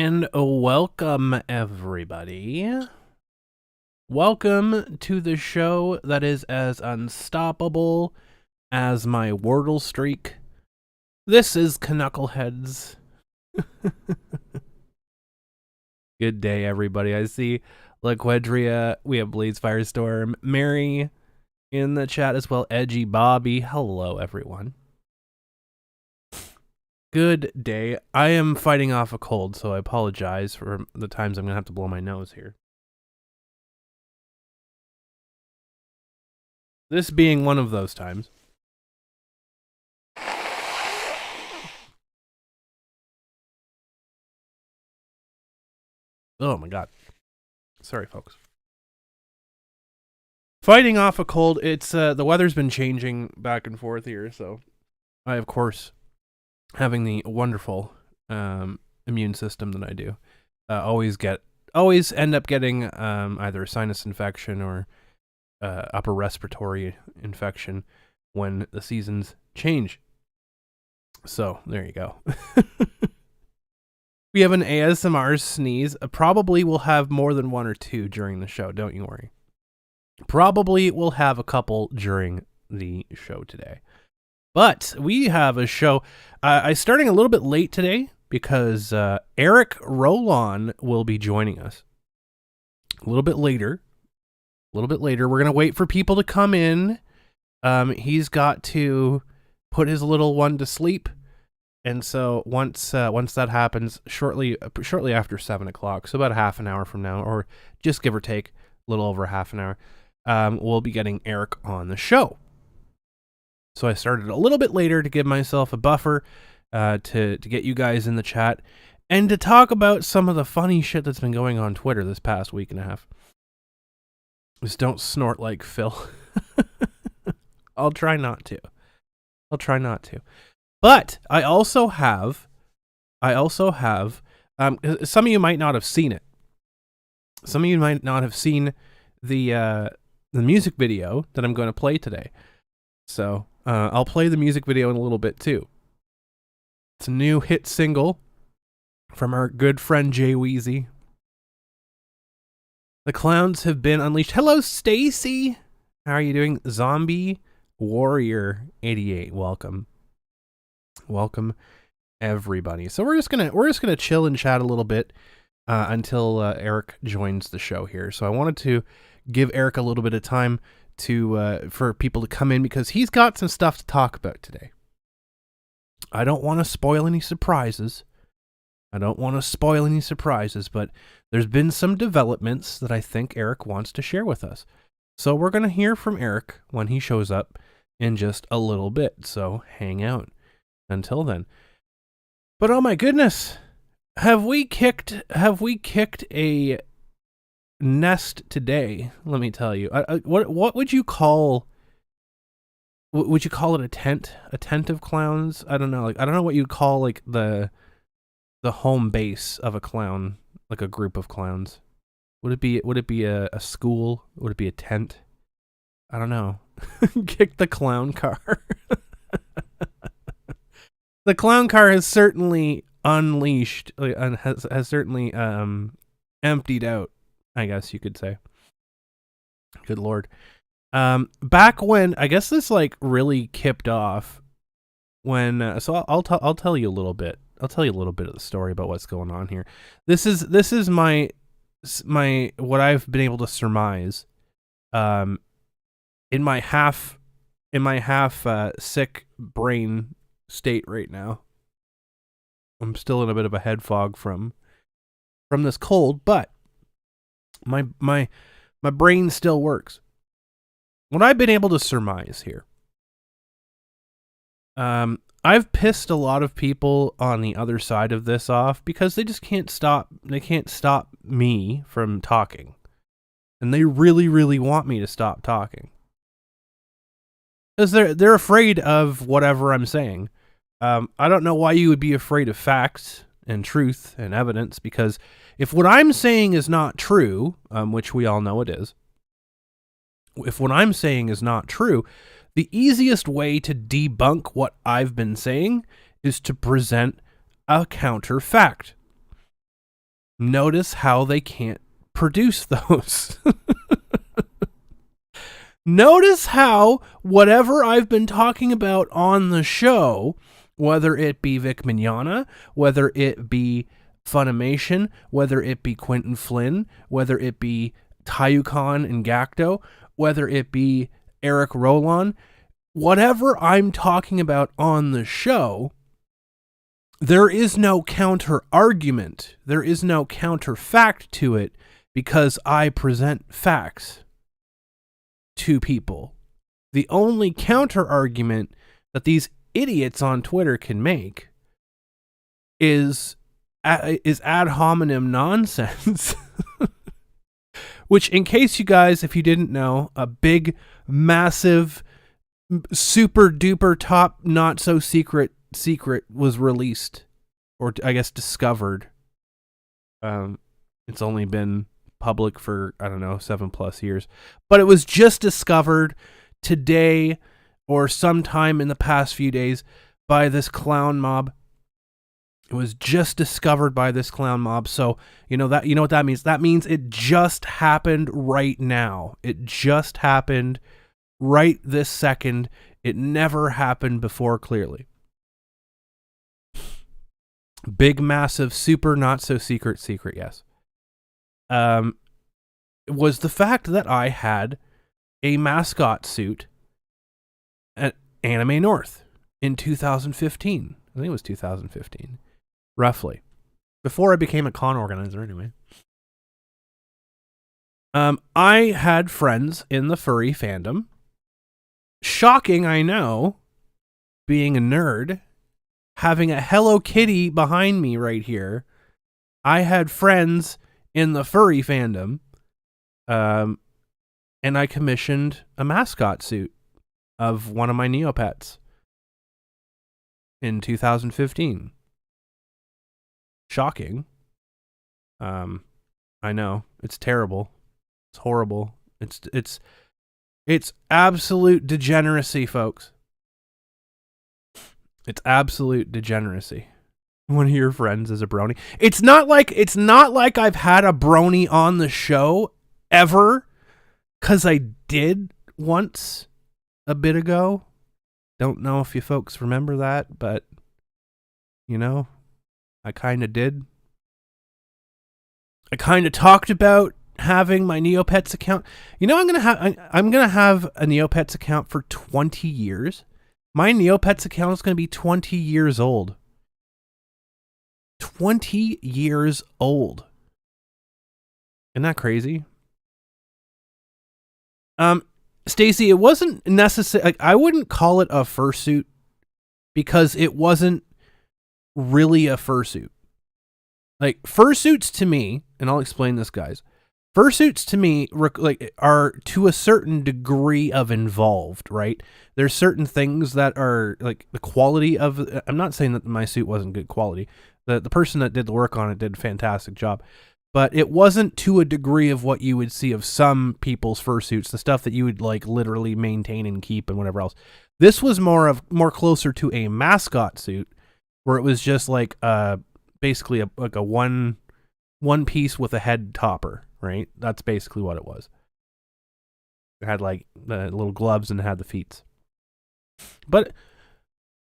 And welcome, everybody. Welcome to the show that is as unstoppable as my Wordle streak. This is Canuckleheads. Good day, everybody. I see Laquedria. We have Blaze Firestorm. Mary in the chat as well. Edgy Bobby. Hello, everyone. Good day. I am fighting off a cold, so I apologize for the times I'm going to have to blow my nose here. This being one of those times. Oh my god. Sorry, folks. Fighting off a cold. It's the weather's been changing back and forth here, so I, of course, having the wonderful immune system that I do, always end up getting either a sinus infection or upper respiratory infection when the seasons change. So there you go. We have an ASMR sneeze. Probably we'll have more than one or two during the show. Don't you worry. Probably we'll have a couple during the show today. But we have a show. I'm starting a little bit late today because Eric Rolon will be joining us a little bit later. We're going to wait for people to come in. He's got to put his little one to sleep. And so once that happens, shortly after 7 o'clock, so about a half an hour from now, or just give or take a little over half an hour, we'll be getting Eric on the show. So I started a little bit later to give myself a buffer to get you guys in the chat and to talk about some of the funny shit that's been going on Twitter this past week and a half. Just don't snort like Phil. I'll try not to. But I also have, some of you might not have seen it. Some of you might not have seen the music video that I'm going to play today. So I'll play the music video in a little bit too. It's a new hit single from our good friend Jay Weezy. The clowns have been unleashed. Hello, Stacy. How are you doing? Zombie Warrior 88. Welcome, everybody. So we're just gonna chill and chat a little bit until Eric joins the show here. So I wanted to give Eric a little bit of time for people to come in because he's got some stuff to talk about today. I don't want to spoil any surprises. But there's been some developments that I think Eric wants to share with us. So we're going to hear from Eric when he shows up in just a little bit. So hang out until then. But oh my goodness, have we kicked a nest today? Let me tell you. What would you call? Would you call it a tent? A tent of clowns? I don't know. I don't know what you'd call like the home base of a clown, like a group of clowns. Would it be a school? Would it be a tent? I don't know. Kick the clown car. The clown car has certainly unleashed, has certainly emptied out, I guess you could say. Good Lord. Back when, I guess this like really kicked off when, so I'll tell you a little bit. I'll tell you a little bit of the story about what's going on here. This is my what I've been able to surmise, in my half sick brain state right now. I'm still in a bit of a head fog from this cold, but my brain still works. What I've been able to surmise here, I've pissed a lot of people on the other side of this off because they just can't stop. They can't stop me from talking. And they really, really want me to stop talking. Because they're afraid of whatever I'm saying. I don't know why you would be afraid of facts and truth and evidence, because if what I'm saying is not true, which we all know it is, if what I'm saying is not true, the easiest way to debunk what I've been saying is to present a counter fact. Notice how they can't produce those. Notice how whatever I've been talking about on the show, whether it be Vic Mignogna, whether it be Funimation, whether it be Quentin Flynn, whether it be Tayukan and Gacto, whether it be Eric Rolon, whatever I'm talking about on the show, there is no counter argument. There is no counter fact to it because I present facts to people. The only counter argument that these idiots on Twitter can make is ad hominem nonsense. Which, in case you guys, if you didn't know, a big, massive, super duper top not so secret was released, or I guess discovered. It's only been public for, I don't know, 7+ years, but it was just discovered today or sometime in the past few days by this clown mob. It was just discovered by this clown mob. So you know what that means? That means it just happened right now. It just happened right this second. It never happened before, clearly. Big, massive, super not so secret, yes. Was the fact that I had a mascot suit at Anime North in 2015. I think it was 2015, roughly. Before I became a con organizer, anyway. I had friends in the furry fandom. Shocking, I know, being a nerd, having a Hello Kitty behind me right here. I had friends in the furry fandom, and I commissioned a mascot suit of one of my Neopets in 2015. Shocking. I know, it's terrible. It's horrible. It's absolute degeneracy, folks. It's absolute degeneracy. One of your friends is a brony. It's not like I've had a brony on the show ever, because I did once a bit ago. Don't know if you folks remember that, but you know, I kind of did. I kind of talked about having my Neopets account. You know, I'm gonna have a Neopets account for 20 years. My Neopets account is gonna be 20 years old. 20 years old. Isn't that crazy? Stacy, it wasn't necessary. Like, I wouldn't call it a fursuit because it wasn't really a fursuit. Like, fursuits to me, and I'll explain this, guys. Fursuits to me are to a certain degree of involved, right? There's certain things that are like the quality of. I'm not saying that my suit wasn't good quality. The person that did the work on it did a fantastic job, but it wasn't to a degree of what you would see of some people's fursuits, the stuff that you would like literally maintain and keep and whatever else. This was more closer to a mascot suit, where it was just like basically a one piece with a head topper, right? That's basically what it was. It had like the little gloves and it had the feet. But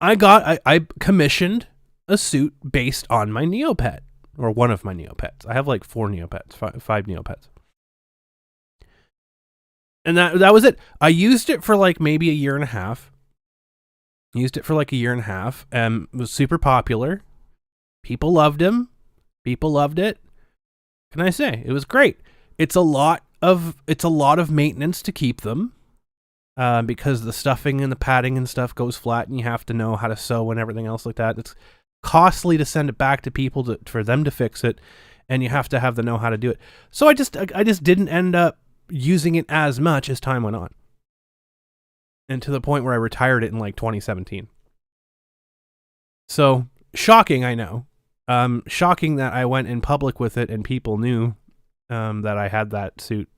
I commissioned a suit based on my Neopet, or one of my Neopets. I have like 4 Neopets, 5 Neopets. And that was it. I used it for like maybe a year and a half. It was super popular. People loved him. People loved it. Can I say? It was great. It's a lot of maintenance to keep them. Because the stuffing and the padding and stuff goes flat and you have to know how to sew and everything else like that. It's costly to send it back to people for them to fix it, and you have to have the know how to do it. So I just didn't end up using it as much as time went on. And to the point where I retired it in like 2017. So shocking, I know. Shocking that I went in public with it and people knew that I had that suit.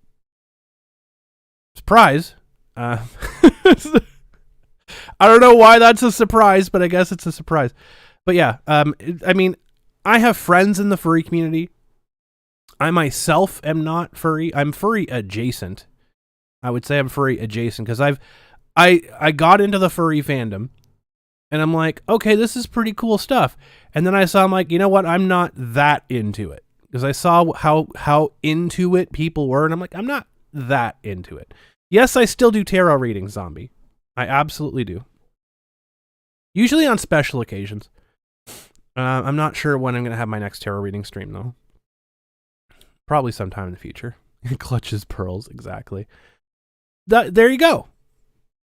Surprise. I don't know why that's a surprise, but I guess it's a surprise. But yeah, I mean, I have friends in the furry community. I myself am not furry. I'm furry adjacent. I would say I'm furry adjacent because I got into the furry fandom, and I'm like, okay, this is pretty cool stuff. And then I'm like, you know what? I'm not that into it because I saw how into it people were, and I'm like, I'm not that into it. Yes, I still do tarot readings, zombie. I absolutely do. Usually on special occasions. I'm not sure when I'm going to have my next tarot reading stream, though. Probably sometime in the future. Clutches pearls, exactly. There you go.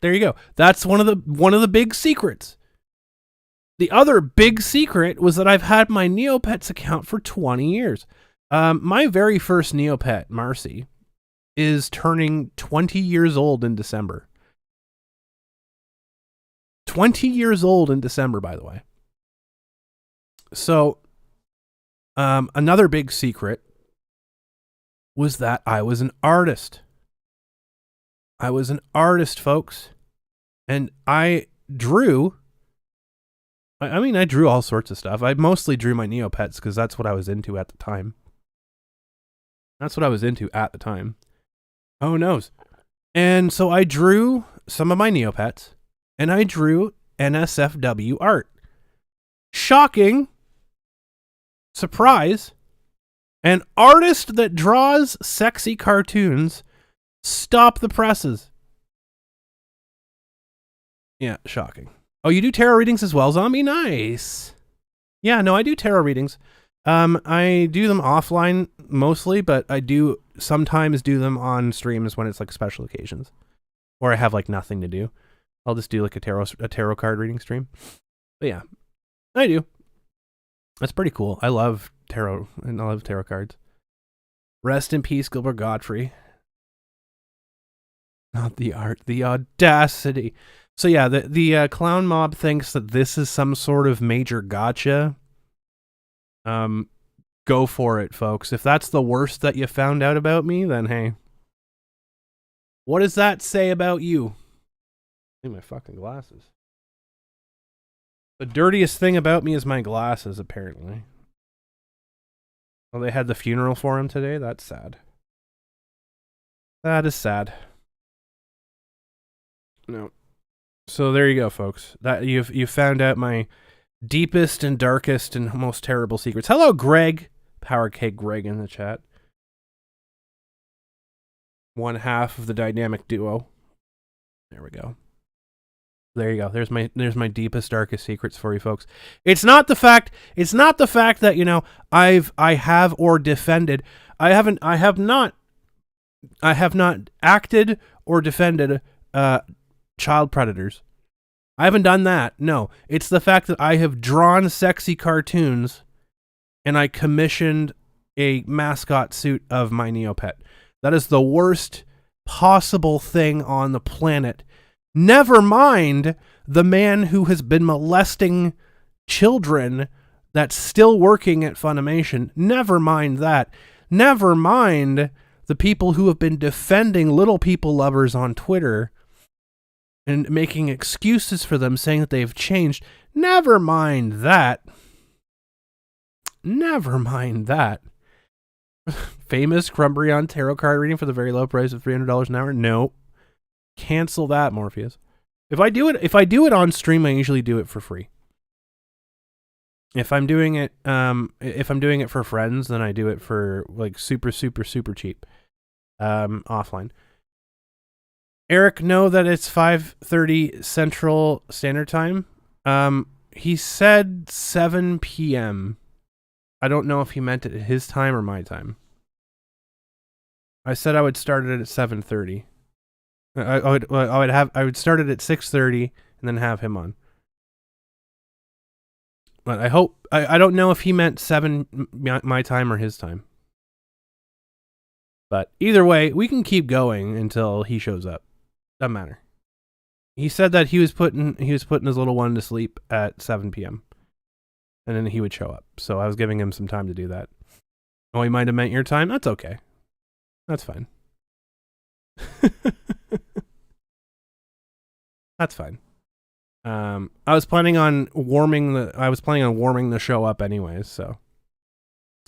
There you go. That's one of the big secrets. The other big secret was that I've had my Neopets account for 20 years. My very first Neopet, Marcy, is turning 20 years old in December. 20 years old in December, by the way. So, another big secret was that I was an artist. I was an artist, folks. And I drew... I drew all sorts of stuff. I mostly drew my Neopets because that's what I was into at the time. Oh, noes. And so I drew some of my Neopets, and I drew NSFW art. Shocking. Surprise. An artist that draws sexy cartoons, stop the presses. Yeah, shocking. Oh, you do tarot readings as well, zombie? Nice. Yeah, no, I do tarot readings. I do them offline mostly, but I do sometimes do them on streams when it's like special occasions, or I have like nothing to do. I'll just do like a tarot card reading stream. But yeah, I do. That's pretty cool. I love tarot, and I love tarot cards. Rest in peace, Gilbert Godfrey. Not the art, the audacity. So yeah, the clown mob thinks that this is some sort of major gotcha. Go for it, folks. If that's the worst that you found out about me, then hey. What does that say about you? I need my fucking glasses. The dirtiest thing about me is my glasses, apparently. Well, they had the funeral for him today. That's sad. That is sad. No. So there you go, folks. That you've found out my deepest and darkest and most terrible secrets. Hello, Greg. Power Cake Greg in the chat. One half of the dynamic duo. There we go. There you go. There's my deepest, darkest secrets for you folks. It's not the fact that, you know, I have or defended. I have not acted or defended child predators. I haven't done that. No. It's the fact that I have drawn sexy cartoons and I commissioned a mascot suit of my Neopet. That is the worst possible thing on the planet. Never mind the man who has been molesting children that's still working at Funimation. Never mind that. Never mind the people who have been defending little people lovers on Twitter and making excuses for them, saying that they've changed. Never mind that. Never mind that. Famous Crumbrion tarot card reading for the very low price of $300 an hour? No. Cancel that, Morpheus. If I do it on stream, I usually do it for free. If I'm doing it for friends, then I do it for like super cheap. Offline. Eric, know that it's 5:30 Central Standard Time. He said 7 p.m. I don't know if he meant it at his time or my time. I said I would start it at 7:30. I would start it at 6:30 and then have him on. But I hope I don't know if he meant 7 my time or his time. But either way, we can keep going until he shows up. Doesn't matter. He said that he was putting his little one to sleep at 7 p.m. and then he would show up. So I was giving him some time to do that. Oh, he might have meant your time. That's okay. That's fine. That's fine. I was planning on warming the show up anyways, so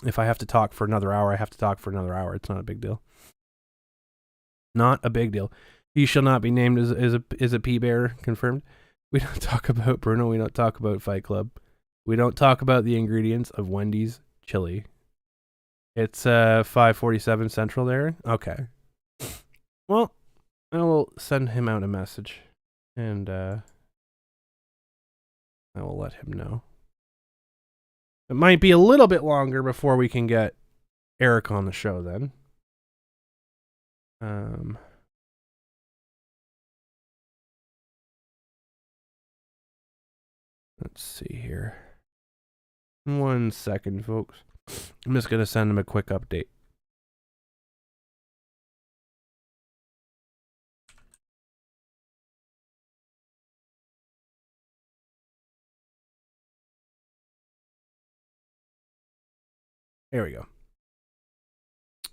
If I have to talk for another hour, I have to talk for another hour. It's not a big deal. Not a big deal. He shall not be named as a P-Bear, confirmed. We don't talk about Bruno. We don't talk about Fight Club. We don't talk about the ingredients of Wendy's chili. It's 5:47 Central there. Okay. Well, I will send him out a message, and I will let him know. It might be a little bit longer before we can get Eric on the show then. Let's see here. 1 second, folks. I'm just going to send him a quick update. There we go.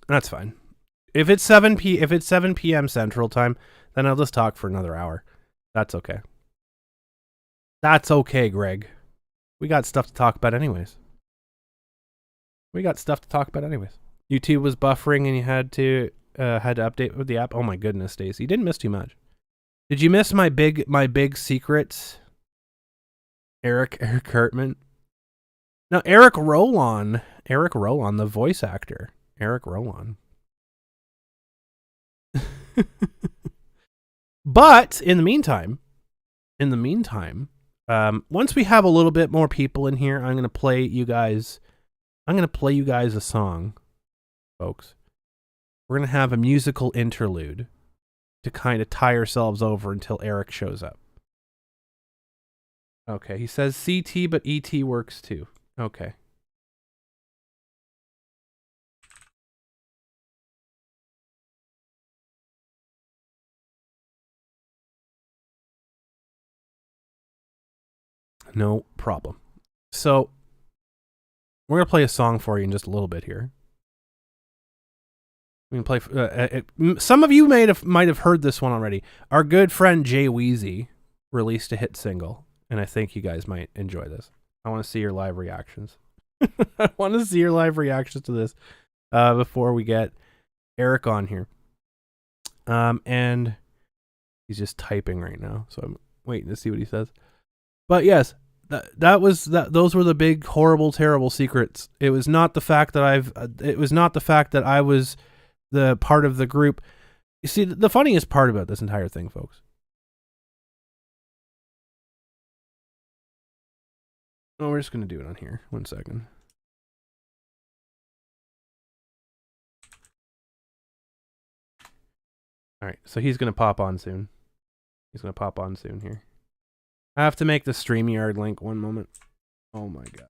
That's fine. If it's 7 p.m. Central Time, then I'll just talk for another hour. That's okay. That's okay, Greg. We got stuff to talk about anyways. YouTube was buffering and you had to update with the app. Oh my goodness, Stacey. You didn't miss too much. Did you miss my big secrets? Eric Hartman? No, Eric Rolon, the voice actor. Eric Rolon. But in the meantime, once we have a little bit more people in here, I'm gonna play you guys a song, folks. We're gonna have a musical interlude to kind of tie ourselves over until Eric shows up. Okay, he says CT, but ET works too. Okay. No problem. So, we're going to play a song for you in just a little bit here. We can play. Some of you might have heard this one already. Our good friend Jay Weezy released a hit single, and I think you guys might enjoy this. I want to see your live reactions. I want to see your live reactions to this before we get Eric on here. And he's just typing right now, so I'm waiting to see what he says. But yes, those were the big, horrible, terrible secrets. It was not the fact that I was the part of the group. You see, the funniest part about this entire thing, folks. Oh, we're just going to do it on here. 1 second. All right, so he's going to pop on soon. Here. I have to make the StreamYard link 1 moment. Oh my god.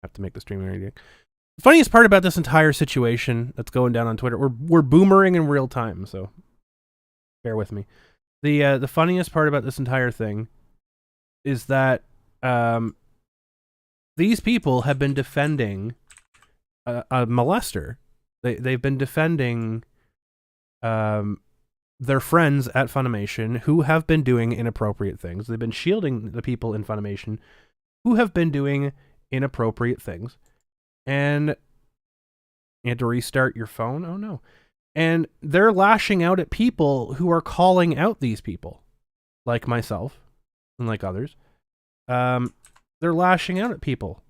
I have to make the StreamYard link. The funniest part about this entire situation that's going down on Twitter, we're boomering in real time, so bear with me. The funniest part about this entire thing is that these people have been defending a molester. They've been defending their friends at Funimation who have been doing inappropriate things. They've been shielding the people in Funimation who have been doing inappropriate things. And you had to restart your phone? Oh no. And they're lashing out at people who are calling out these people, like myself and like others. They're lashing out at people.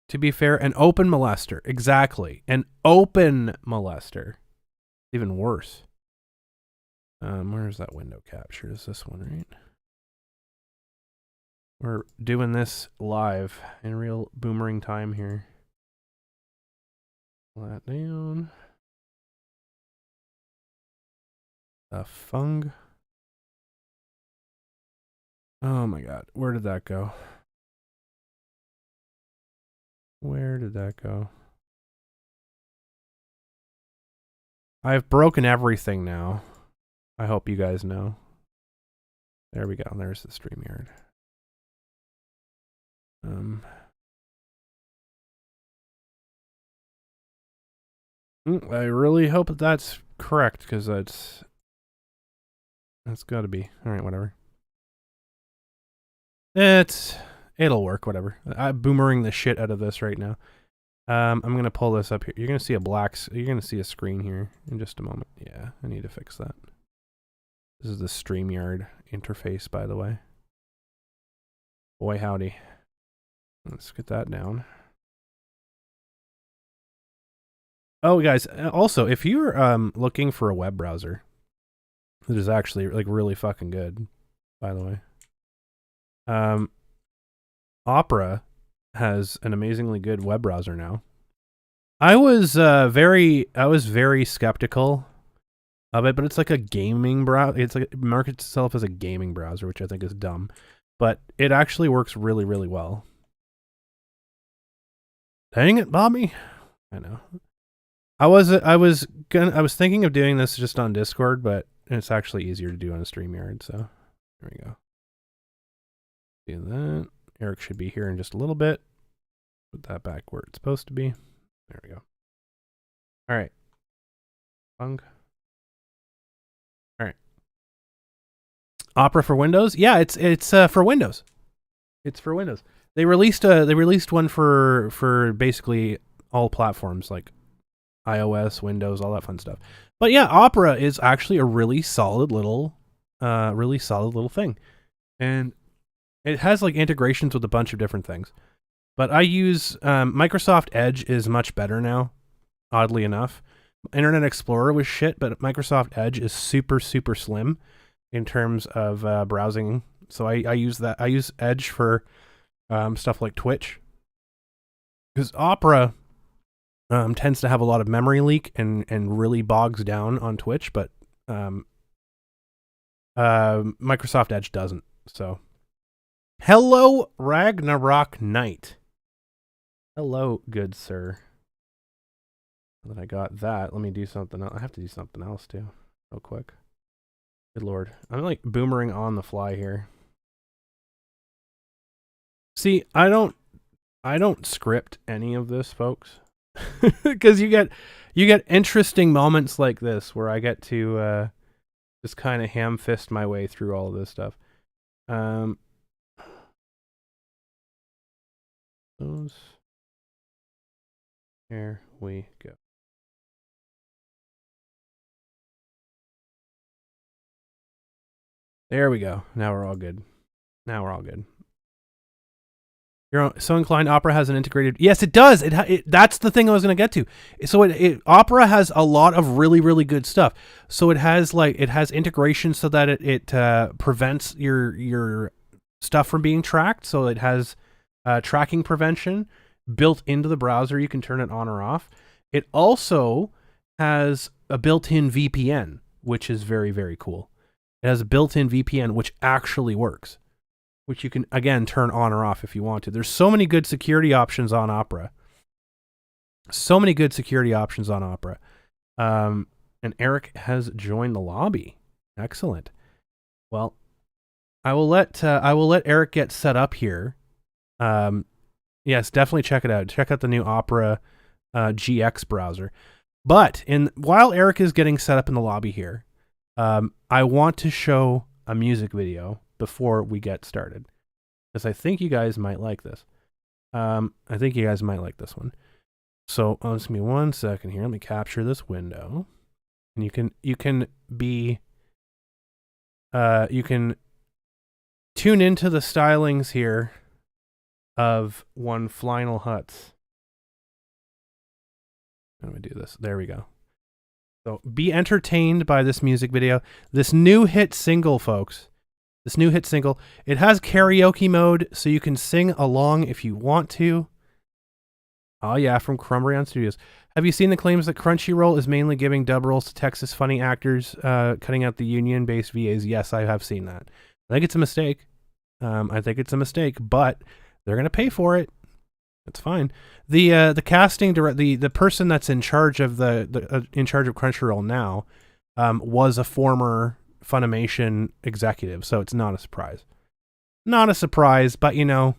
To be fair, an open molester. Exactly. An open molester. Even worse. Where's that window capture? Is this one, right? We're doing this live in real boomering time here. Pull that down. Fung. Oh my god. Where did that go? I've broken everything now. I hope you guys know. There we go. There's the StreamYard. I really hope that that's correct, because that's got to be. All right, whatever. It'll work, whatever. I'm boomerang the shit out of this right now. I'm gonna pull this up here. You're gonna see a screen here in just a moment. Yeah, I need to fix that. This is the StreamYard interface, by the way. Boy howdy. Let's get that down. Oh, guys, also, if you're looking for a web browser that is actually like really fucking good, by the way, Opera has an amazingly good web browser now. I was very skeptical of it, but it's like a gaming browser. It's like it markets itself as a gaming browser, which I think is dumb, but it actually works really, really well. Dang it, Bobby! I know. I was thinking of doing this just on Discord, but it's actually easier to do on a StreamYard. So there we go. Do that. Eric should be here in just a little bit. Put that back where it's supposed to be. There we go. All right. All right. Opera for Windows? Yeah, it's for Windows. It's for Windows. They released one for basically all platforms like iOS, Windows, all that fun stuff. But yeah, Opera is actually a really solid little thing. And it has like integrations with a bunch of different things. But I use Microsoft Edge is much better now, oddly enough. Internet Explorer was shit, but Microsoft Edge is super, super slim in terms of browsing. So I use that. I use Edge for stuff like Twitch. Because Opera tends to have a lot of memory leak and really bogs down on Twitch, but Microsoft Edge doesn't. So, hello, Ragnarok Knight. Hello, good sir. Then I got that. Let me do something else. I have to do something else too, real quick. Good lord, I'm like boomerang on the fly here. See, I don't script any of this, folks. Because you get interesting moments like this where I get to just kind of ham fist my way through all of this stuff. Here we go. There we go. Now we're all good. You're so inclined. Opera has an integrated. Yes, it does. That's the thing I was going to get to. So Opera has a lot of really, really good stuff. So it has integration so that it prevents your stuff from being tracked. So it has tracking prevention built into the browser. You can turn it on or off. It also has a built-in VPN, which is very, very cool. It has a built-in VPN, which actually works, which you can, again, turn on or off if you want to. There's so many good security options on Opera. And Eric has joined the lobby. Excellent. Well, I will let Eric get set up here. Yes, definitely check it out. Check out the new Opera GX browser. But while Eric is getting set up in the lobby here, I want to show a music video before we get started, because I think you guys might like this. I think you guys might like this one. So just give me 1 second here. Let me capture this window, and you can tune into the stylings here of One Final Huts. How do I do this? There we go. So be entertained by this music video. This new hit single, folks. This new hit single. It has karaoke mode, so you can sing along if you want to. Oh yeah, from Crumbrion Studios. Have you seen the claims that Crunchyroll is mainly giving dub roles to Texas funny actors, cutting out the union-based VAs? Yes, I have seen that. I think it's a mistake. But they're gonna pay for it. That's fine. The casting the person that's in charge of in charge of Crunchyroll now was a former Funimation executive, so it's not a surprise. Not a surprise, but you know,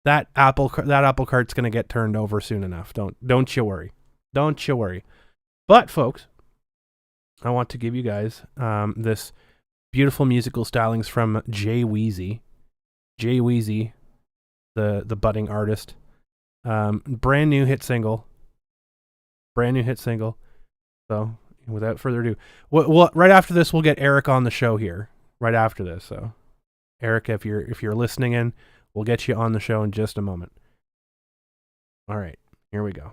that apple cart's gonna get turned over soon enough. Don't you worry. Don't you worry. But folks, I want to give you guys this beautiful musical stylings from Jay Weezy. Jay Weezy, the budding artist. Brand new hit single. So without further ado, right after this, we'll get Eric on the show here. Right after this, so Eric, if you're listening in, we'll get you on the show in just a moment. All right, here we go.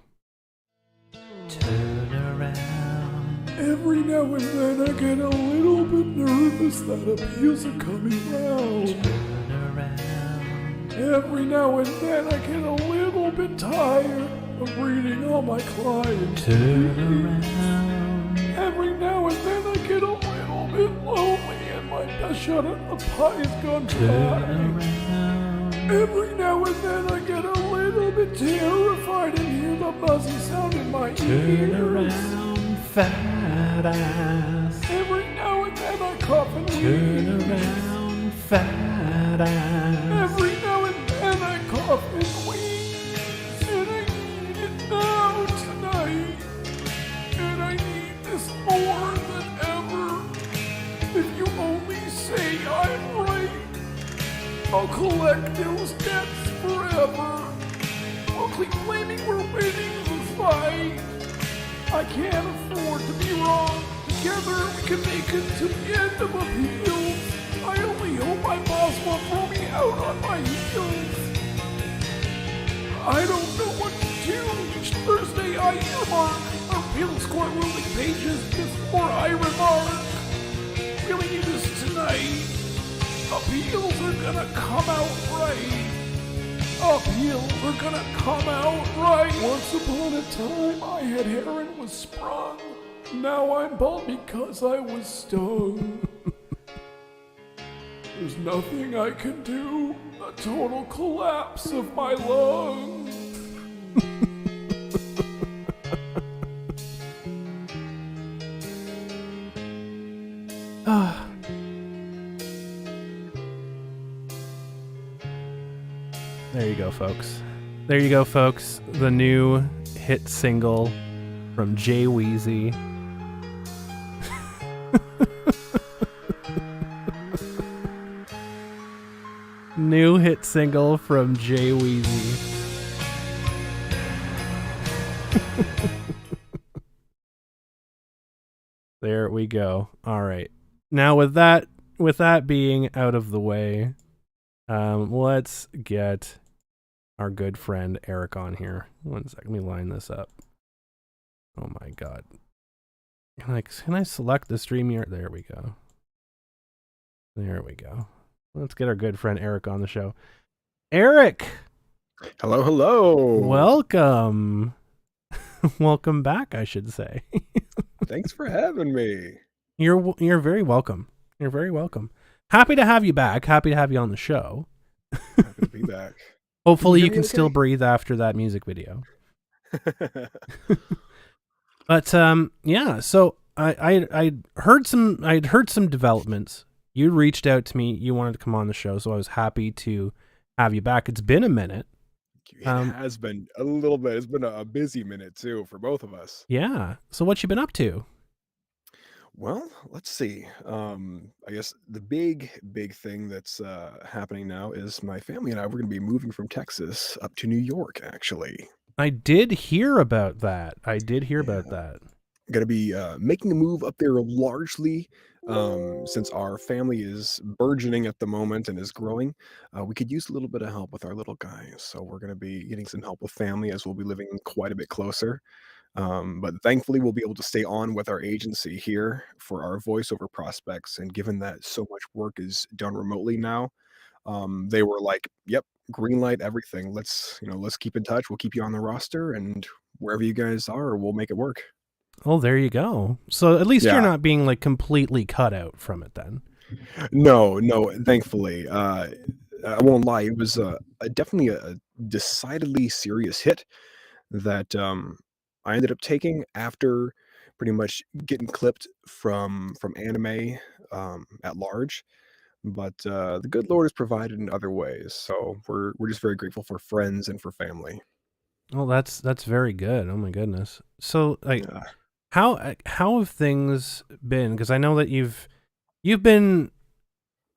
Turn around. Every now and then I get a little bit nervous that appeals are coming round. Turn around. Every now and then I get a little bit tired of reading all my clients. Turn around. Every now and then I get a little bit lonely and my best shot at the pie is gone dry. Every now and then I get a little bit terrified and hear the buzzy sound in my ears. Turn around, fat ass. Every now and then I cough and wheeze. Turn around, fat ass. Every now and then I cough and wheeze. And I need it now tonight. And I need this more than ever. If you only say I'm right, I'll collect those debts forever. I'll keep claiming we're winning the fight. I can't afford to be wrong. Together we can make it to the end of appeals. I only hope my boss won't throw me out on my heels. I don't know what to do. Each Thursday I earmark our appeals court ruling pages before I remark. Really need this tonight. Appeals are gonna come out right. Appeals are gonna come out right. Once upon a time I had hair and was sprung. Now I'm bald because I was stung. There's nothing I can do. A total collapse of my lungs. There you go, folks. There you go, folks. The new hit single from Jay Weezy. New hit single from Jay Weezy. There we go. All right. Now with that being out of the way, let's get our good friend Eric on here. One sec, let me line this up. Oh my god. Can I select the stream here? There we go. There we go. Let's get our good friend Eric on the show. Eric! Hello, hello. Welcome. Welcome back, I should say. Thanks for having me. You're very welcome. You're very welcome. Happy to have you back. Happy to have you on the show. Happy to be back. Hopefully you can still breathe after that music video. But yeah, so I'd heard some developments. You reached out to me. You wanted to come on the show, so I was happy to have you back. It's been a minute. It has been a little bit. It's been a busy minute too for both of us. Yeah. So what you been up to? Well, let's see. I guess the big thing that's happening now is my family and I, we're going to be moving from Texas up to New York, actually. I did hear about that. About that. Going to be making a move up there largely since our family is burgeoning at the moment and is growing. We could use a little bit of help with our little guys. So we're going to be getting some help with family as we'll be living quite a bit closer. But thankfully, we'll be able to stay on with our agency here for our voiceover prospects. And given that so much work is done remotely now, they were like, "Yep, green light, everything. Let's keep in touch. We'll keep you on the roster, and wherever you guys are, we'll make it work." Oh, there you go. So at least Yeah. you're not being like completely cut out from it then. No, thankfully. I won't lie. It was definitely a decidedly serious hit that I ended up taking after pretty much getting clipped from anime at large. But the good Lord has provided in other ways, so we're just very grateful for friends and for family. Oh, that's very good. Oh my goodness. So like, Yeah. how have things been? Because I know that you've been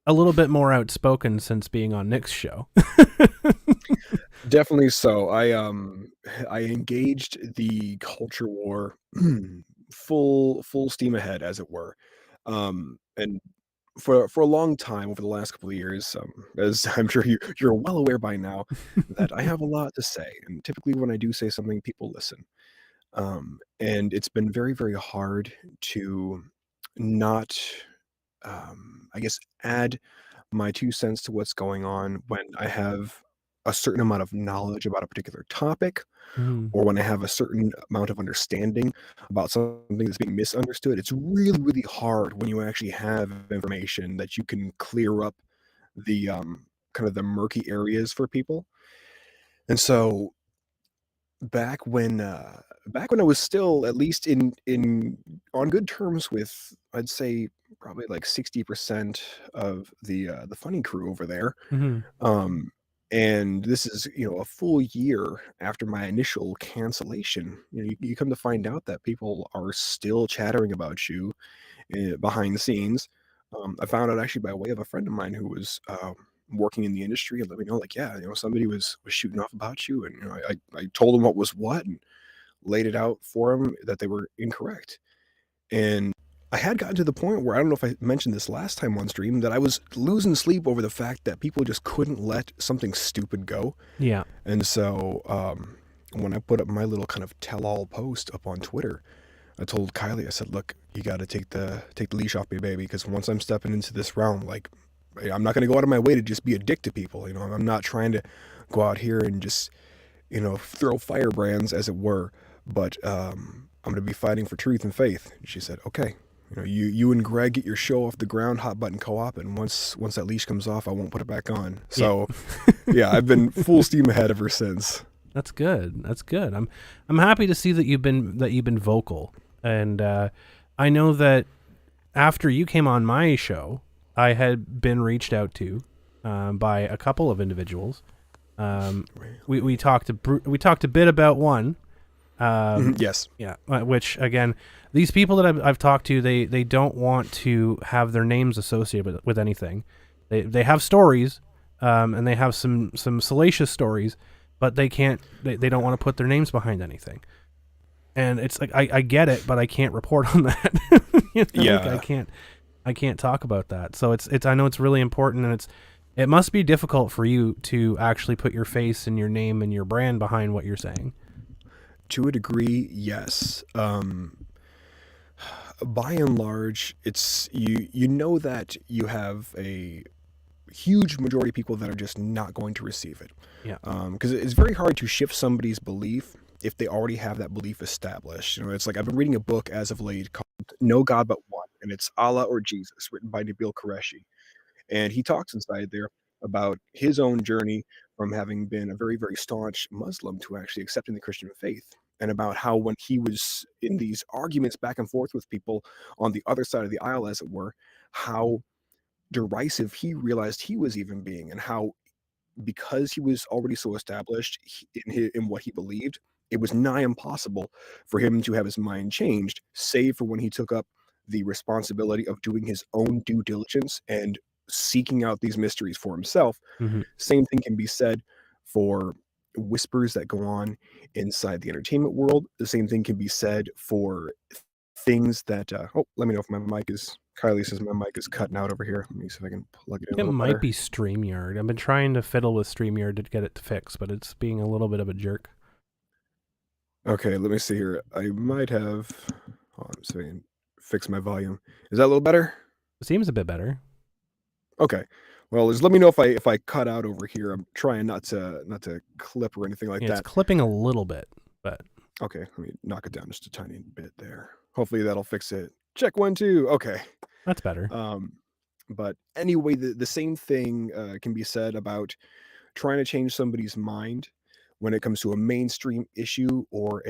a little bit more outspoken since being on Nick's show. Definitely so. I engaged the culture war full steam ahead, as it were. And for a long time over the last couple of years, as I'm sure you're well aware by now, that I have a lot to say, and typically when I do say something, people listen. And it's been very, very hard to not, I guess, add my 2 cents to what's going on when I have a certain amount of knowledge about a particular topic, Mhm. or when I have a certain amount of understanding about something that's being misunderstood. It's really, really hard when you actually have information that you can clear up the, kind of the murky areas for people. And so back when, back when I was still at least in on good terms with, I'd say, probably like 60% of the funny crew over there, Mhm. um, and this is, a full year after my initial cancellation. You come to find out that people are still chattering about you behind the scenes. I found out actually by way of a friend of mine who was working in the industry and let me know, like, yeah, somebody was shooting off about you, and I told him what was what and laid it out for him that they were incorrect. And I had gotten to the point where I don't know if I mentioned this last time on stream that I was losing sleep over the fact that people just couldn't let something stupid go. Yeah. And so when I put up my little kind of tell-all post up on Twitter, I told Kylie, I said, "Look, you got to take the leash off me, baby, because once I'm stepping into this realm, like, I'm not going to go out of my way to just be a dick to people. I'm not trying to go out here and just throw firebrands, as it were, but I'm going to be fighting for truth and faith." And she said, "Okay, you and Greg get your show off the ground, hot button co-op, and once that leash comes off, I won't put it back on." Yeah. So yeah, I've been full steam ahead ever since. That's good. That's good. I'm happy to see that you've been vocal, and I know that after you came on my show, I had been reached out to by a couple of individuals. We talked a bit about one. Yes. Yeah, which again, these people that I've talked to, they don't want to have their names associated with anything. They have stories, and they have some salacious stories, but they can't. They don't want to put their names behind anything. And it's like I get it, but I can't report on that. Like Yeah. I can't talk about that. So it's I know it's really important, and it must be difficult for you to actually put your face and your name and your brand behind what you're saying. To a degree, yes. By and large, it's you know that you have a huge majority of people that are just not going to receive it. Yeah. Because it's very hard to shift somebody's belief if they already have that belief established. It's like I've been reading a book as of late called No God But One, and it's Allah or Jesus, written by Nabil Qureshi. And he talks inside there about his own journey from having been a very, very staunch Muslim to actually accepting the Christian faith. And about how when he was in these arguments back and forth with people on the other side of the aisle, as it were, how derisive he realized he was even being, and how because he was already so established in what he believed, it was nigh impossible for him to have his mind changed, save for when he took up the responsibility of doing his own due diligence and seeking out these mysteries for himself. Mm-hmm. Same thing can be said for whispers that go on inside the entertainment world. The same thing can be said for things that. Oh, let me know if my mic is. Kylie says my mic is cutting out over here. Let me see if I can plug it in a It little might better. be StreamYard. I've been trying to fiddle with StreamYard to get it to fix, but it's being a little bit of a jerk. Okay, let me see here. I might have. Hold on, so I can fix my volume. Is that a little better? It seems a bit better. Okay. Well, just let me know if I cut out over here. I'm trying not to clip or anything like Yeah, it's that. clipping a little bit, but Okay, let me knock it down just a tiny bit there. Hopefully that'll fix it. Check 1, 2. Okay. that's better. Um, but anyway, the same thing can be said about trying to change somebody's mind when it comes to a mainstream issue or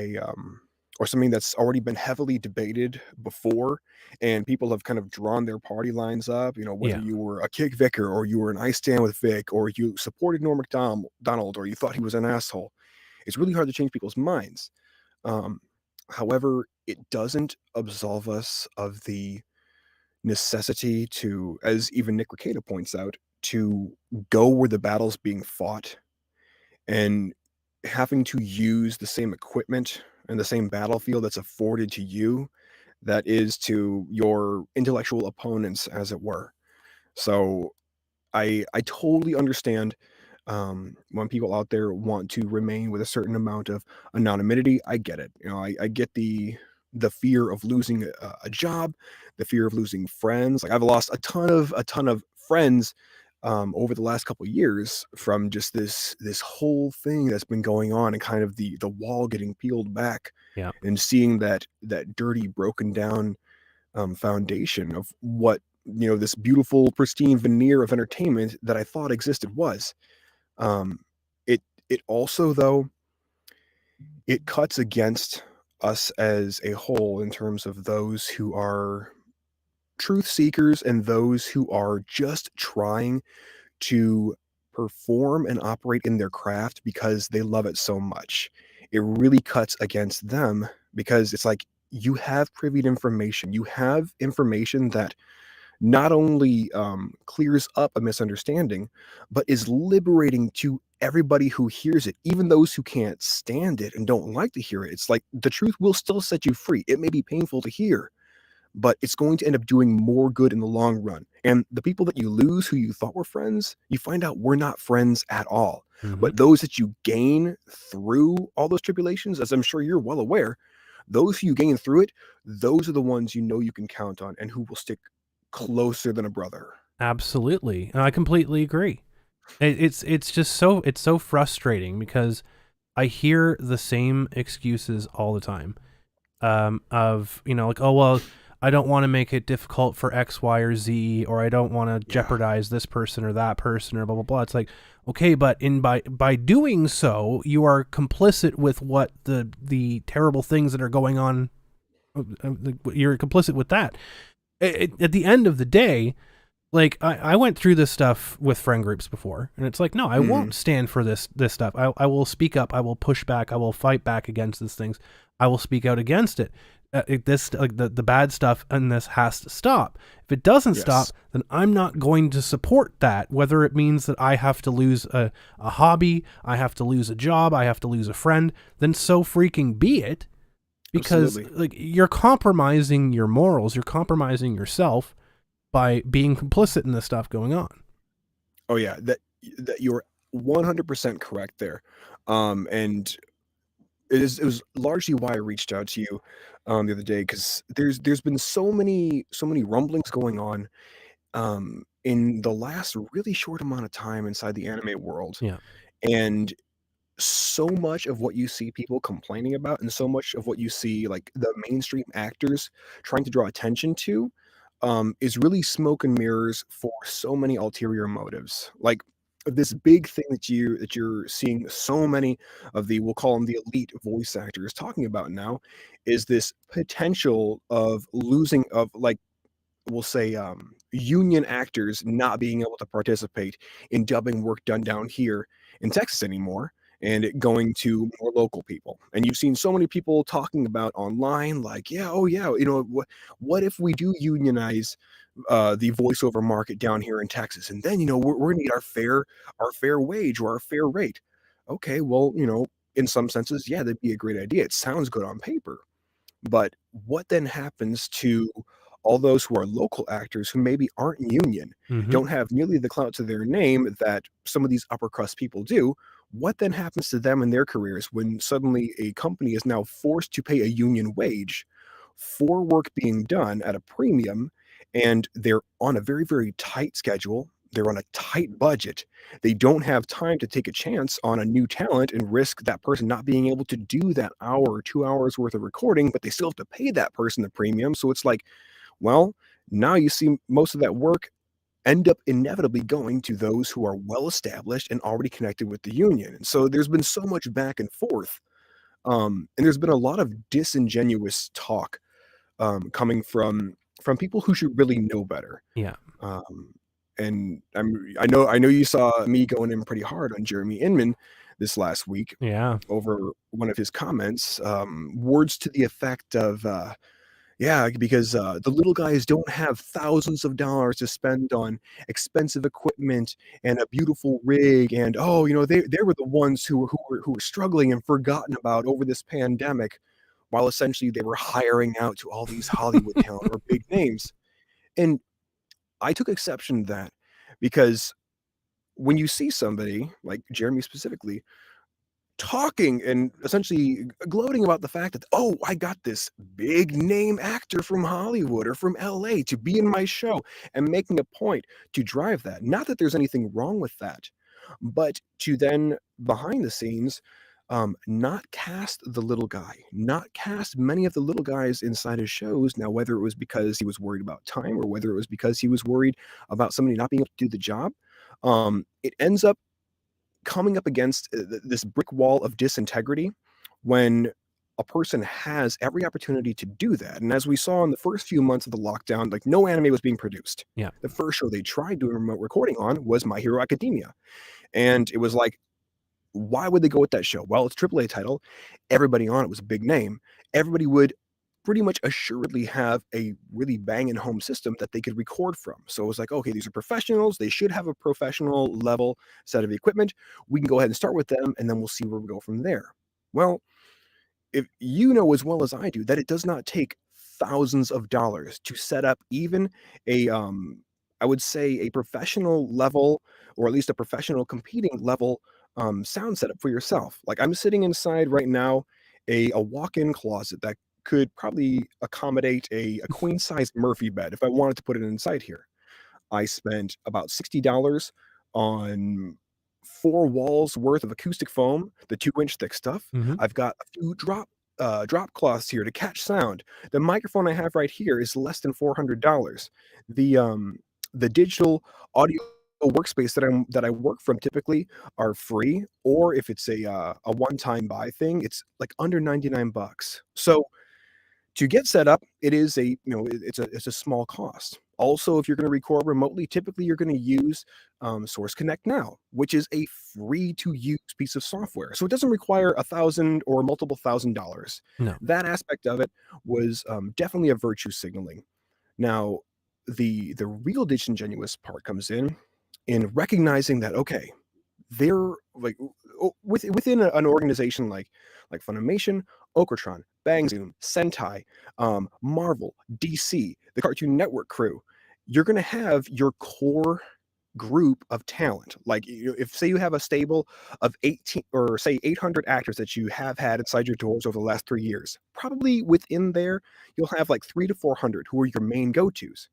something that's already been heavily debated before, and people have kind of drawn their party lines up. Whether Yeah. you were a kick Vicar or you were an I stand with Vic or you supported Norm Macdonald or you thought he was an asshole. It's really hard to change people's minds. Um, However, it doesn't absolve us of the necessity to, as even Nick Rekieta points out, to go where the battle's being fought and having to use the same equipment and the same battlefield that's afforded to you that is to your intellectual opponents, as it were. So I totally understand when people out there want to remain with a certain amount of anonymity. I get it. You know, I get the fear of losing a job, the fear of losing friends. Like I've lost a ton of friends over the last couple of years from just this whole thing that's been going on, and kind of the wall getting peeled back, Yeah. and seeing that dirty, broken down foundation of what, this beautiful, pristine veneer of entertainment that I thought existed was. Um, it also, though, it cuts against us as a whole in terms of those who are truth seekers and those who are just trying to perform and operate in their craft because they love it so much. It really cuts against them because it's like you have privy to information. You have information that not only clears up a misunderstanding, but is liberating to everybody who hears it, even those who can't stand it and don't like to hear it. It's like the truth will still set you free. It may be painful to hear, but it's going to end up doing more good in the long run. And the people that you lose who you thought were friends, you find out were not friends at all. Mm-hmm. But those that you gain through all those tribulations, as I'm sure you're well aware, those who you gain through it, those are the ones you know you can count on and who will stick closer than a brother. Absolutely. And I completely agree. It's just so frustrating because I hear the same excuses all the time. Of, like, oh, well, I don't want to make it difficult for X, Y, or Z, or I don't want to jeopardize this person or that person or blah, blah, blah. It's like, okay, but by doing so, you are complicit with what the terrible things that are going on. You're complicit with that. At the end of the day, like I went through this stuff with friend groups before, and it's like, no, I won't stand for this stuff. I will speak up. I will push back. I will fight back against these things. I will speak out against it. The bad stuff in this has to stop. If it doesn't stop, then I'm not going to support that, whether it means that I have to lose a hobby, I have to lose a job, I have to lose a friend, then so freaking be it. Because like you're compromising your morals, you're compromising yourself by being complicit in this stuff going on. Oh yeah, that you're 100% correct there. And it was largely why I reached out to you the other day, because there's been so many rumblings going on in the last really short amount of time inside the anime world. Yeah. And so much of what you see people complaining about, and so much of what you see like the mainstream actors trying to draw attention to, is really smoke and mirrors for so many ulterior motives. Like this big thing that you're seeing so many of the, we'll call them the elite voice actors talking about now, is this potential of losing of, like, we'll say, union actors not being able to participate in dubbing work done down here in Texas anymore, and it going to more local people. And you've seen so many people talking about online, like, yeah, oh yeah, what if we do unionize the voiceover market down here in Texas, and then we're gonna get our fair wage or our fair rate. Okay, well, in some senses, yeah, that'd be a great idea. It sounds good on paper. But what then happens to all those who are local actors who maybe aren't union, Mm-hmm. don't have nearly the clout to their name that some of these upper crust people do? What then happens to them in their careers when suddenly a company is now forced to pay a union wage for work being done at a premium, and they're on a very, very tight schedule? They're on a tight budget. They don't have time to take a chance on a new talent and risk that person not being able to do that hour or 2 hours worth of recording, but they still have to pay that person the premium. So it's like, well, now you see most of that work end up inevitably going to those who are well established and already connected with the union. And so there's been so much back and forth. And there's been a lot of disingenuous talk coming from people who should really know better. Yeah. And I know you saw me going in pretty hard on Jeremy Inman this last week Yeah. over one of his comments, words to the effect of, Yeah, because, the little guys don't have thousands of dollars to spend on expensive equipment and a beautiful rig, and, oh, they were the ones who were struggling and forgotten about over this pandemic, while essentially they were hiring out to all these Hollywood talent or big names, and I took exception to that because when you see somebody, like Jeremy specifically, talking and essentially gloating about the fact that, "Oh, I got this big name actor from Hollywood or from LA to be in my show," and making a point to drive that. Not that there's anything wrong with that, but to then, behind the scenes, not cast the little guy, not cast many of the little guys inside his shows. Now, whether it was because he was worried about time or whether it was because he was worried about somebody not being able to do the job, it ends up coming up against this brick wall of disintegrity when a person has every opportunity to do that. And as we saw in the first few months of the lockdown, like no anime was being produced. Yeah. The first show they tried doing remote recording on was My Hero Academia. And it was like, why would they go with that show? Well, it's a AAA title. Everybody on it was a big name. Everybody would pretty much assuredly have a really banging home system that they could record from. So it was like, okay, these are professionals. They should have a professional level set of equipment. We can go ahead and start with them, and then we'll see where we go from there. Well, if you know as well as I do that it does not take thousands of dollars to set up even a I would say a professional level or at least a professional competing level sound setup for yourself. Like I'm sitting inside right now a walk-in closet that could probably accommodate a queen size Murphy bed if I wanted to put it inside here. I spent about $60 on 4 walls worth of acoustic foam, the 2-inch thick stuff. Mhm. I've got a few drop cloths here to catch sound. The microphone I have right here is less than $400. The digital audio workspace that I work from typically are free, or if it's a one-time buy thing, it's, like, under 99 bucks. So to get set up, it is it's a small cost. Also, if you're gonna record remotely, typically you're gonna use, Source Connect Now, which is a free-to-use piece of software, so it doesn't require 1,000 or multiple $1,000. No. That aspect of it was, definitely a virtue signaling. Now, the real disingenuous part comes in recognizing that, okay, they're like within an organization like Funimation, Okratron, Bang Zoom, Sentai, Marvel, DC, the Cartoon Network crew. You're gonna have your core group of talent. Like if say you have a stable of 18 or say 800 actors that you have had inside your doors over the last 3 years, probably within there you'll have like 300 to 400 who are your main go-tos.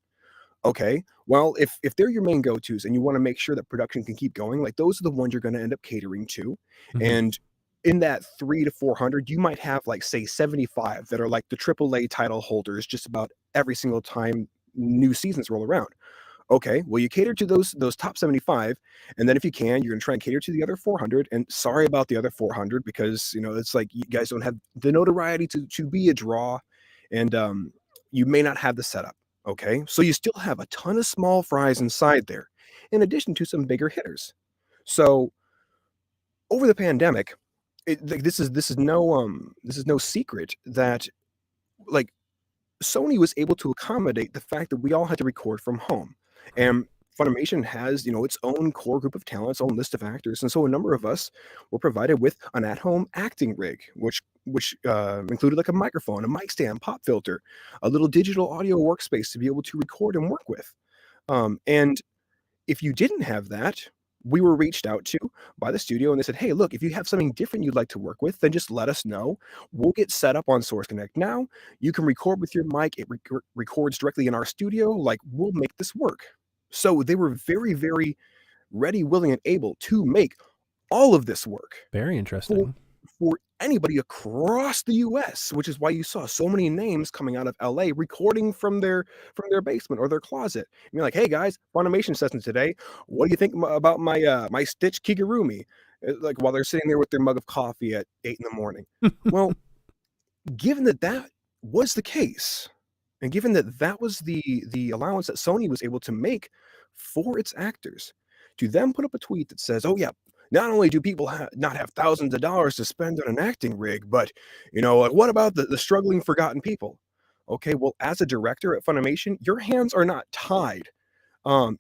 Okay, well, if they're your main go-tos and you wanna make sure that production can keep going, like, those are the ones you're gonna end up catering to, Mhm. and in that 3 to 400, you might have, like, say, 75 that are, like, the AAA title holders just about every single time new seasons roll around. Okay, well, you cater to those top 75, and then if you can, you're gonna try and cater to the other 400, and sorry about the other 400 because, it's like you guys don't have the notoriety to be a draw, and, you may not have the setup, okay? So you still have a ton of small fries inside there, in addition to some bigger hitters. So, over the pandemic, this is no secret that, like, Sony was able to accommodate the fact that we all had to record from home. Right. And Funimation has, its own core group of talent, its own list of actors, and so a number of us were provided with an at-home acting rig, which included like a microphone, a mic stand, pop filter, a little digital audio workspace to be able to record and work with. And if you didn't have that, we were reached out to by the studio and they said, "Hey, look, if you have something different you'd like to work with, then just let us know. We'll get set up on Source Connect now. You can record with your mic. It records directly in our studio. Like, we'll make this work." So they were very, very ready, willing, and able to make all of this work Very for interesting. for anybody across the US, which is why you saw so many names coming out of LA recording from their basement or their closet. And you're like, "Hey guys, Funimation session today. What do you think about my Stitch Kigurumi?" Like while they're sitting there with their mug of coffee at 8 in the morning. Well, given that that was the case, and given that that was the allowance that Sony was able to make for its actors, to then put up a tweet that says, "Oh yeah, not only do people not have thousands of dollars to spend on an acting rig, but like, what about the struggling, forgotten people?" Okay, well, as a director at Funimation, your hands are not tied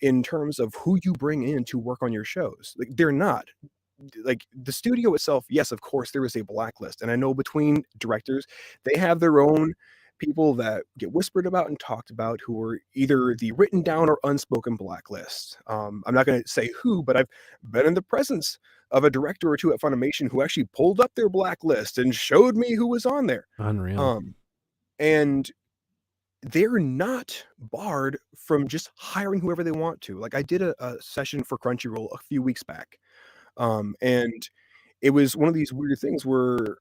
in terms of who you bring in to work on your shows. Like they're not. Like the studio itself, yes, of course, there is a blacklist. And I know between directors, they have their own people that get whispered about and talked about who are either the written down or unspoken blacklist. I'm not going to say who, but I've been in the presence of a director or two at Funimation who actually pulled up their blacklist and showed me who was on there. Unreal. And they're not barred from just hiring whoever they want to. Like I did a session for Crunchyroll a few weeks back. And it was one of these weird things where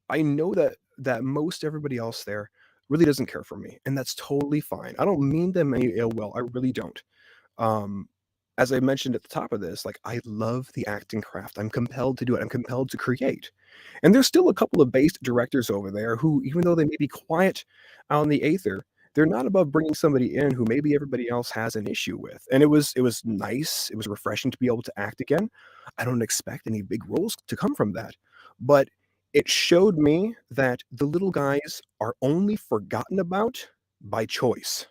I know that most everybody else there really doesn't care for me, and that's totally fine. I don't mean them any ill will. I really don't. Um, as I mentioned at the top of this, like I love the acting craft. I'm compelled to do it. I'm compelled to create. And there's still a couple of based directors over there who, even though they may be quiet out in the aether, they're not above bringing somebody in who maybe everybody else has an issue with. And it was nice. It was refreshing to be able to act again. I don't expect any big roles to come from that, but it showed me that the little guys are only forgotten about by choice.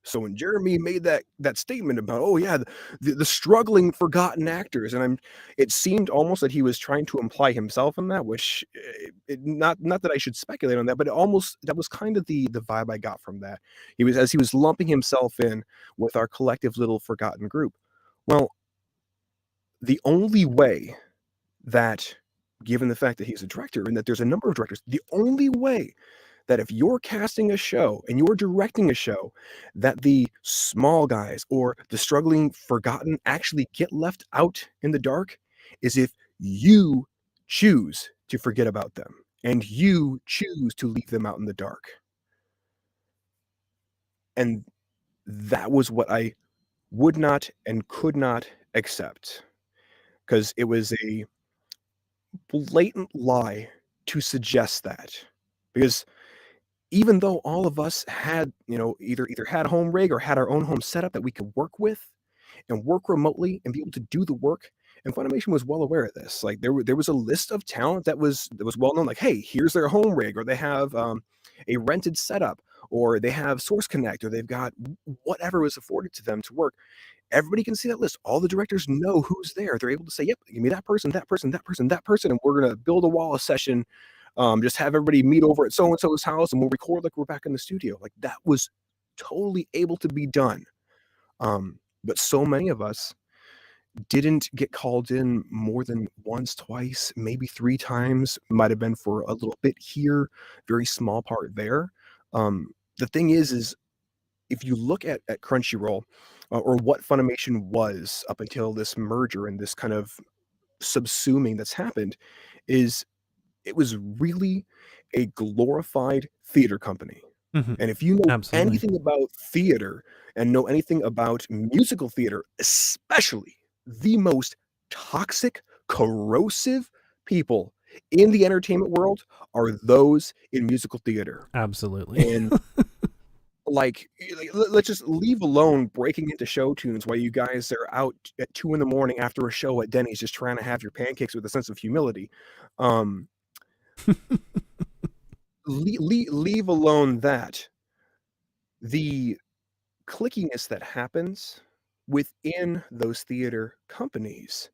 So when Jeremy made that statement about, oh yeah, the struggling forgotten actors, and it seemed almost that he was trying to imply himself in that, which not that I should speculate on that, but that was kind of the vibe I got from that. He was lumping himself in with our collective little forgotten group. Well, the only way that, given the fact that he's a director and that there's a number of directors, the only way that if you're casting a show and you're directing a show, that the small guys or the struggling forgotten actually get left out in the dark is if you choose to forget about them and you choose to leave them out in the dark. And that was what I would not and could not accept, because it was a blatant lie to suggest that. Because even though all of us had, either had home rig or had our own home setup that we could work with and work remotely and be able to do the work, and Funimation was well aware of this. Like there was a list of talent that was well known. Like, hey, here's their home rig, or they have a rented setup, or they have Source Connect, or they've got whatever was afforded to them to work. Everybody can see that list. All the directors know who's there. They're able to say, yep, give me that person, that person, that person, that person, and we're gonna build a wall of session. Just have everybody meet over at so and so's house, and we'll record like we're back in the studio. Like that was totally able to be done. But so many of us didn't get called in more than once, twice, maybe 3 times. Might have been for a little bit here, very small part there. The thing is if you look at Crunchyroll, or what Funimation was up until this merger and this kind of subsuming that's happened, is it was really a glorified theater company. Mhm. And if you know Absolutely. anything about theater and know anything about musical theater, especially the most toxic, corrosive people in the entertainment world are those in musical theater. Absolutely. And let's just leave alone breaking into show tunes while you guys are out at 2 in the morning after a show at Denny's just trying to have your pancakes with a sense of humility. Um, leave alone that. The clickiness that happens within those theater companies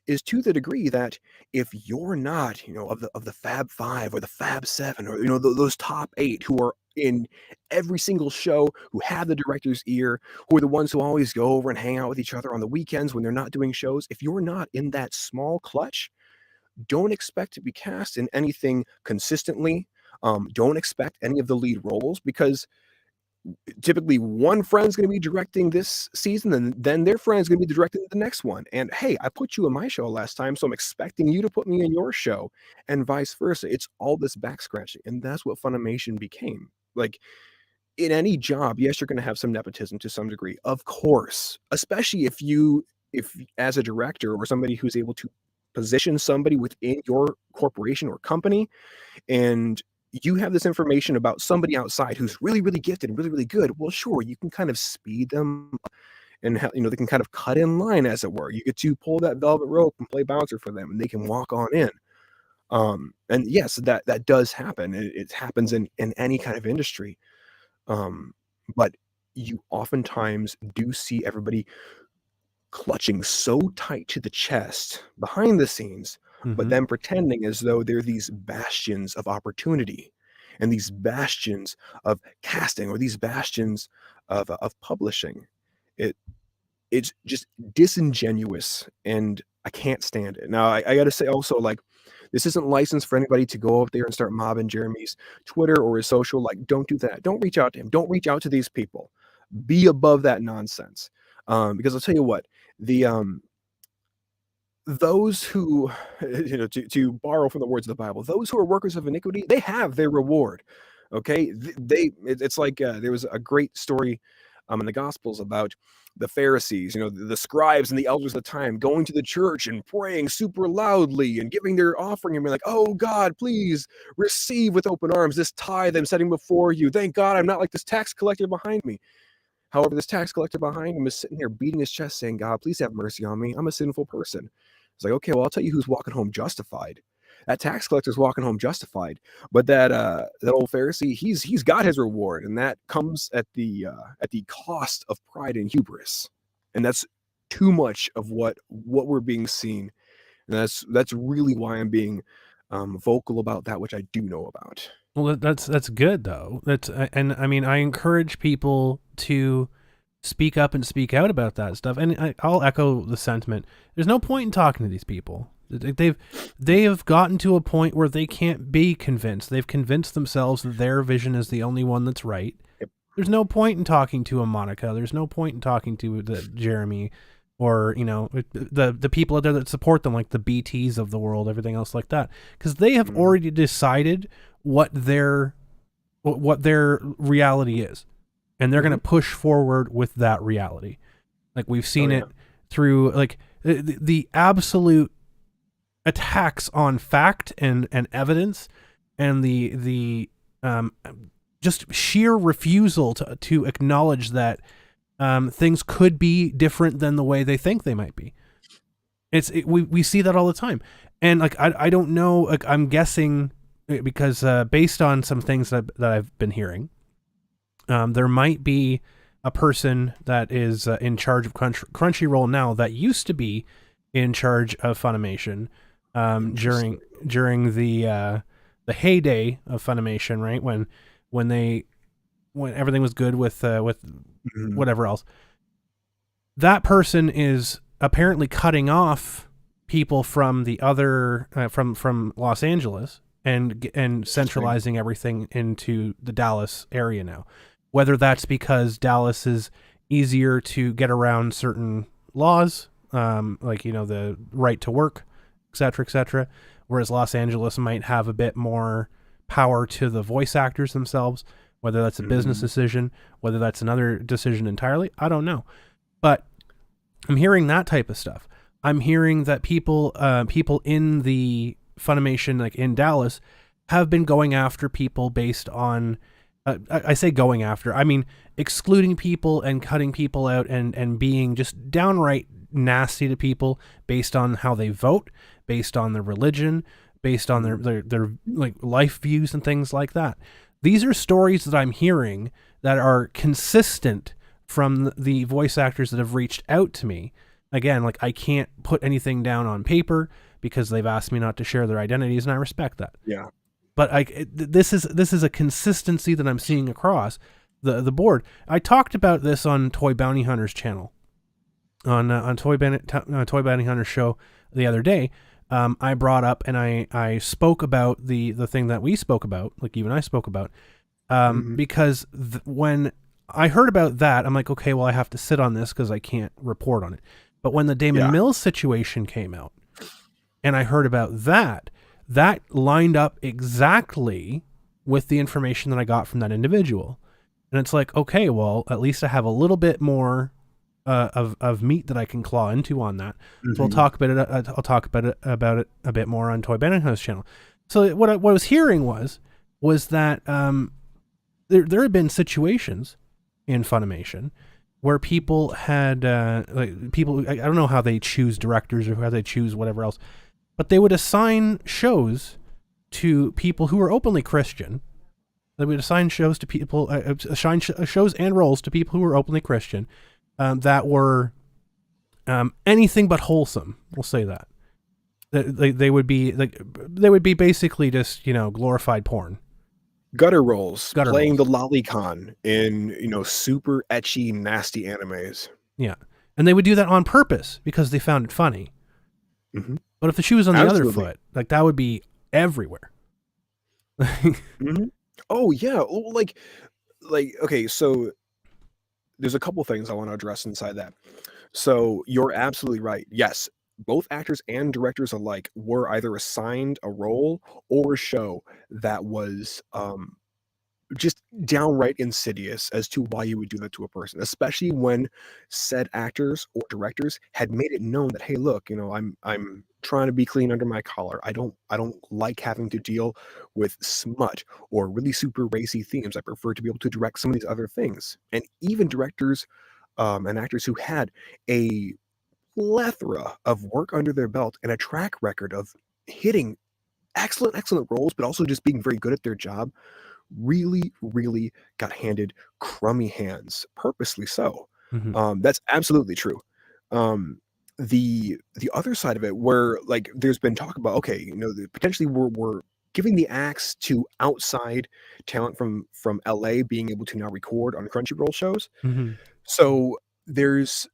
is to the degree that if you're not, of the Fab Five or the Fab Seven, or those top 8 who are in every single show, who have the director's ear, who are the ones who always go over and hang out with each other on the weekends when they're not doing shows, if you're not in that small clutch, don't expect to be cast in anything consistently. Don't expect any of the lead roles, because typically one friend's going to be directing this season, and then their friend's going to be directing the next one. And hey, I put you in my show last time, so I'm expecting you to put me in your show, and vice versa. It's all this back scratching, and that's what Funimation became. Like in any job, yes, you're going to have some nepotism to some degree, of course, especially if as a director or somebody who's able to position somebody within your corporation or company, and you have this information about somebody outside who's really, really gifted and really, really good. Well, sure, you can kind of speed them up, and they can kind of cut in line, as it were. You get to pull that velvet rope and play bouncer for them, and they can walk on in. And yes, that does happen. It happens in any kind of industry. Um, but you oftentimes do see everybody clutching so tight to the chest behind the scenes, but Mm-hmm. then pretending as though they're these bastions of opportunity and these bastions of casting or these bastions of publishing. It it's just disingenuous, and I can't stand it. Now, I gotta say also, like, this isn't licensed for anybody to go out there and start mobbing Jeremy's Twitter or his social. Like, don't do that. Don't reach out to him. Don't reach out to these people. Be above that nonsense. Because I'll tell you what, the those who, to borrow from the words of the Bible, those who are workers of iniquity, they have their reward. Okay, it's like there was a great story in the Gospels about the Pharisees, the scribes and the elders of the time going to the church and praying super loudly and giving their offering and being like, "Oh God, please receive with open arms this tithe I'm setting before you. Thank God I'm not like this tax collector behind me." However, this tax collector behind him is sitting there beating his chest saying, "God, please have mercy on me. I'm a sinful person." It's like, okay, well, I'll tell you who's walking home justified. That tax collector's walking home justified, but that old Pharisee, he's got his reward, and that comes at the cost of pride and hubris, and that's too much of what we're being seen, and that's really why I'm being vocal about that which I do know about. Well, that's good though. And I mean, I encourage people to speak up and speak out about that stuff. And I'll echo the sentiment. There's no point in talking to these people. They have gotten to a point where they can't be convinced. They've convinced themselves that their vision is the only one that's right. Yep. There's no point in talking to a Monica. There's no point in talking to the Jeremy, or the people out there that support them, like the BTs of the world, everything else like that, because they have already decided what their reality is, and they're going to push forward with that reality. Like we've seen it through like the absolute attacks on fact and evidence, and the just sheer refusal to acknowledge that things could be different than the way they think they might be. We see that all the time, and like I don't know, like I'm guessing, because based on some things that I've been hearing, there might be a person that is in charge of Crunchyroll now that used to be in charge of Funimation during the heyday of Funimation, right? When everything was good with whatever else. That person is apparently cutting off people from the other from Los Angeles and centralizing everything into the Dallas area now. Whether that's because Dallas is easier to get around certain laws, like the right to work, et cetera, whereas Los Angeles might have a bit more power to the voice actors themselves. Whether that's a business decision, whether that's another decision entirely, I don't know. But I'm hearing that type of stuff. I'm hearing that people in the Funimation, like in Dallas, have been going after people based on, I say going after, I mean excluding people and cutting people out and being just downright nasty to people based on how they vote, based on their religion, based on their like life views and things like that. These are stories that I'm hearing that are consistent from the voice actors that have reached out to me. Again, like I can't put anything down on paper because they've asked me not to share their identities, and I respect that. Yeah. But this is a consistency that I'm seeing across the board. I talked about this on Toy Bounty Hunter's channel, on Toy Bounty Hunter's show the other day. I brought up and I spoke about the thing that we spoke about, like you and I spoke about, because when I heard about that, I'm like, okay, well, I have to sit on this because I can't report on it. But when the Damon Mills situation came out and I heard about that lined up exactly with the information that I got from that individual. And it's like, okay, well, at least I have a little bit more of meat that I can claw into on that. So I'll talk about it a bit more on Toy Bannington's channel. So what I was hearing was that there had been situations in Funimation where people had I don't know how they choose directors or how they choose whatever else, but they would assign shows to people who are openly Christian, They would assign shows to people, shows and roles to people who were openly Christian, that were anything but wholesome. We'll say that. They would be basically just glorified porn. Gutter roles, playing the lolicon in super ecchi, nasty animes. Yeah, and they would do that on purpose because they found it funny. Mm-hmm. But if the shoe was on the other foot, like that would be everywhere. Mm-hmm. Oh yeah, like okay, so there's a couple things I want to address inside that. So you're absolutely right. Yes, both actors and directors alike were either assigned a role or a show that was just downright insidious as to why you would do that to a person, especially when said actors or directors had made it known that, hey, look, I'm trying to be clean under my collar. I don't like having to deal with smut or really super racy themes. I prefer to be able to direct some of these other things. And even directors and actors who had a plethora of work under their belt and a track record of hitting excellent roles, but also just being very good at their job, really got handed crummy hands, purposely so. Mm-hmm. That's absolutely true. The other side of it, where like there's been talk about, okay, potentially we're giving the axe to outside talent from LA being able to now record on Crunchyroll shows. Mm-hmm. So there's,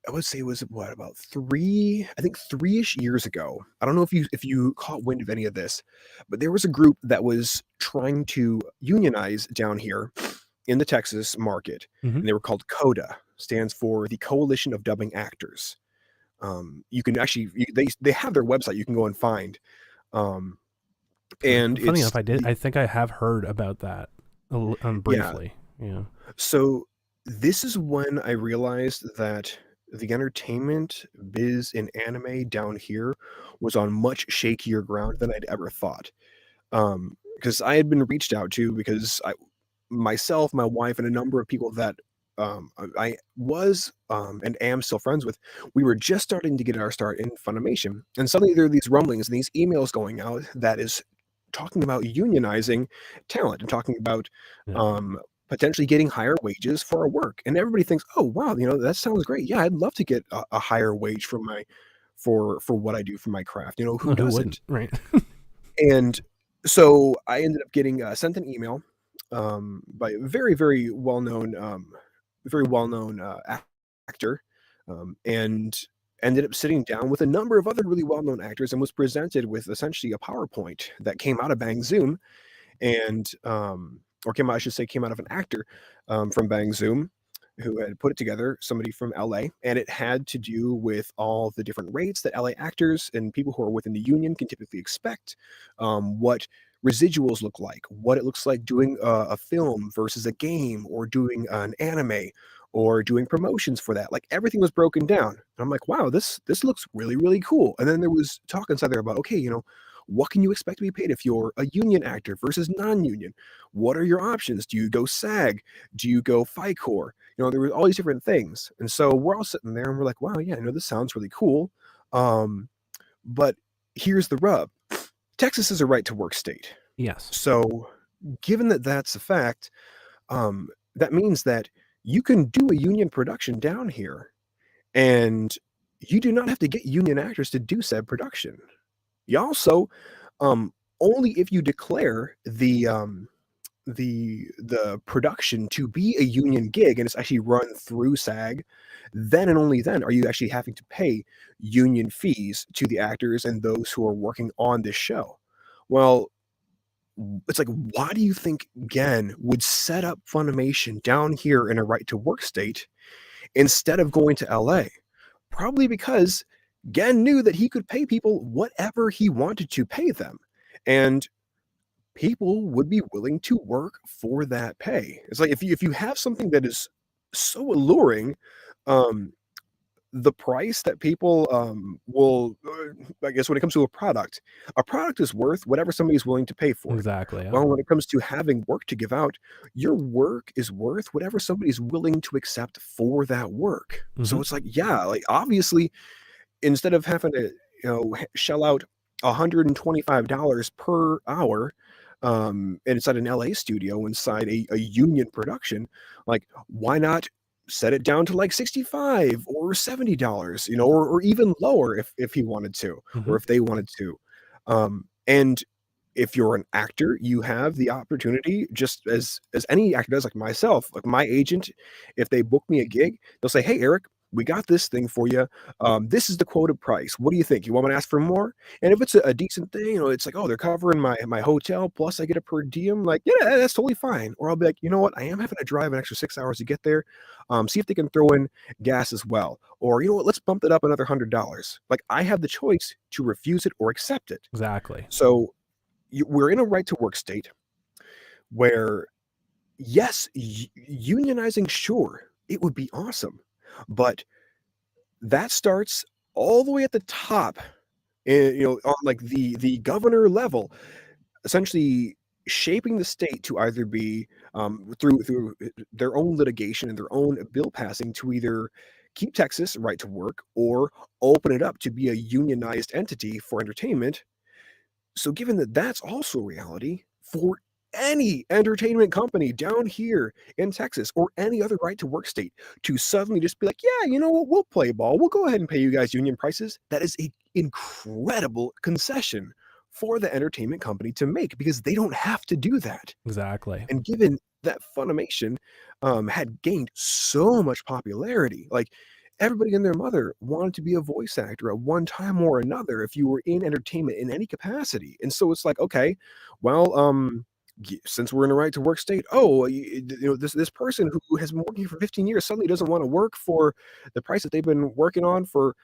I would say it was what, about 3-ish years ago. I don't know if you caught wind of any of this, but there was a group that was trying to unionize down here in the Texas market, Mm-hmm. and they were called CODA, stands for the Coalition of Dubbing Actors. You can actually they have their website you can go and find. And funny it's enough, I think I have heard about that briefly. Yeah. So this is when I realized that the entertainment biz in anime down here was on much shakier ground than I'd ever thought. Because I had been reached out to, because myself, my wife, and a number of people that I was and am still friends with, we were just starting to get our start in Funimation, and suddenly there are these rumblings and these emails going out that is talking about unionizing talent and talking about potentially getting higher wages for our work. And everybody thinks, oh wow, that sounds great. Yeah, I'd love to get a higher wage for what I do for my craft. Who doesn't? Wouldn't, right? And so I ended up getting sent an email by a very well-known actor, and ended up sitting down with a number of other really well-known actors and was presented with essentially a PowerPoint that came out of Bang Zoom, and I should say came out of an actor from Bang Zoom who had put it together, somebody from LA, and it had to do with all the different rates that LA actors and people who are within the union can typically expect, what residuals look like, what it looks like doing a film versus a game, or doing an anime, or doing promotions for that. Like everything was broken down. And I'm like, wow, this looks really cool. And then there was talk inside there about, okay, what can you expect to be paid if you're a union actor versus non-union? What are your options? Do you go SAG? Do you go FICOR? There were all these different things. And so we're all sitting there and we're like, wow, yeah, this sounds really cool. But here's the rub. Texas is a right to work state. Yes. So given that that's a fact, that means that you can do a union production down here, and you do not have to get union actors to do said production. You also, only if you declare the production to be a union gig and it's actually run through SAG, then and only then are you actually having to pay union fees to the actors and those who are working on this show. Well, it's like, why do you think Gen would set up Funimation down here in a right to work state instead of going to LA? Probably because Gen knew that he could pay people whatever he wanted to pay them, and people would be willing to work for that pay. It's like if you have something that is so alluring, the price that people will, I guess, when it comes to a product is worth whatever somebody's willing to pay for it. Exactly. Yeah. Well, when it comes to having work to give out, your work is worth whatever somebody's willing to accept for that work. So it's like, yeah, like obviously, instead of having to shell out $125 per hour and inside an LA studio, inside a union production, like, why not set it down to like 65 or $70, or even lower if he wanted to, Hmm. or if they wanted to. And if you're an actor, you have the opportunity, just as any actor does, like myself, like my agent, if they book me a gig, they'll say, "Hey, Eric, we got this thing for you. This is the quoted price. What do you think? You want me to ask for more?" And if it's a decent thing, it's like, "Oh, they're covering my hotel, plus I get a per diem." Like, yeah, that's totally fine. Or I'll be like, you know what? I am having to drive an extra 6 hours to get there. See if they can throw in gas as well. Or you know what? Let's bump it up another $100. Like, I have the choice to refuse it or accept it. Exactly. So we're in a right to work state where, yes, unionizing, sure, it would be awesome, but that starts all the way at the top, on like the governor level, essentially shaping the state to either be, through their own litigation and their own bill passing, to either keep Texas right to work or open it up to be a unionized entity for entertainment. So given that that's also reality for any entertainment company down here in Texas or any other right to work state to suddenly just be like, yeah, you know what, we'll play ball. We'll go ahead and pay you guys union prices. That is a incredible concession for the entertainment company to make, because they don't have to do that. Exactly. And given that Funimation had gained so much popularity, like, everybody and their mother wanted to be a voice actor at one time or another if you were in entertainment in any capacity. And so it's like, okay, well, since we're in a right to work state, oh, this person who has been working for 15 years suddenly doesn't want to work for the price that they've been working on for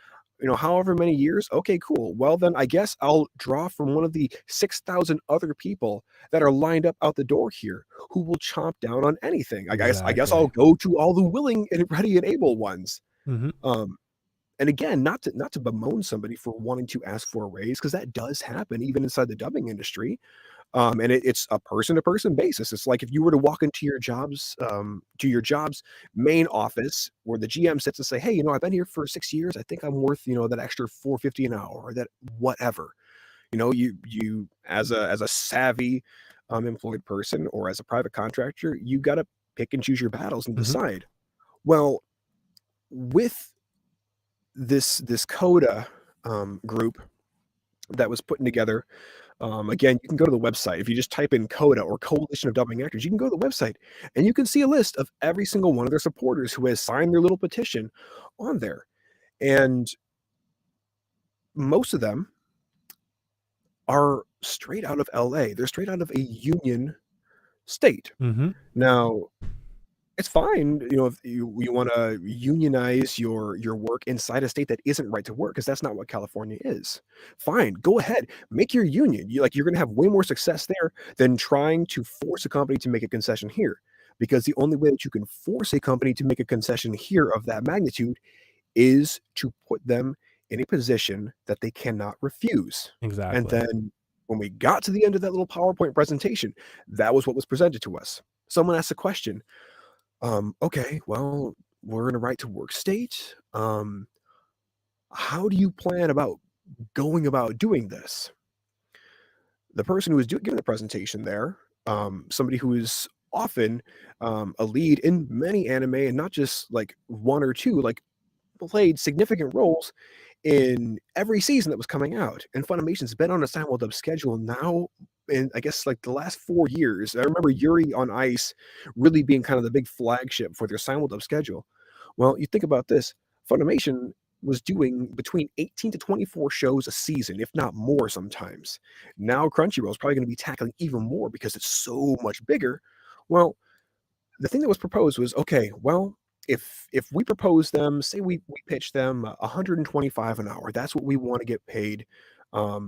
however many years. Okay, cool. Well, then I guess I'll draw from one of the 6,000 other people that are lined up out the door here who will chomp down on anything. I guess I'll Exactly. go to all the willing and ready and able ones. Hmm. Um, and again, not to bemoan somebody for wanting to ask for a raise, because that does happen even inside the dubbing industry. And it's a person-to-person basis. It's like if you were to walk into your job's main office where the GM sits and say, "Hey, I've been here for 6 years. I think I'm worth, that extra 450 an hour, or that whatever." You as a savvy employed person, or as a private contractor, you got to pick and choose your battles and Hmm. decide. Well, with this coda group that was putting together. Again, you can go to the website. If you just type in CODA, or Coalition of Dubbing Actors, you can go to the website and you can see a list of every single one of their supporters who has signed their little petition on there. And most of them are straight out of LA. They're straight out of a union state. Hmm. Now, it's fine, if you wanna unionize your work inside a state that isn't right to work, because that's not what California is. Fine, go ahead, make your union. You're gonna have way more success there than trying to force a company to make a concession here, because the only way that you can force a company to make a concession here of that magnitude is to put them in a position that they cannot refuse. And Exactly. then when we got to the end of that little PowerPoint presentation, that was what was presented to us. Someone asked a question, okay, well, we're in a right to work state. How do you plan about going about doing this? The person who was giving the presentation there, somebody who is often a lead in many anime, and not just like one or two, like played significant roles in every season that was coming out. And Funimation's been on a simuldub schedule now in, I guess, like the last 4 years. I remember Yuri on Ice really being kind of the big flagship for their simuldub schedule. Well, you think about this, Funimation was doing between 18 to 24 shows a season, if not more sometimes. Now Crunchyroll is probably going to be tackling even more because it's so much bigger. Well, the thing that was proposed was, okay, well, if we propose them, say we pitch them 125 an hour, that's what we want to get paid.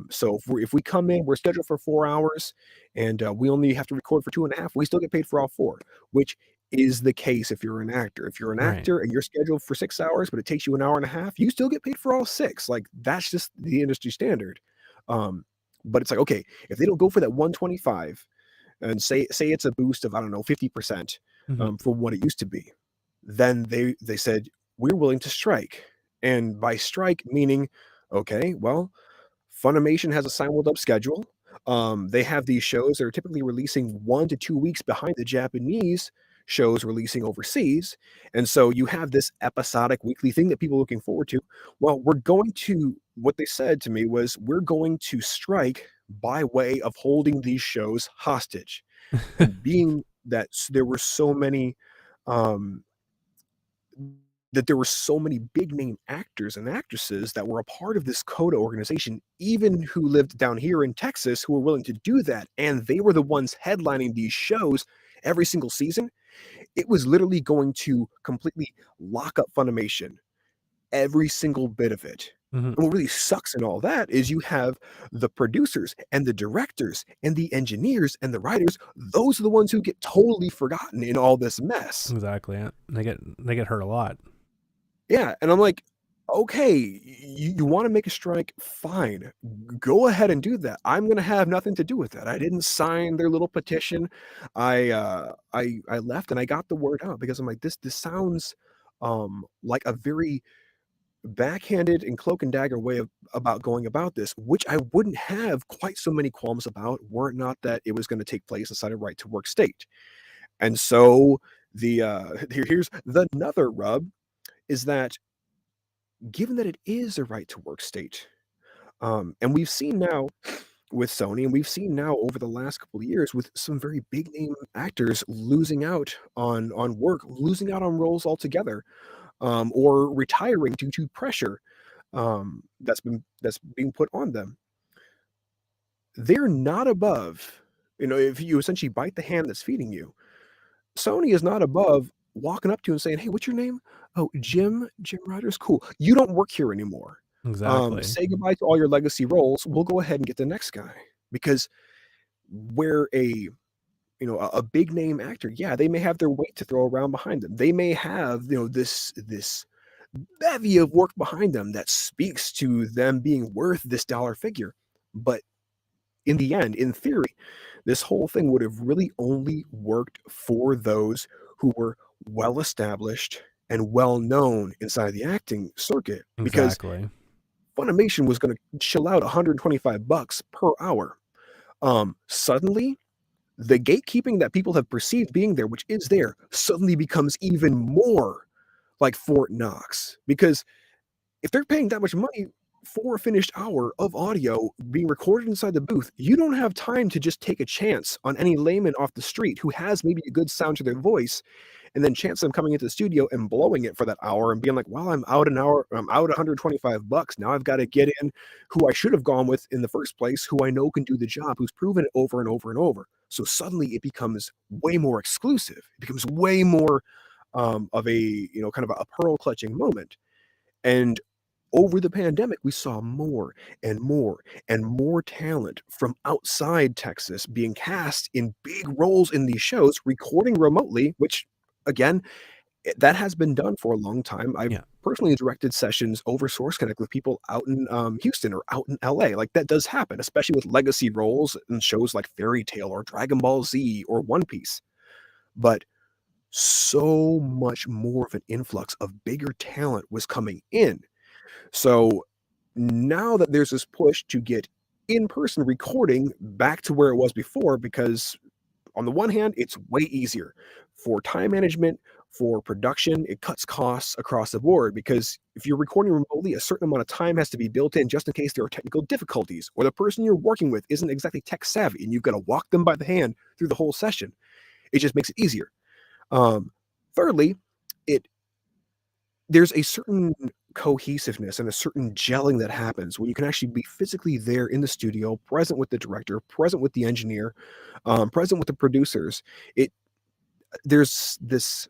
So if we come in, we're scheduled for 4 hours, and we only have to record for 2.5, we still get paid for all four, which is the case if you're an actor. If you're an Right. actor and you're scheduled for 6 hours, but it takes you an hour and a half, you still get paid for all six. Like, that's just the industry standard. Um, but it's like, okay, if they don't go for that 125, and say it's a boost of, I don't know, 50%, Hmm. from what it used to be, then they said, we're willing to strike. And by strike, meaning, okay, well, Funimation has a simuldub schedule. They have these shows that are typically releasing 1 to 2 weeks behind the Japanese shows releasing overseas, and so you have this episodic weekly thing that people are looking forward to. Well, we're going to what they said to me was, "We're going to strike by way of holding these shows hostage." And being that there were so many, um that there were so many big name actors and actresses that were a part of this CODA organization, even who lived down here in Texas, who were willing to do that, and they were the ones headlining these shows every single season. It was literally going to completely lock up Funimation, every single bit of it. Mhm. And what really sucks in all that is you have the producers and the directors and the engineers and the writers. Those are the ones who get totally forgotten in all this mess. Exactly. Yeah. They get hurt a lot. Yeah, and I'm like, "Okay, you wanna make a strike? Fine. Go ahead and do that. I'm gonna have nothing to do with that. I didn't sign their little petition. I left and I got the word out because I'm like, this sounds, like a very backhanded and cloak and dagger way of about going about this, which I wouldn't have quite so many qualms about were it not that it was gonna take place inside a right to work state. And so here's the another rub is that given that it is a right to work state, and we've seen now with Sony, and we've seen now over the last couple of years with some very big name actors losing out on work, losing out on roles altogether, or retiring due to pressure that's being put on them. They're not above, if you essentially bite the hand that's feeding you. Sony is not above walking up to you and saying, "Hey, what's your name?" "Oh, Jim Rogers." "Cool. You don't work here anymore. Exactly. Say goodbye to all your legacy roles. We'll go ahead and get the next guy." Because where a big name actor, yeah, they may have their weight to throw around behind them. They may have, this bevy of work behind them that speaks to them being worth this dollar figure. But in the end, in theory, this whole thing would have really only worked for those who were well established and well known inside the acting circuit because Exactly. Funimation was going to chill out $125 per hour. Suddenly, the gatekeeping that people have perceived being there, which is there, suddenly becomes even more like Fort Knox because if they're paying that much money for a finished hour of audio being recorded inside the booth, you don't have time to just take a chance on any layman off the street who has maybe a good sound to their voice and then chance them coming into the studio and blowing it for that hour and being like, well, I'm out an hour, I'm out $125. Now I've got to get in who I should have gone with in the first place, who I know can do the job, who's proven it over and over and over. So suddenly it becomes way more exclusive. It becomes way more of a, kind of a pearl clutching moment. And over the pandemic, we saw more and more and more talent from outside Texas being cast in big roles in these shows, recording remotely, which again, that has been done for a long time. I've Yeah. personally directed sessions over Source Connect with people out in Houston or out in LA. Like that does happen, especially with legacy roles in shows like Fairy Tale or Dragon Ball Z or One Piece. But so much more of an influx of bigger talent was coming in. So now that there's this push to get in-person recording back to where it was before, because on the one hand, it's way easier for time management, for production, it cuts costs across the board because if you're recording remotely, a certain amount of time has to be built in just in case there are technical difficulties or the person you're working with isn't exactly tech savvy and you've got to walk them by the hand through the whole session. It just makes it easier. Um, Thirdly, it there's a certain cohesiveness and a certain gelling that happens when you can actually be physically there in the studio, present with the director, present with the engineer, present with the producers. It there's this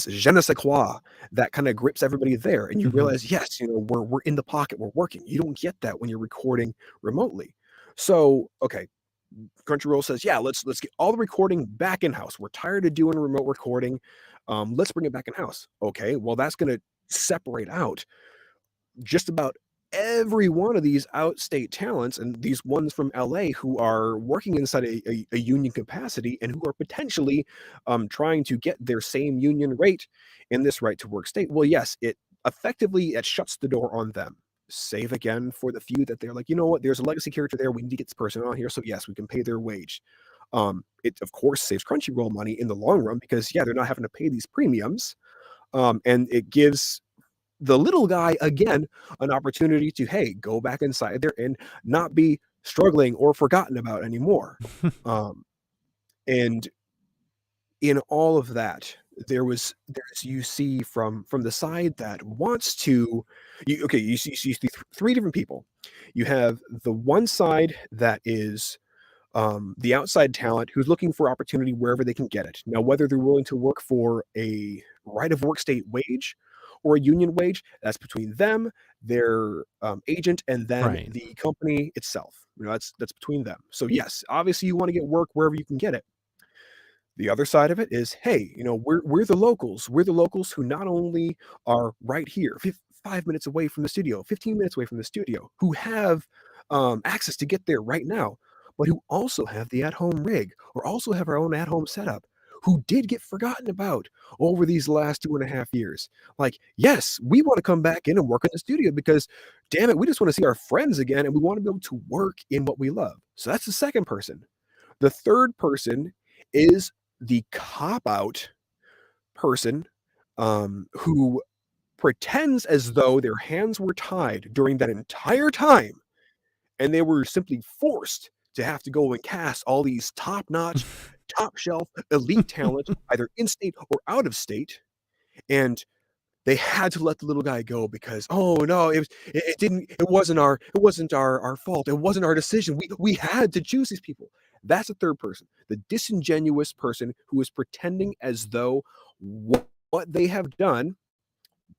je ne sais quoi that kind of grips everybody there, and you Mhm. realize, yes, we're in the pocket, we're working. You don't get that when you're recording remotely. So, okay, Crunchyroll says, yeah, let's get all the recording back in house. We're tired of doing remote recording. Let's bring it back in house. Okay, well that's going to separate out just about every one of these outstate talents and these ones from LA who are working inside a union capacity and who are potentially trying to get their same union rate in this right to work state. Well, yes, it effectively it shuts the door on them. save again for the few that they're like, you know what, there's a legacy character there. We need to get this person on here. So yes, we can pay their wage. It of course saves Crunchyroll money in the long run because yeah, they're not having to pay these premiums. And it gives the little guy again an opportunity to, hey, go back inside there and not be struggling or forgotten about anymore. And in all of that, there's you see from the side that wants to, you see three different people. You have the one side that is the outside talent who's looking for opportunity wherever they can get it. Now, whether they're willing to work for a right of work state wage or a union wage, that's between them, their agent, and then Right. the company itself. That's between them. So yes, obviously you want to get work wherever you can get it. The other side of it is, hey, we're the locals. We're the locals who not only are right here, 5 minutes away from the studio, 15 minutes away from the studio, who have access to get there right now, but who also have the at-home rig or also have our own at-home setup, who did get forgotten about over these last 2.5 years. Like, yes, we want to come back in and work in the studio because, damn it, we just want to see our friends again and we want to be able to work in what we love. So that's the second person. The third person is the cop-out person who pretends as though their hands were tied during that entire time, and they were simply forced to have to go and cast all these top-notch, top-shelf, elite talent, either in-state or out of state, and they had to let the little guy go because, oh no, it wasn't our fault. It wasn't our decision. We had to choose these people. That's the third person, the disingenuous person who is pretending as though what they have done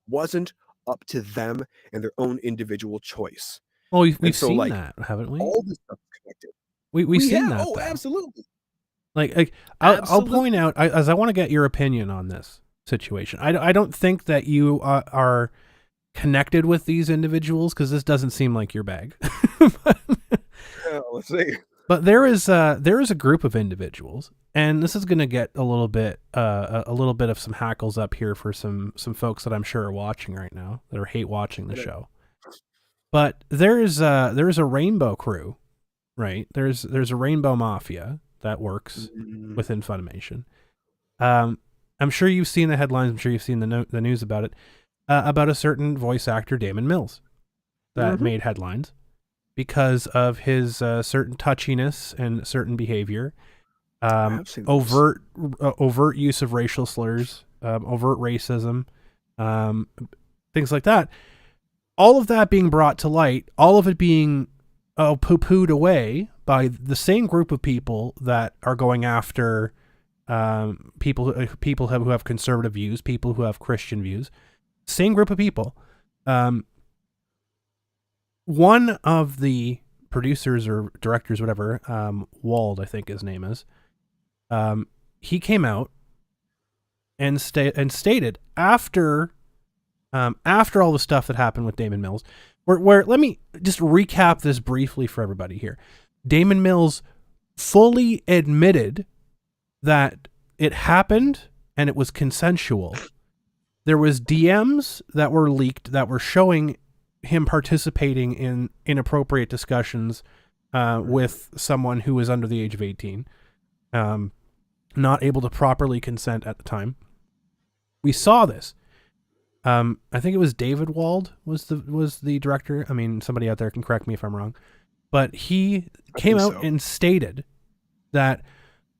wasn't up to them and their own individual choice. Well, we've And so, seen like, that, haven't we? all this stuff is connected. We've seen have. that. Oh, though. absolutely. Like I'll Absolutely. point out, as I want to get your opinion on this situation. I don't think that you are connected with these individuals because this doesn't seem like your bag. Let's see. But there is a group of individuals, and this is going to get a little bit of some hackles up here for some folks that I'm sure are watching right now that are hate watching the show. But there is a rainbow crew, right? There's a rainbow mafia that works within Funimation. I'm sure you've seen the headlines. I'm sure you've seen the news about it, about a certain voice actor, Damon Mills, that made headlines because of his certain touchiness and certain behavior, overt use of racial slurs, overt racism, things like that. All of that being brought to light, all of it being poo-pooed away by the same group of people that are going after people who have conservative views, people who have Christian views, same group of people. One of the producers or directors, whatever, Wald, I think his name is, he came out and stated after all the stuff that happened with Damon Mills, where let me just recap this briefly for everybody here. Damon Mills fully admitted that it happened and it was consensual. There was DMs that were leaked that were showing him participating in inappropriate discussions with someone who was under the age of 18, not able to properly consent at the time. We saw this. I think it was David Wald was the director. I mean, somebody out there can correct me if I'm wrong, but he came out and stated that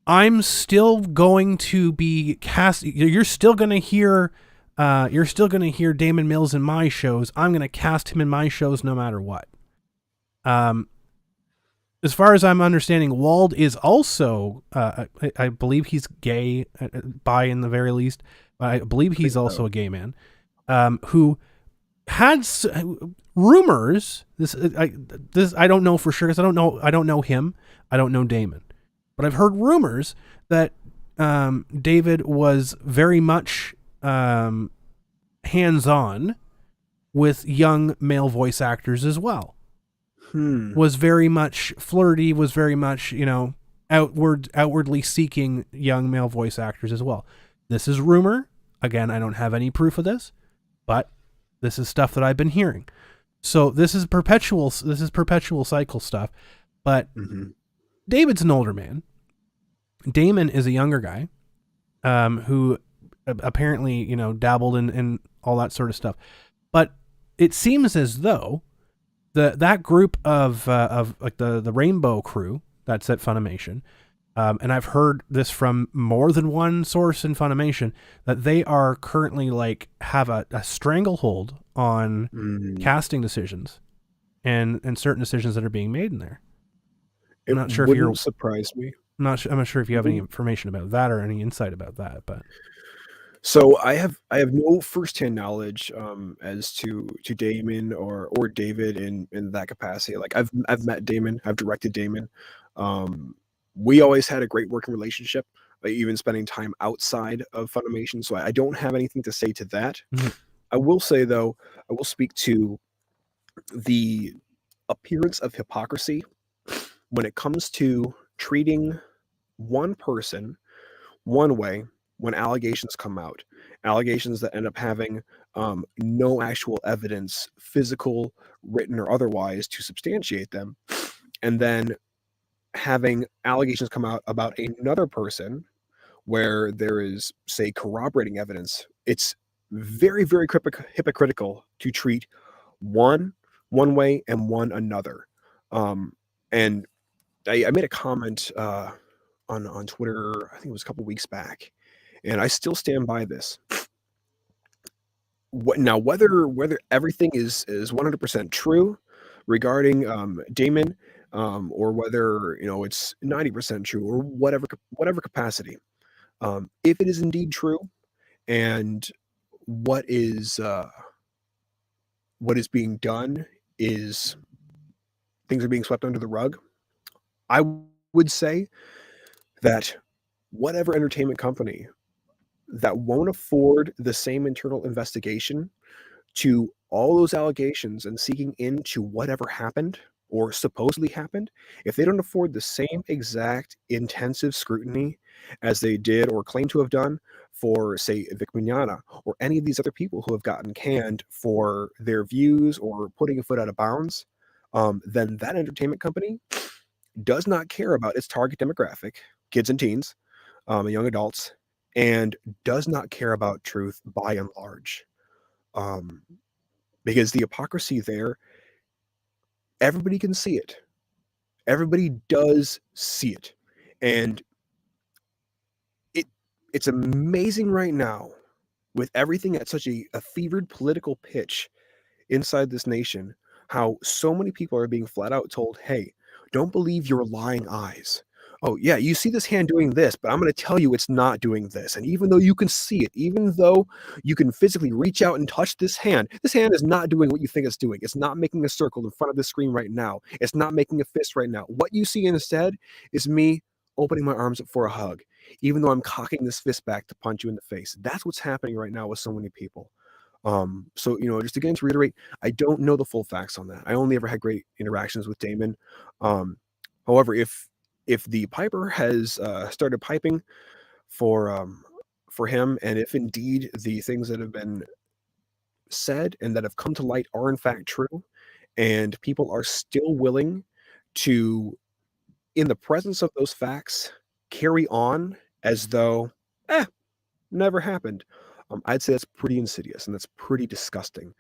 I'm still going to be cast. You're still going to hear Damon Mills in my shows. I'm going to cast him in my shows no matter what. As far as I'm understanding, Wald is also, I believe he's gay, bi in the very least. I believe he's also a gay man, who had rumors. This I don't know for sure because I don't know him. I don't know Damon, but I've heard rumors that David was very much hands-on with young male voice actors as well. Was very much flirty, was very much, outwardly seeking young male voice actors as well. This is rumor. Again, I don't have any proof of this, but this is stuff that I've been hearing. So this is perpetual cycle stuff. But Mm-hmm. David's an older man. Damon is a younger guy, who apparently, dabbled in all that sort of stuff. But it seems as though that group of like the Rainbow Crew that's at Funimation, and I've heard this from more than one source in Funimation, that they are currently like have a stranglehold on Mm. casting decisions and certain decisions that are being made in there. I'm It not sure if you're wouldn't surprise me. I'm not sure if you have any Wouldn't- information about that or any insight about that, but So I have no firsthand knowledge as to Damon or David in that capacity. Like I've met Damon, I've directed Damon. Um, we always had a great working relationship, even spending time outside of Funimation. So I don't have anything to say to that. Mhm. I will say though, I will speak to the appearance of hypocrisy when it comes to treating one person one way when allegations come out, allegations that end up having no actual evidence, physical, written, or otherwise, to substantiate them, and then having allegations come out about another person where there is, say, corroborating evidence. It's very, very hypocritical to treat one one way and one another. And I made a comment on Twitter, I think it was a couple weeks back, and I still stand by this. Now, whether everything is 100% true regarding Damon, or whether it's 90% true, or whatever capacity, if it is indeed true, and what is uh, what is being done is things are being swept under the rug, I would say that whatever entertainment company that won't afford the same internal investigation to all those allegations and seeking into whatever happened or supposedly happened, if they don't afford the same exact intensive scrutiny as they did or claim to have done for, say, Vic Mignogna or any of these other people who have gotten canned for their views or putting a foot out of bounds, then that entertainment company does not care about its target demographic, kids and teens, and young adults, and does not care about truth by and large. Um, because the hypocrisy there, everybody can see it. Everybody does see it. And it it's amazing right now with everything at such a fevered political pitch inside this nation, how so many people are being flat out told, hey, don't believe your lying eyes. Oh, yeah, you see this hand doing this, but I'm going to tell you it's not doing this. And even though you can see it, even though you can physically reach out and touch this hand is not doing what you think it's doing. It's not making a circle in front of the screen right now. It's not making a fist right now. What you see instead is me opening my arms up for a hug, even though I'm cocking this fist back to punch you in the face. That's what's happening right now with so many people. So just again to reiterate, I don't know the full facts on that. I only ever had great interactions with Damon. Um, However, if the piper has started piping for him, and if indeed the things that have been said and that have come to light are in fact true, and people are still willing to, in the presence of those facts, carry on as though never happened. I'd say that's pretty insidious and that's pretty disgusting.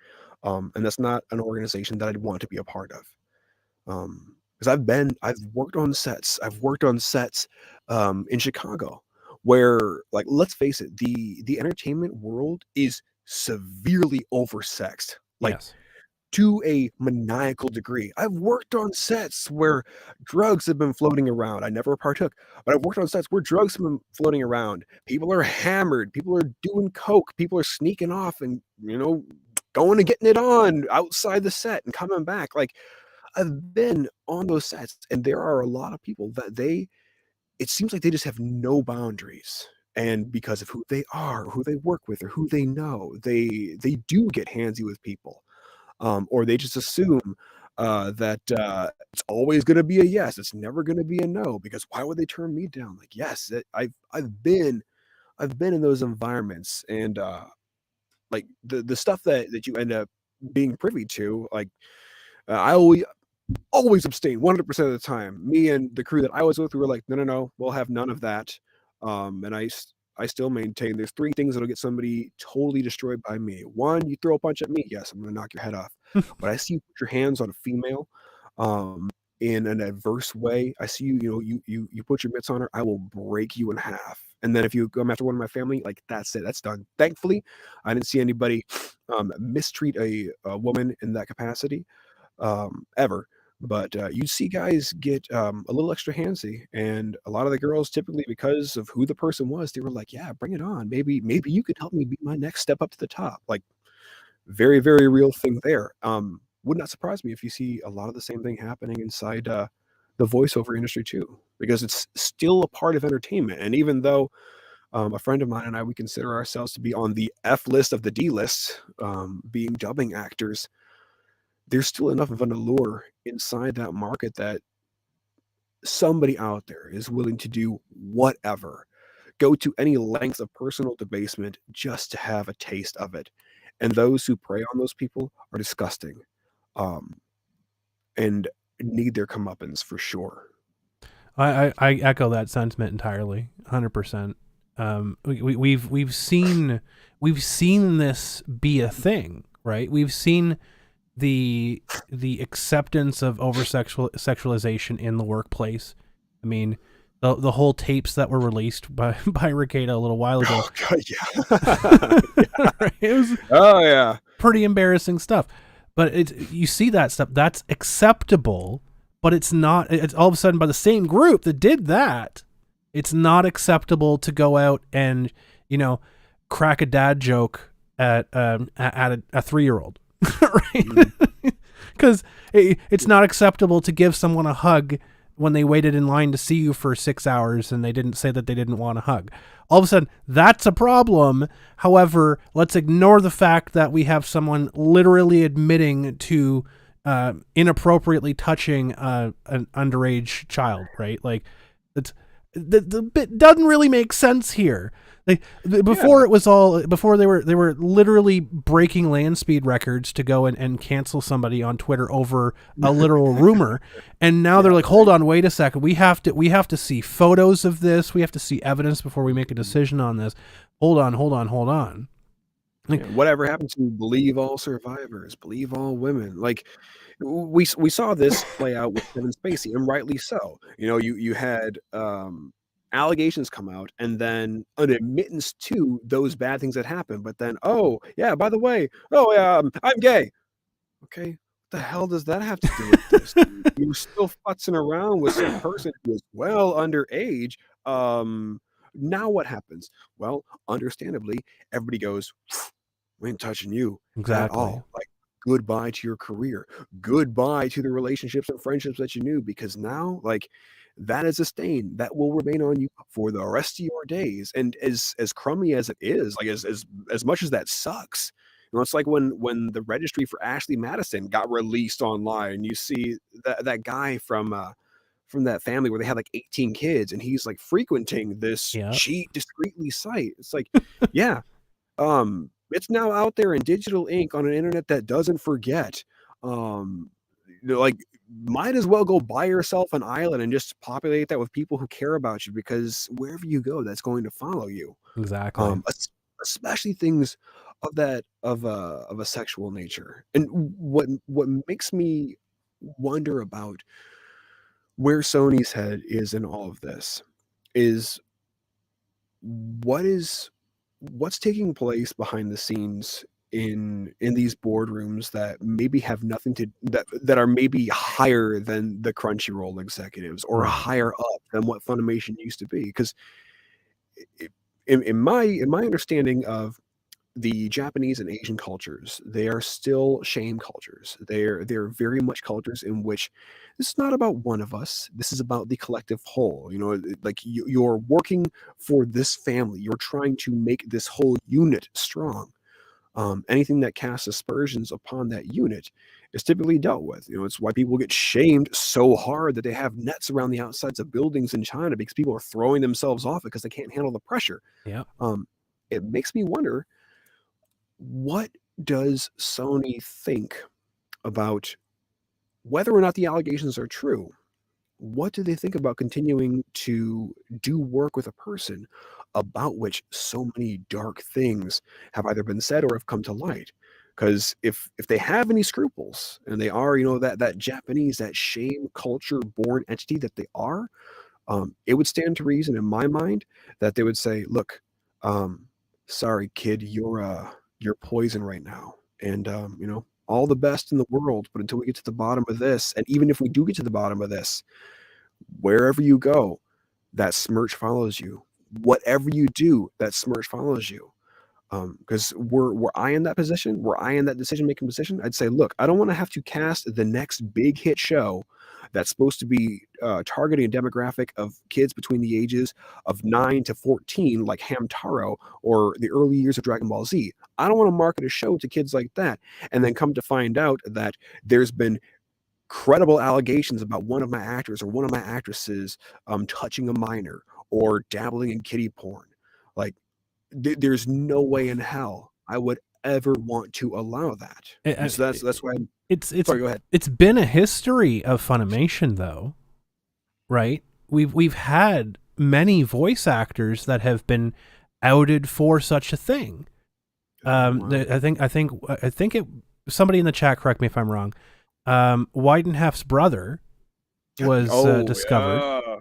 And that's not an organization that I'd want to be a part of. Because I've worked on sets. I've worked on sets in Chicago where, like, let's face it, the entertainment world is severely oversexed. Like, yes. to a maniacal degree. I've worked on sets where drugs have been floating around. I never partook, but I've worked on sets where drugs have been floating around. People are hammered. People are doing coke. People are sneaking off and, going and getting it on outside the set and coming back. Like, I've been on those sets, and there are a lot of people that it seems like they just have no boundaries. And because of who they are, who they work with, or who they know, they do get handsy with people, or they just assume that it's always going to be a yes. It's never going to be a no, because why would they turn me down? Like, yes, I've been in those environments, and like the stuff that you end up being privy to. Like, I always abstain 100% of the time. Me and the crew that I was with, we were like, no, no, no, we'll have none of that. And I still maintain there's three things that'll get somebody totally destroyed by me. One, you throw a punch at me, yes, I'm gonna knock your head off. But I see you put your hands on a female, um, in an adverse way. I see you, you put your mitts on her, I will break you in half. And then if you come after one of my family, like that's it, that's done. Thankfully, I didn't see anybody mistreat a woman in that capacity ever. But you see guys get a little extra handsy, and a lot of the girls, typically because of who the person was, they were like, "Yeah, bring it on. Maybe you could help me be my next step up to the top." Like, very, very real thing there. Would not surprise me if you see a lot of the same thing happening inside the voiceover industry too, because it's still a part of entertainment. And even though a friend of mine and I, we consider ourselves to be on the F list of the D list, being dubbing actors, there's still enough of an allure inside that market that somebody out there is willing to do whatever, go to any length of personal debasement just to have a taste of it. And those who prey on those people are disgusting, um, and need their comeuppance for sure. I echo that sentiment entirely, 100%. We've seen this be a thing, right? We've seen the acceptance of sexualization in the workplace. I mean, the whole tapes that were released by Ricada a little while ago. Oh God, yeah. Right? It was Oh yeah. pretty embarrassing stuff. But you see that stuff, that's acceptable, but it's not. It's all of a sudden by the same group that did that. It's not acceptable to go out and crack a dad joke at a 3-year-old. Right? Because it's not acceptable to give someone a hug when they waited in line to see you for 6 hours and they didn't say that they didn't want a hug. All of a sudden, that's a problem. However, let's ignore the fact that we have someone literally admitting to inappropriately touching an underage child, right? Like, it's the bit doesn't really make sense here. Like, before it was all, before they were literally breaking land speed records to go and cancel somebody on Twitter over a literal rumor, and now they're like, hold on, wait a second, we have to see photos of this, we have to see evidence before we make a decision on this. Hold on. Like, whatever happened to believe all survivors, believe all women? Like, we saw this play out with Kevin Spacey, and rightly so. You had allegations come out, and then an admittance to those bad things that happened. But then, oh yeah, by the way, oh yeah, I'm gay. Okay, what the hell does that have to do with this? You're still futzing around with some person who is well underage. Now what happens? Well, understandably, everybody goes, we ain't touching you at all. Like, goodbye to your career. Goodbye to the relationships and friendships that you knew, because now, like, that is a stain that will remain on you for the rest of your days. And as crummy as it is, like, as much as that sucks, it's like when the registry for Ashley Madison got released online. You see that guy from that family where they had like 18 kids, and he's like frequenting this cheat discreetly site. It's like, yeah, it's now out there in digital ink on an internet that doesn't forget. Like, might as well go buy yourself an island and just populate that with people who care about you, because wherever you go, that's going to follow you. Exactly. Especially things of a sexual nature. And what makes me wonder about where Sony's head is in all of this is what's taking place behind the scenes in these boardrooms that maybe have nothing to that are maybe higher than the Crunchyroll executives, or higher up than what Funimation used to be. Because in my understanding of the Japanese and Asian cultures, they are still shame cultures. They're very much cultures in which this is not about one of us. This is about the collective whole. Like, you're working for this family. You're trying to make this whole unit strong. Anything that casts aspersions upon that unit is typically dealt with. It's why people get shamed so hard that they have nets around the outsides of buildings in China, because people are throwing themselves off it because they can't handle the pressure. Yeah. It makes me wonder what does Sony think about whether or not the allegations are true? What do they think about continuing to do work with a person about which so many dark things have either been said or have come to light? Because if they have any scruples and they are, that Japanese, that shame culture born entity that they are, it would stand to reason in my mind that they would say, "Look, um, sorry, kid, you're poison right now, and all the best in the world, but until we get to the bottom of this, and even if we do get to the bottom of this, wherever you go, that smirch follows you. Whatever you do, that smirch follows you." Because were I in that position, were I in that decision making position, I'd say, look, I don't want to have to cast the next big hit show that's supposed to be targeting a demographic of kids between the ages of 9 to 14, like Hamtaro or the early years of Dragon Ball Z. I don't want to market a show to kids like that and then come to find out that there's been credible allegations about one of my actors or one of my actresses touching a minor or dabbling in kiddie porn. Like, there's no way in hell I would ever want to allow that. And so that's why it's sorry, go ahead. It's been a history of Funimation, though, right? We've had many voice actors that have been outed for such a thing. Wow. I think it. Somebody in the chat, correct me if I'm wrong. Weidenhalf's brother was discovered Yeah.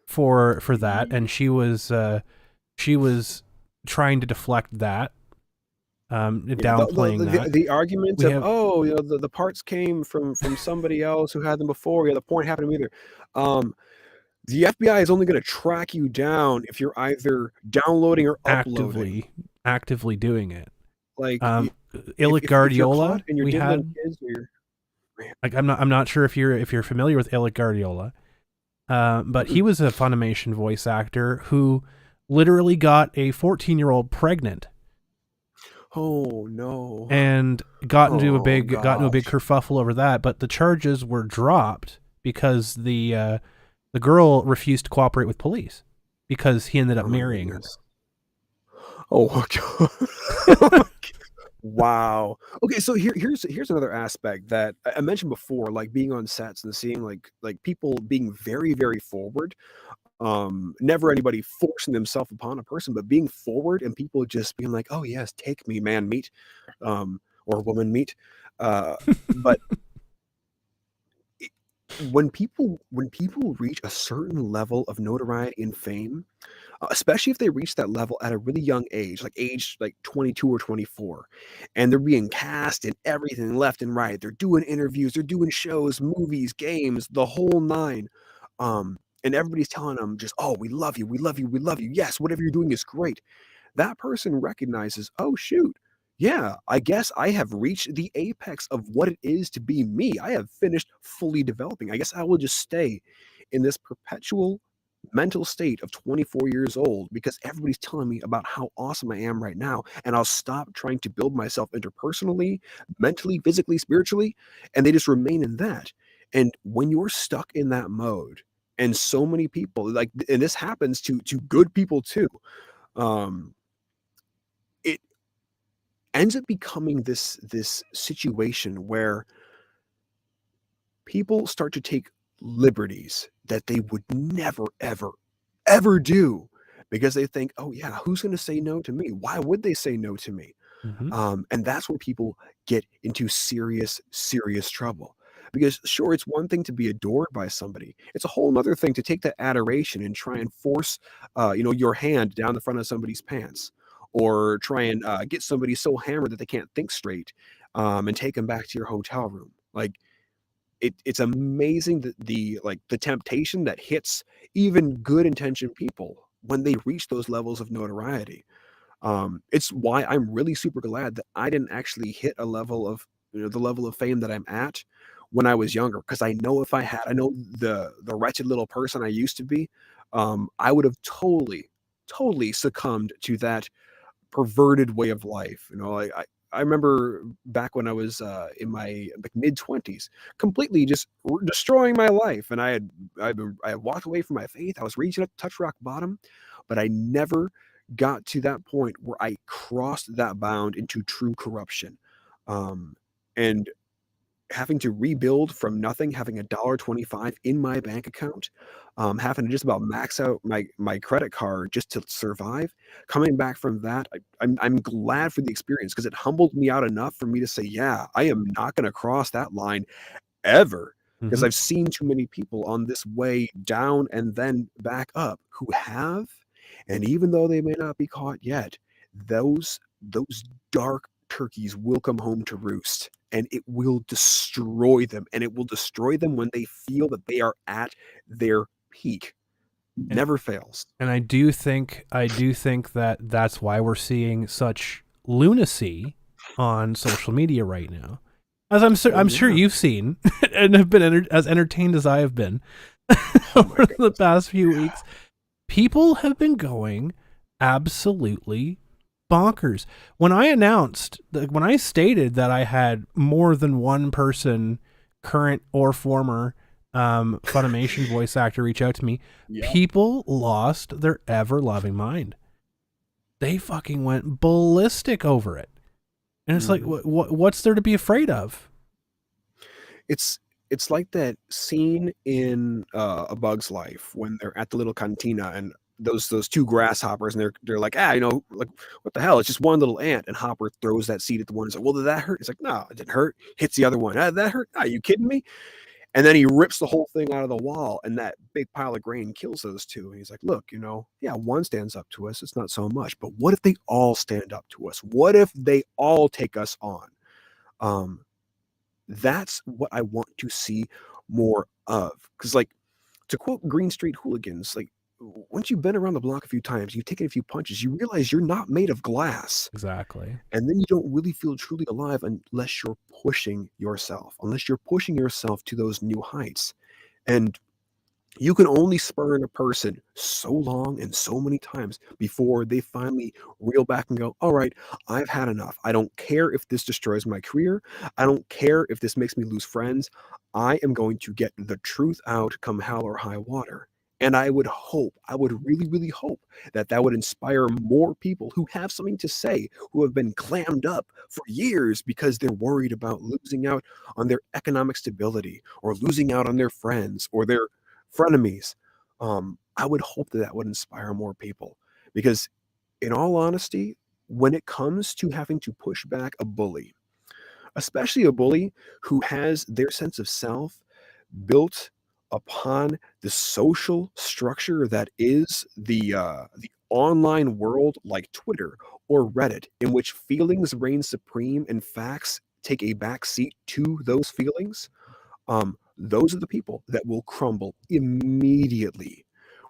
for that, and she was trying to deflect that, downplaying that. The argument We of have- the parts came from somebody else who had them before. Yeah, the point happened to me either. The FBI is only going to track you down if you're either downloading or uploading. actively doing it. Like, Illic if you're Guardiola, caught and you're we diddling had. kids or you're, Like, I'm not sure if you're familiar with Illic Guardiola, but he was a Funimation voice actor who literally got a 14-year-old pregnant. Oh no! And got into a big gosh. kerfuffle over that, but the charges were dropped because the girl refused to cooperate with police because he ended up marrying her. Oh god. Wow. Okay, so here's another aspect that I mentioned before, like being on sets and seeing like people being very, very forward. Never anybody forcing themselves upon a person, but being forward and people just being like, "Oh yes, take me, man meat," or woman meat. But when people reach a certain level of notoriety and fame, especially if they reach that level at a really young age, like age like 22 or 24, and they're being cast in everything left and right. They're doing interviews, they're doing shows, movies, games, the whole nine. And everybody's telling them just, "Oh, we love you, we love you, we love you. Yes, whatever you're doing is great." That person recognizes, "Oh shoot, yeah, I guess I have reached the apex of what it is to be me. I have finished fully developing. I guess I will just stay in this perpetual mental state of 24 years old because everybody's telling me about how awesome I am right now. And I'll stop trying to build myself interpersonally, mentally, physically, spiritually, and they just remain in that." And when you're stuck in that mode, and so many people like, and this happens to good people too, it ends up becoming this situation where people start to take liberties that they would never, ever, ever do because they think, "Oh yeah, who's going to say no to me? Why would they say no to me?" And that's where people get into serious, serious trouble. Because sure, it's one thing to be adored by somebody. It's a whole other thing to take that adoration and try and force, your hand down the front of somebody's pants, or try and get somebody so hammered that they can't think straight, and take them back to your hotel room. Like, it's amazing that the temptation that hits even good intentioned people when they reach those levels of notoriety. It's why I'm really super glad that I didn't actually hit a level of, the level of fame that I'm at when I was younger. Because I know if I had, I know the wretched little person I used to be, I would have totally succumbed to that perverted way of life. I remember back when I was in my like mid-20s, completely just destroying my life, and I had walked away from my faith. I was reaching up to touch rock bottom, but I never got to that point where I crossed that bound into true corruption. And having to rebuild from nothing, having $1.25 in my bank account, having to just about max out my credit card just to survive. Coming back from that, I'm glad for the experience because it humbled me out enough for me to say, yeah, I am not going to cross that line ever because Mm-hmm. I've seen too many people on this way down and then back up who have, and even though they may not be caught yet, those dark turkeys will come home to roost and it will destroy them, and it will destroy them when they feel that they are at their peak. And, Never fails. and I do think that that's why we're seeing such lunacy on social media right now. As Oh I'm sure yeah. you've seen and have been as entertained as I have been Oh my over the goodness. past few weeks. People have been going absolutely bonkers. When I stated that I had more than one person, current or former, Funimation voice actor reach out to me, Yeah. people lost their ever loving mind. They fucking went ballistic over it. And it's like, Mhm. what's there to be afraid of? It's it's like that scene in A Bug's Life when they're at the little cantina and those two grasshoppers and they're like, like what the hell? It's just one little ant. And Hopper throws that seed at the one. He's like, well, did that hurt? It's like, no, it didn't hurt. Hits the other one. Ah, that hurt? Are you kidding me? And then he rips the whole thing out of the wall, and that big pile of grain kills those two. And he's like, look, yeah, one stands up to us. It's not so much. But what if they all stand up to us? What if they all take us on? Um, that's what I want to see more of. Because, like, to quote Green Street Hooligans, like, once you've been around the block a few times, you've taken a few punches, you realize you're not made of glass. Exactly. And then you don't really feel truly alive unless you're pushing yourself, to those new heights. And you can only spurn a person so long and so many times before they finally reel back and go, all right, I've had enough. I don't care if this destroys my career. I don't care if this makes me lose friends. I am going to get the truth out come hell or high water. And I would really, really hope that that would inspire more people who have something to say, who have been clammed up for years because they're worried about losing out on their economic stability or losing out on their friends or their frenemies. I would hope that that would inspire more people because, in all honesty, when it comes to having to push back a bully, especially a bully who has their sense of self built upon the social structure that is the online world like Twitter or Reddit, in which feelings reign supreme and facts take a back seat to those feelings, those are the people that will crumble immediately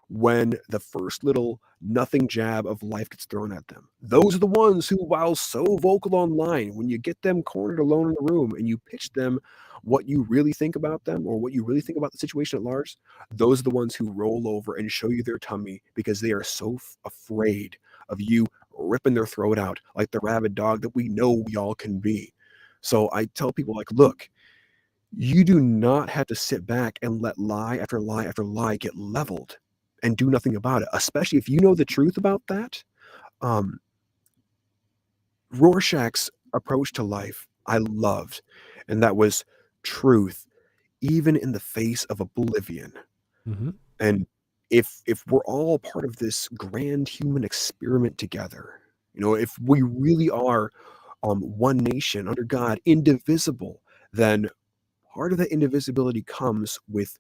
when the first little nothing jab of life gets thrown at them. Those are the ones who, while so vocal online, when you get them cornered alone in a room and you pitch them what you really think about them or what you really think about the situation at large, those are the ones who roll over and show you their tummy because they are so afraid of you ripping their throat out like the rabid dog that we know we all can be. So I tell people, like, look, you do not have to sit back and let lie after lie after lie get leveled and do nothing about it, especially if you know the truth about that. Um, Rorschach's approach to life I loved, and that was truth, even in the face of oblivion. Mm-hmm. And if we're all part of this grand human experiment together, if we really are one nation under God, indivisible, then part of that indivisibility comes with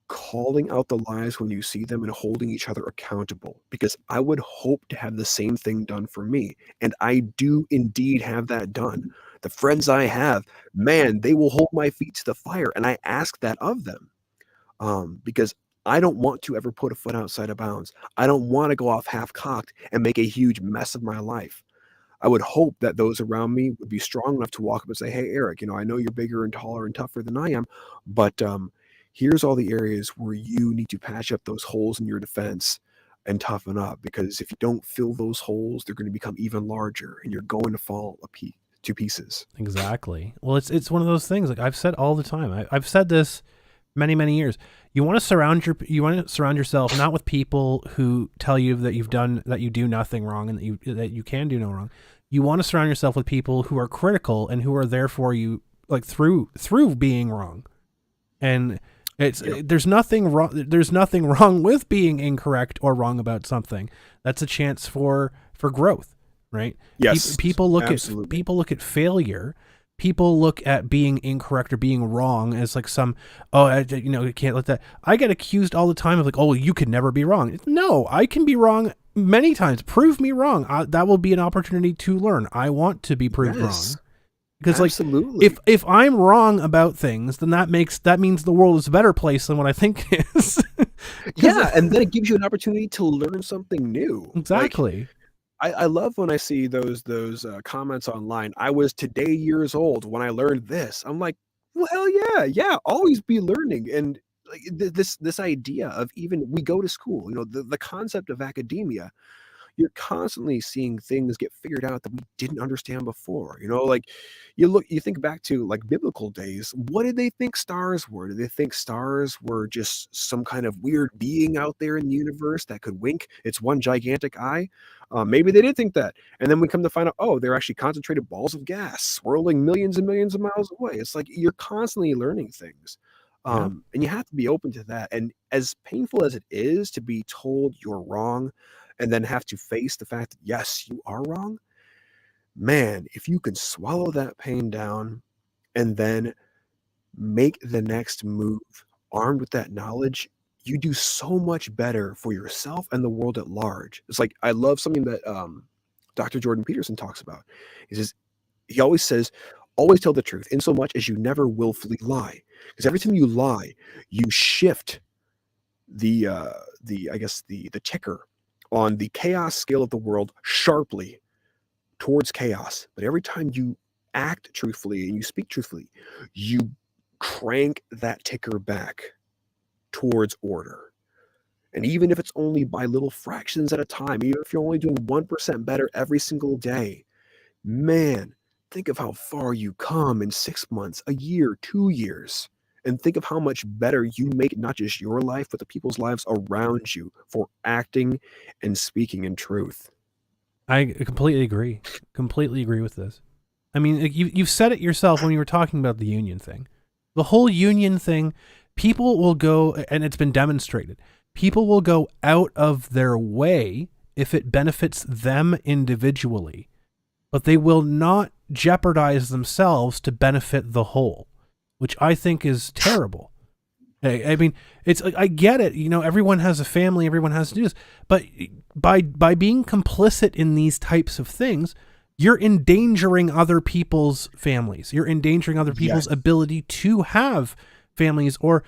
calling out the lies when you see them and holding each other accountable, because I would hope to have the same thing done for me. And I do indeed have that done. The friends I have, man, they will hold my feet to the fire. And I ask that of them, because I don't want to ever put a foot outside of bounds. I don't want to go off half cocked and make a huge mess of my life. I would hope that those around me would be strong enough to walk up and say, "Hey, Eric, I know you're bigger and taller and tougher than I am, but here's all the areas where you need to patch up those holes in your defense and toughen up. Because if you don't fill those holes, they're going to become even larger, and you're going to fall to pieces." Exactly. Well, it's one of those things. Like I've said all the time. I've said this many years. You want to surround yourself not with people who tell you that you do nothing wrong and that you can do no wrong. You want to surround yourself with people who are critical and who are there for you, like through being wrong. And it's there's nothing wrong. There's nothing wrong with being incorrect or wrong about something. That's a chance for growth, right? Yes, People look absolutely. at failure. People look at being incorrect or being wrong as like some, you can't let that. I get accused all the time of like, oh, you could never be wrong. No, I can be wrong many times. Prove me wrong. That will be an opportunity to learn. I want to be proved Yes, wrong. Because like absolutely. if I'm wrong about things, then that means the world is a better place than what I think it is. Yeah, and then it gives you an opportunity to learn something new. Like, Exactly. I love when I see those comments online. I was today years old when I learned this. I'm like, well, hell yeah, yeah. Always be learning, and like this idea of even we go to school. The concept of academia. You're constantly seeing things get figured out that we didn't understand before. Like you think back to like biblical days. What did they think stars were? Did they think stars were just some kind of weird being out there in the universe that could wink its one gigantic eye? Maybe they did think that. And then we come to find out, oh, they're actually concentrated balls of gas swirling millions and millions of miles away. It's like you're constantly learning things. Yeah. And you have to be open to that. And as painful as it is to be told you're wrong, and then have to face the fact that, yes, you are wrong, man, if you can swallow that pain down and then make the next move armed with that knowledge, you do so much better for yourself and the world at large. It's like, I love something that Dr. Jordan Peterson talks about. He always says, always tell the truth in so much as you never willfully lie. Because every time you lie, you shift the I guess the ticker on the chaos scale of the world sharply towards chaos. But every time you act truthfully and you speak truthfully, you crank that ticker back towards order. And even if it's only by little fractions at a time, even if you're only doing 1% better every single day, man, think of how far you come in 6 months, a year, 2 years. And think of how much better you make not just your life, but the people's lives around you for acting and speaking in truth. I completely agree. Completely agree with this. I mean, you've said it yourself when you were talking about the union thing. The whole union thing, people will go, and it's been demonstrated, people will go out of their way if it benefits them individually, but they will not jeopardize themselves to benefit the whole, which I think is terrible. I mean, it's like, I get it. Everyone has a family. Everyone has to do this. But by being complicit in these types of things, you're endangering other people's families. You're endangering other people's Yes. ability to have families, or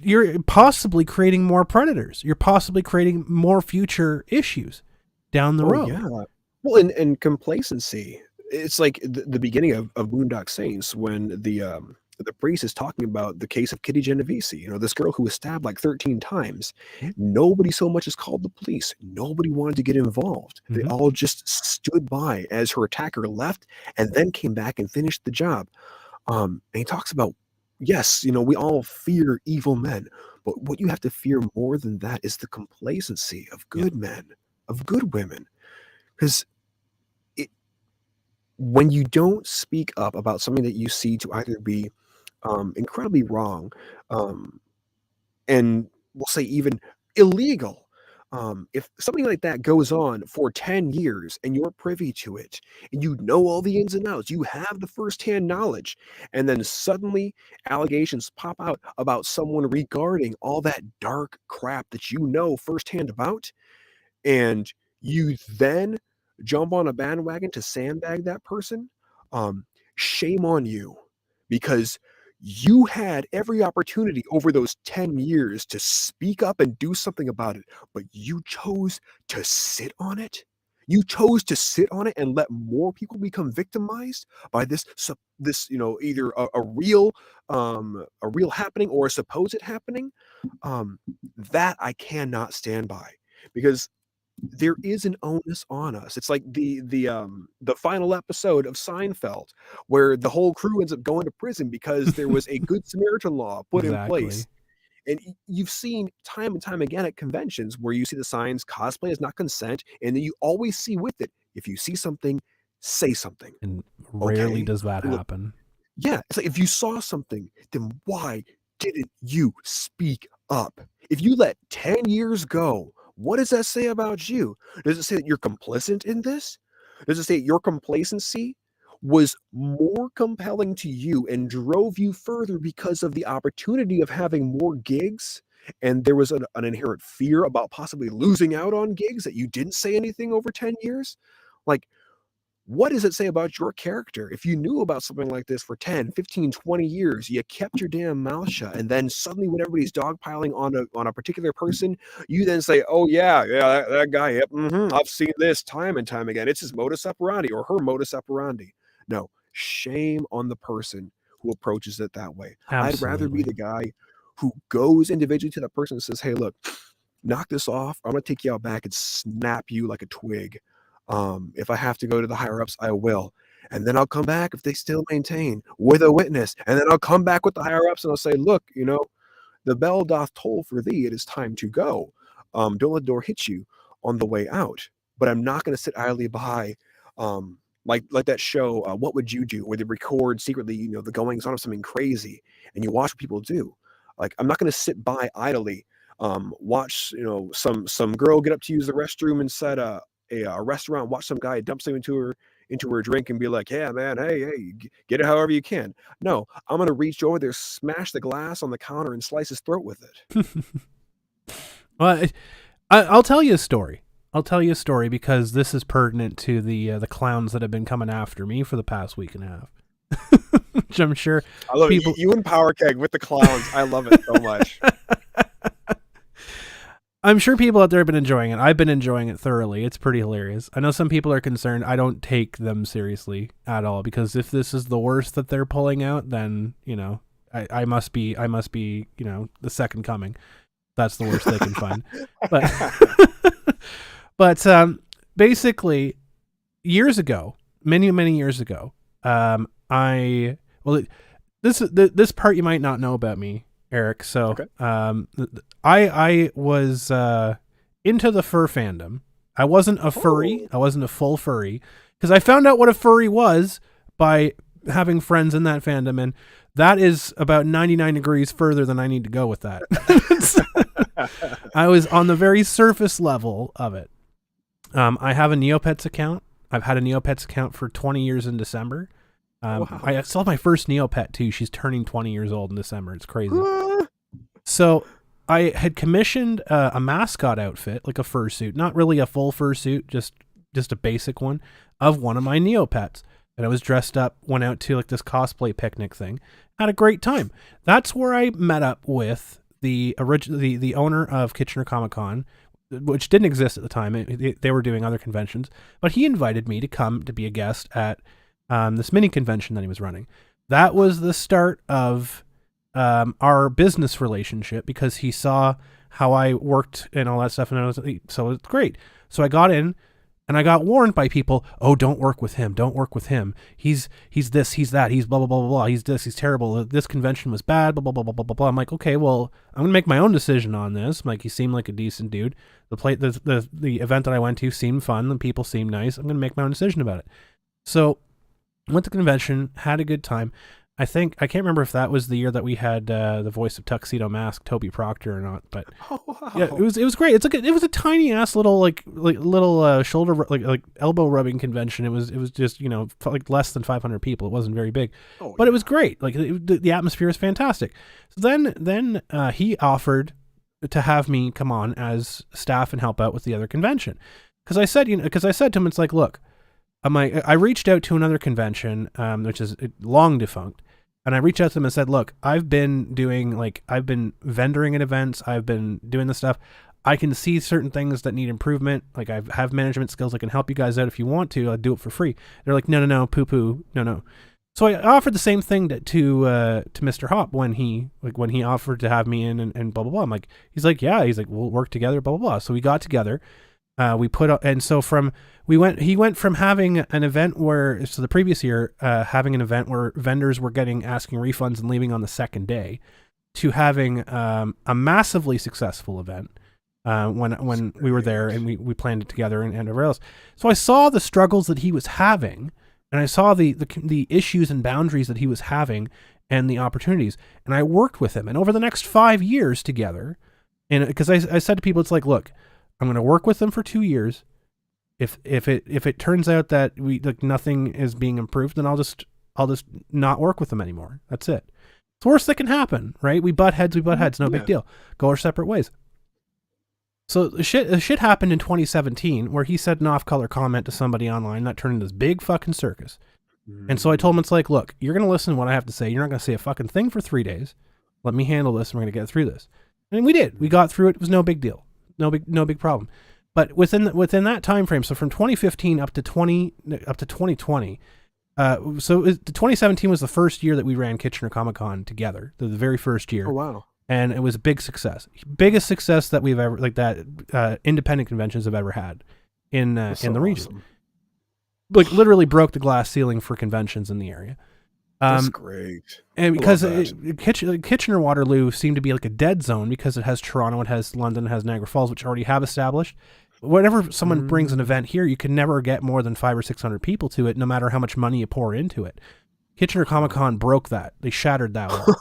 you're possibly creating more predators. You're possibly creating more future issues down the Oh road. yeah. Well, and complacency. It's like the beginning of Boondock Saints when the priest is talking about the case of Kitty Genovese, this girl who was stabbed like 13 times. Nobody so much as called the police. Nobody wanted to get involved. They Mm-hmm. all just stood by as her attacker left and then came back and finished the job. And he talks about, yes, we all fear evil men, but what you have to fear more than that is the complacency of Yeah. good men, of good women. Because when you don't speak up about something that you see to either be incredibly wrong, um, and we'll say even illegal, if something like that goes on for 10 years and you're privy to it and you know all the ins and outs, you have the firsthand knowledge, and then suddenly allegations pop out about someone regarding all that dark crap that you know firsthand about, and you then jump on a bandwagon to sandbag that person, um, shame on you, because you had every opportunity over those 10 years to speak up and do something about it, but you chose to sit on it. You chose to sit on it and let more people become victimized by this, either a real happening or a supposed happening. Um, that I cannot stand by, because there is an onus on us. It's like the final episode of Seinfeld where the whole crew ends up going to prison because there was a good Samaritan law put in Exactly. place. And you've seen time and time again at conventions where you see the signs cosplay is not consent, and then you always see with it, if you see something, say something. And rarely Okay? does that Look, happen. yeah, it's like if you saw something, then why didn't you speak up? If you let 10 years go, what does that say about you? Does it say that you're complicit in this? Does it say your complacency was more compelling to you and drove you further because of the opportunity of having more gigs? And there was an inherent fear about possibly losing out on gigs that you didn't say anything over 10 years? Like, what does it say about your character? If you knew about something like this for 10, 15, 20 years, you kept your damn mouth shut, and then suddenly when everybody's dogpiling on a particular person, you then say, "Oh yeah, that guy, yep, I've seen this time and time again. It's his modus operandi or her modus operandi." No, shame on the person who approaches it that way. I'd rather be Absolutely. the guy who goes individually to that person and says, "Hey, look, knock this off. I'm gonna take you out back and snap you like a twig. If I have to go to the higher ups, I will. And then I'll come back if they still maintain with a witness. And then I'll come back with the higher ups and I'll say, look, the bell doth toll for thee. It is time to go. Don't let the door hit you on the way out. But I'm not going to sit idly by, like that show. What would you do? Where they record secretly, the goings on of something crazy, and you watch what people do. Like I'm not going to sit by idly, watch some girl get up to use the restroom inside a restaurant, watch some guy dump something into her drink and be like, yeah, man, hey, get it however you can. No, I'm gonna reach over there, smash the glass on the counter, and slice his throat with it. Well, I'll tell you a story. I'll tell you a story because this is pertinent to the clowns that have been coming after me for the past week and a half. Which I'm sure I love people... it. You and Power Keg with the clowns. I love it so much. I'm sure people out there have been enjoying it. I've been enjoying it thoroughly. It's pretty hilarious. I know some people are concerned. I don't take them seriously at all because if this is the worst that they're pulling out, then I must be the second coming. That's the worst they can find. But basically, years ago, many years ago, this part you might not know about me, Eric. So, Okay. I was into the fur fandom. I wasn't a furry. I wasn't a full furry because I found out what a furry was by having friends in that fandom, and that is about 99 degrees further than I need to go with that. I was on the very surface level of it. I have a Neopets account. I've had a Neopets account for 20 years in December. Wow. I saw my first Neopet too. She's turning 20 years old in December. It's crazy. So I had commissioned a mascot outfit, like a fursuit, not really a full fursuit, just a basic one of one of my Neopets. And I was dressed up, went out to like this cosplay picnic thing, had a great time. That's where I met up with the owner of Kitchener Comic Con, which didn't exist at the time. They were doing other conventions, but he invited me to come to be a guest at this mini convention that he was running. That was the start of our business relationship because he saw how I worked and all that stuff, and so it's great. So I got in, and I got warned by people, "Oh, don't work with him. Don't work with him. He's this, he's that, he's blah blah blah blah blah. He's this, he's terrible. This convention was bad. Blah blah blah blah blah blah blah." I'm like, okay, well, I'm gonna make my own decision on this. I'm like, he seemed like a decent dude. The event that I went to seemed fun. The people seemed nice. I'm gonna make my own decision about it. So went to the convention, had a good time. I can't remember if that was the year that we had the voice of Tuxedo Mask, Toby Proctor, or not. But yeah, it was great. It was a tiny ass little little shoulder like elbow rubbing convention. It was just like less than 500 people. It wasn't very big, but it was great. Like the atmosphere was fantastic. So then he offered to have me come on as staff and help out with the other convention because I said to him, it's like, look. I reached out to another convention, which is long defunct, and I reached out to them and said, look, I've been vendoring at events. I've been doing this stuff. I can see certain things that need improvement. Like I have management skills. I can help you guys out if you want to. I'll do it for free. They're like, no, poo, no. So I offered the same thing to Mr. Hop when he offered to have me in and blah, blah, blah. He's like, we'll work together, blah, blah, blah. So we got together. He went from having an event the previous year, having an event where vendors were asking refunds and leaving on the second day to having a massively successful event when we were there and we planned it together and everywhere else. So I saw the struggles that he was having, and I saw the issues and boundaries that he was having and the opportunities, and I worked with him. And over the next 5 years together, and because I said to people, it's like, look, I'm going to work with them for 2 years. If it turns out that nothing is being improved, then I'll just not work with them anymore. That's it. It's the worst that can happen, right? We butt heads, no big deal. Go our separate ways. So the shit happened in 2017 where he said an off-color comment to somebody online that turned into this big fucking circus. And so I told him, it's like, look, you're going to listen to what I have to say. You're not going to say a fucking thing for 3 days. Let me handle this and we're going to get through this. And we did. We got through it. It was no big deal. No big problem. But within that time frame, so from 2015 up to 2020, so 2017 was the first year that we ran Kitchener Comic Con together, the very first year. Oh wow! And it was a big success, biggest success that we've ever independent conventions have ever had in the region. Awesome. Like literally broke the glass ceiling for conventions in the area. That's great. And because Kitchener Waterloo seemed to be like a dead zone because it has Toronto, it has London, it has Niagara Falls, which already have established. Whenever someone brings an event here, you can never get more than 500 or 600 people to it, no matter how much money you pour into it. Kitchener Comic Con broke that; they shattered that wall.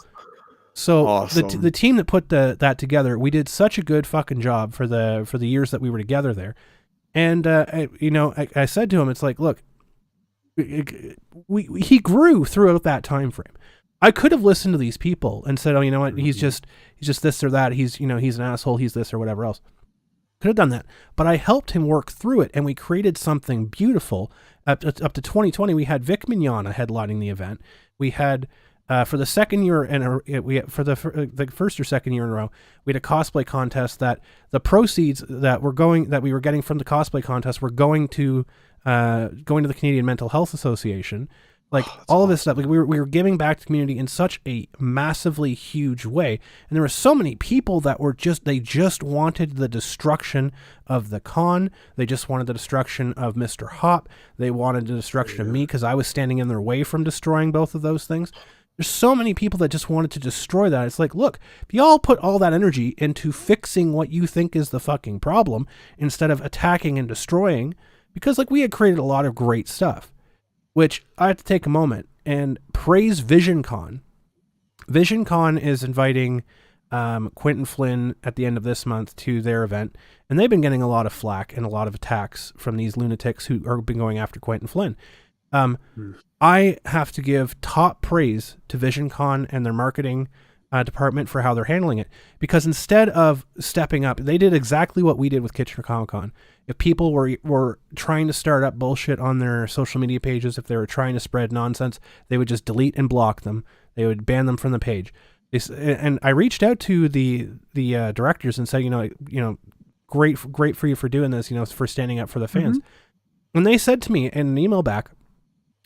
So awesome. the team that put that together, we did such a good fucking job for the years that we were together there. And I said to him, it's like, look, he grew throughout that time frame. I could have listened to these people and said, oh, you know what, he's just this or that. He's an asshole. He's this or whatever else. Could have done that, but I helped him work through it, and we created something beautiful. Up to 2020, we had Vic Mignogna headlining the event. We had for the second year for the first or second year in a row, we had a cosplay contest that the proceeds that we were getting from the cosplay contest were going to the Canadian Mental Health Association. Like all of this stuff, like we were giving back to the community in such a massively huge way, and there were so many people that were they just wanted the destruction of the con. They just wanted the destruction of Mr. Hop. They wanted the destruction of me because I was standing in their way from destroying both of those things. There's so many people that just wanted to destroy that. It's like, look, if you all put all that energy into fixing what you think is the fucking problem instead of attacking and destroying, because like we had created a lot of great stuff. Which I have to take a moment and praise VisionCon. VisionCon is inviting Quentin Flynn at the end of this month to their event, and they've been getting a lot of flack and a lot of attacks from these lunatics who have been going after Quentin Flynn. I have to give top praise to VisionCon and their marketing department for how they're handling it, because instead of stepping up, they did exactly what we did with Kitchener Comic Con. If people were trying to start up bullshit on their social media pages, if they were trying to spread nonsense, they would just delete and block them. They would ban them from the page. And I reached out to the directors and said, great for you for doing this, for standing up for the fans. And they said to me in an email back,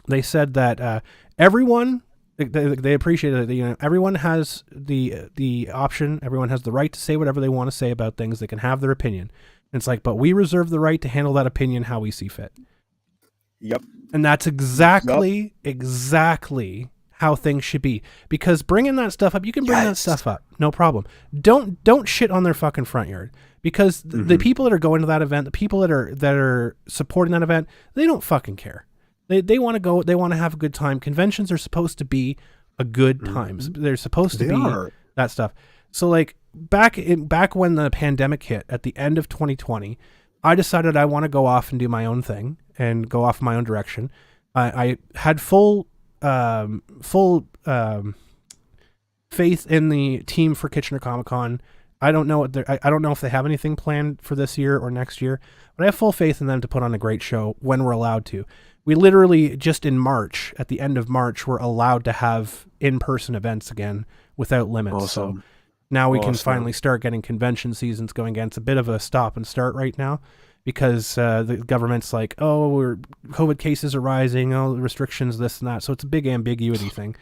they said that everyone. They appreciated it. Everyone has the option. Everyone has the right to say whatever they want to say about things. They can have their opinion. And it's like, but we reserve the right to handle that opinion how we see fit. Yep. And that's exactly how things should be. Because bringing that stuff up, you can bring that stuff up, no problem. Don't shit on their fucking front yard. Because the people that are going to that event, the people that are supporting that event, they don't fucking care. They want to go. They want to have a good time. Conventions are supposed to be a good time. They're supposed to be that stuff. So like back when the pandemic hit at the end of 2020, I decided I want to go off and do my own thing and go off in my own direction. I had full faith in the team for Kitchener Comic Con. I don't know I don't know if they have anything planned for this year or next year, but I have full faith in them to put on a great show when we're allowed to. We literally just in March, at the end of March, we're allowed to have in-person events again without limits. Awesome. So now we can finally start getting convention seasons going again. It's a bit of a stop and start right now because the government's like, COVID cases are rising, restrictions, this and that. So it's a big ambiguity thing.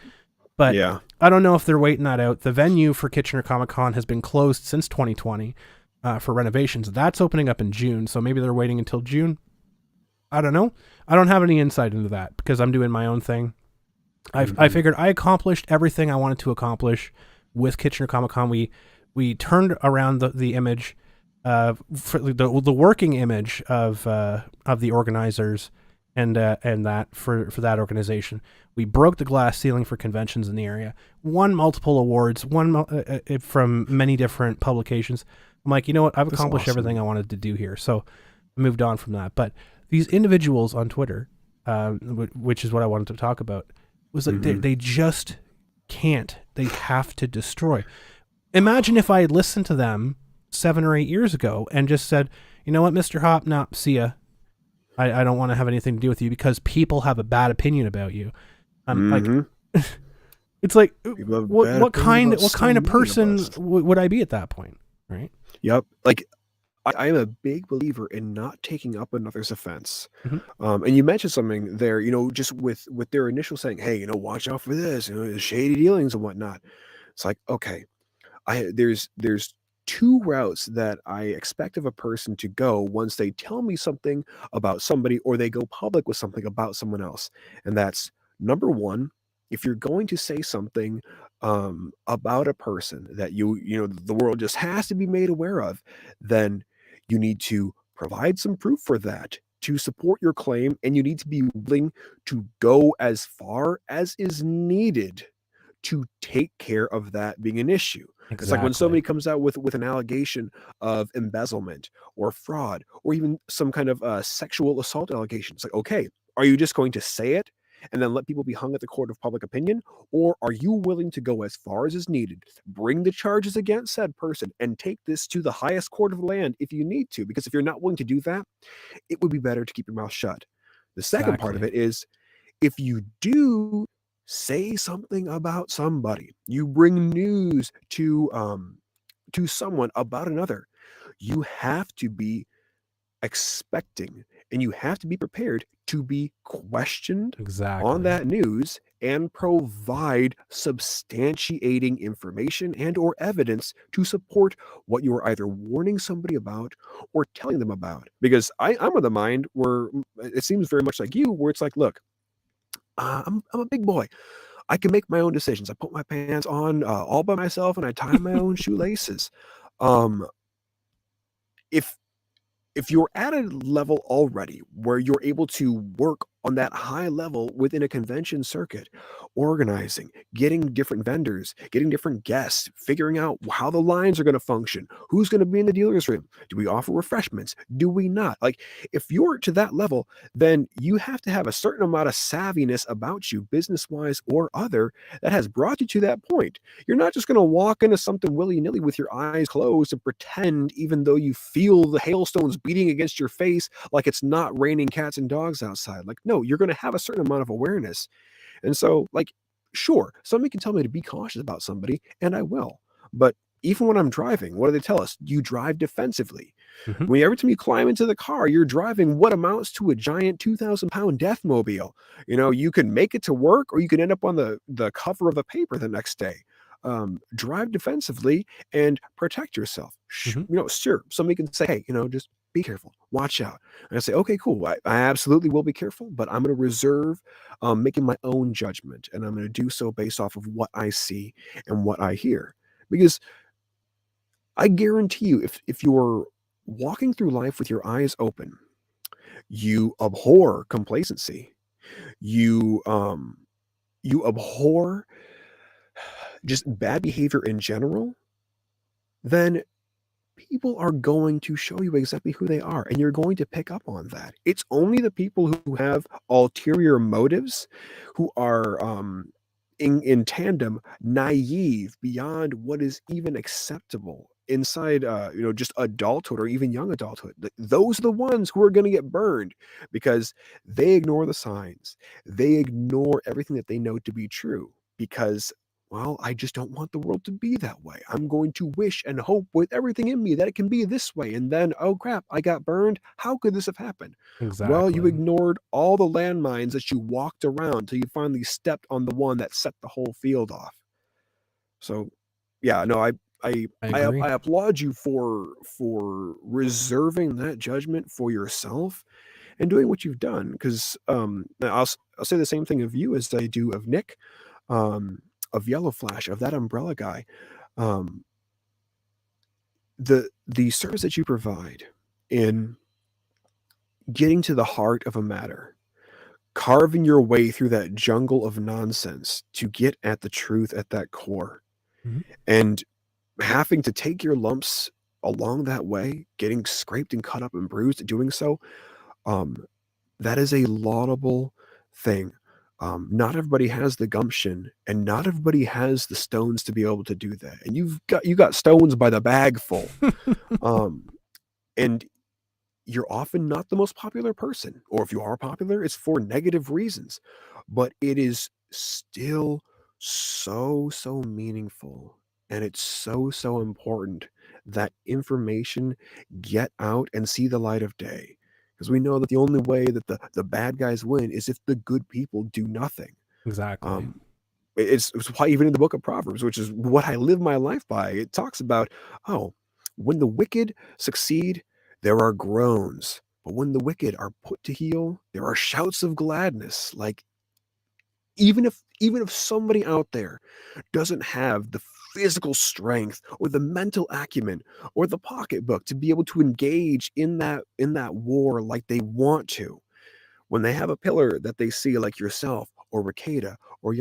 But yeah. I don't know if they're waiting that out. The venue for Kitchener Comic Con has been closed since 2020 for renovations. That's opening up in June, so maybe they're waiting until June. I don't know. I don't have any insight into that because I'm doing my own thing. I figured I accomplished everything I wanted to accomplish with Kitchener Comic Con. We turned around the image. for the working image of the organizers and that for that organization. We broke the glass ceiling for conventions in the area, won multiple awards, from many different publications. I'm like, you know what? I've That's accomplished awesome. everything I wanted to do here. So I moved on from that. But these individuals on Twitter, which is what I wanted to talk about, was like they just can't. They have to destroy. Imagine if I had listened to them 7 or 8 years ago and just said, you know what, Mr. Hop, nah, see ya. I don't want to have anything to do with you because people have a bad opinion about you. Like, it's like, People have bad what opinions about kind of so many of person us. would I be at that point, right? Yep. Like, I am a big believer in not taking up another's offense. Mhm. And you mentioned something there, just with their initial saying, "Hey, watch out for this, shady dealings and whatnot." It's like, okay, there's two routes that I expect of a person to go once they tell me something about somebody or they go public with something about someone else. And that's number one, if you're going to say something about a person that the world just has to be made aware of, then you need to provide some proof for that to support your claim, and you need to be willing to go as far as is needed to take care of that being an issue. It's like when Exactly. somebody comes out with an allegation of embezzlement or fraud or even some kind of sexual assault allegation. It's like, okay, are you just going to say it and then let people be hung at the court of public opinion? Or are you willing to go as far as is needed, bring the charges against said person, and take this to the highest court of the land if you need to? Because if you're not willing to do that, it would be better to keep your mouth shut. The second part of Exactly. it is if you do say something about somebody, you bring news to someone about another, you have to be expecting and you have to be prepared to be questioned on Exactly. that news and provide substantiating information and or evidence to support what you are either warning somebody about or telling them about. Because I'm of the mind where it seems very much like you, where it's like, look, I'm a big boy. I can make my own decisions. I put my pants on all by myself and I tie my own shoelaces. Um, if if you're at a level already where you're able to work on that high level within a convention circuit, organizing, getting different vendors, getting different guests, figuring out how the lines are going to function, who's going to be in the dealer's room, do we offer refreshments, do we not? Like, if you're to that level, then you have to have a certain amount of savviness about you, business wise or other, that has brought you to that point. You're not just going to walk into something willy nilly with your eyes closed and pretend, even though you feel the hailstones beating against your face, like it's not raining cats and dogs outside. Like, no, you're going to have a certain amount of awareness. And so, like, sure, somebody can tell me to be cautious about somebody, and I will. But even when I'm driving, what do they tell us? You drive defensively. Hmm. Every time you climb into the car, you're driving what amounts to a giant 2,000-pound death mobile. You can make it to work, or you can end up on the cover of the paper the next day. Drive defensively and protect yourself. Hmm. Sure, somebody can say, hey, just be careful, watch out. And I say, okay, cool. I absolutely will be careful, but I'm going to reserve making my own judgment, and I'm going to do so based off of what I see and what I hear. Because I guarantee you, if you're walking through life with your eyes open, you abhor complacency. You abhor just bad behavior in general, then people are going to show you exactly who they are, and you're going to pick up on that. It's only the people who have ulterior motives, who are in tandem naive beyond what is even acceptable inside just adulthood or even young adulthood. Those are the ones who are going to get burned because they ignore the signs. They ignore everything that they know to be true because, well, I just don't want the world to be that way. I'm going to wish and hope with everything in me that it can be this way. And then, oh crap, I got burned. How could this have happened? Well, you Exactly. ignored all the landmines that you walked around till you finally stepped on the one that set the whole field off. So, yeah, no, I I I, agree. I applaud you for reserving that judgment for yourself and doing what you've done. Because I'll say the same thing of you as I do of Nick, of Yellow Flash, of that umbrella guy. Um, the service that you provide in getting to the heart of a matter, carving your way through that jungle of nonsense to get at the truth at that core, Mhm. and having to take your lumps along that way, getting scraped and cut up and bruised doing so, um, that is a laudable thing. Not everybody has the gumption, and not everybody has the stones to be able to do that. And you got stones by the bag full. Um, and you're often not the most popular person, or if you are popular, it's for negative reasons. But it is still so meaningful, and it's so important that information get out and see the light of day. Because we know that the only way that the bad guys win is if the good people do nothing. Exactly. Um, it's why even in the book of Proverbs, which is what I live my life by, it talks about, oh, when the wicked succeed, there are groans. But when the wicked are put to heel, there are shouts of gladness. Like even if somebody out there doesn't have the physical strength or the mental acumen or the pocketbook to be able to engage in that war like they want to, when they have a pillar that they see like yourself or Ricada or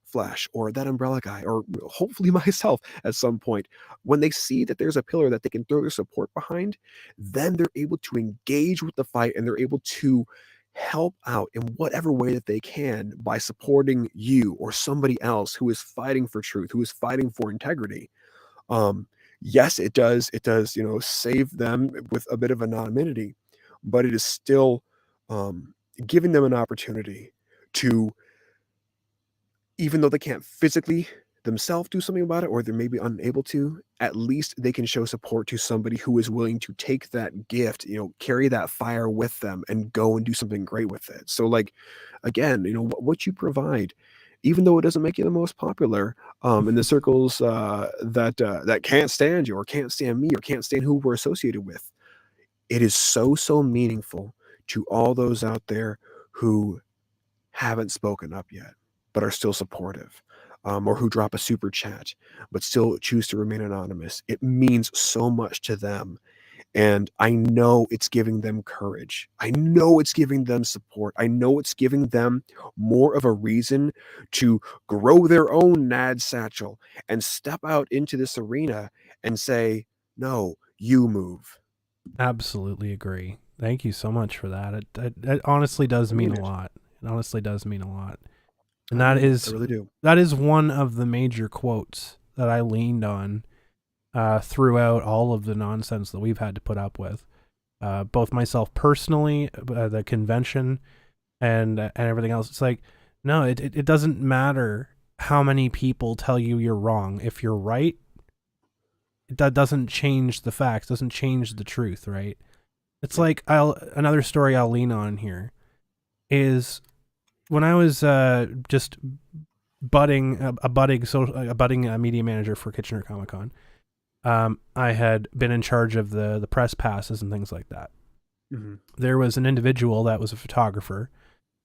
Flash or that umbrella guy or hopefully myself at some point, when they see that there's a pillar that they can throw their support behind, then they're able to engage with the fight and they're able to help out in whatever way that they can by supporting you or somebody else who is fighting for truth, who is fighting for integrity. um, yes, it does, save them with a bit of anonymity, but it is still um, giving them an opportunity to, even though they can't physically themselves do something about it, or they're maybe unable to, at least they can show support to somebody who is willing to take that gift, carry that fire with them and go and do something great with it. So, like, again, what you provide, even though it doesn't make you the most popular in the circles that can't stand you or can't stand me or can't stand who we're associated with, it is so meaningful to all those out there who haven't spoken up yet, but are still supportive, or who drop a super chat, but still choose to remain anonymous. It means so much to them. And I know it's giving them courage. I know it's giving them support. I know it's giving them more of a reason to grow their own NAD satchel and step out into this arena and say, no, you move. Absolutely agree. Thank you so much for that. It honestly does I mean mean a it. lot. It honestly does mean a lot. And I that mean it. I is really do. that is one of the major quotes that I leaned on throughout all of the nonsense that we've had to put up with. Both myself personally, the convention, and everything else. It's like, no, it doesn't matter how many people tell you you're wrong. If you're right, that doesn't change the facts, doesn't change the truth, right? It's Yeah. like another story I'll lean on here is when I was just a budding media manager for Kitchener Comic Con. I had been in charge of the press passes and things like that. Mm-hmm. There was an individual that was a photographer.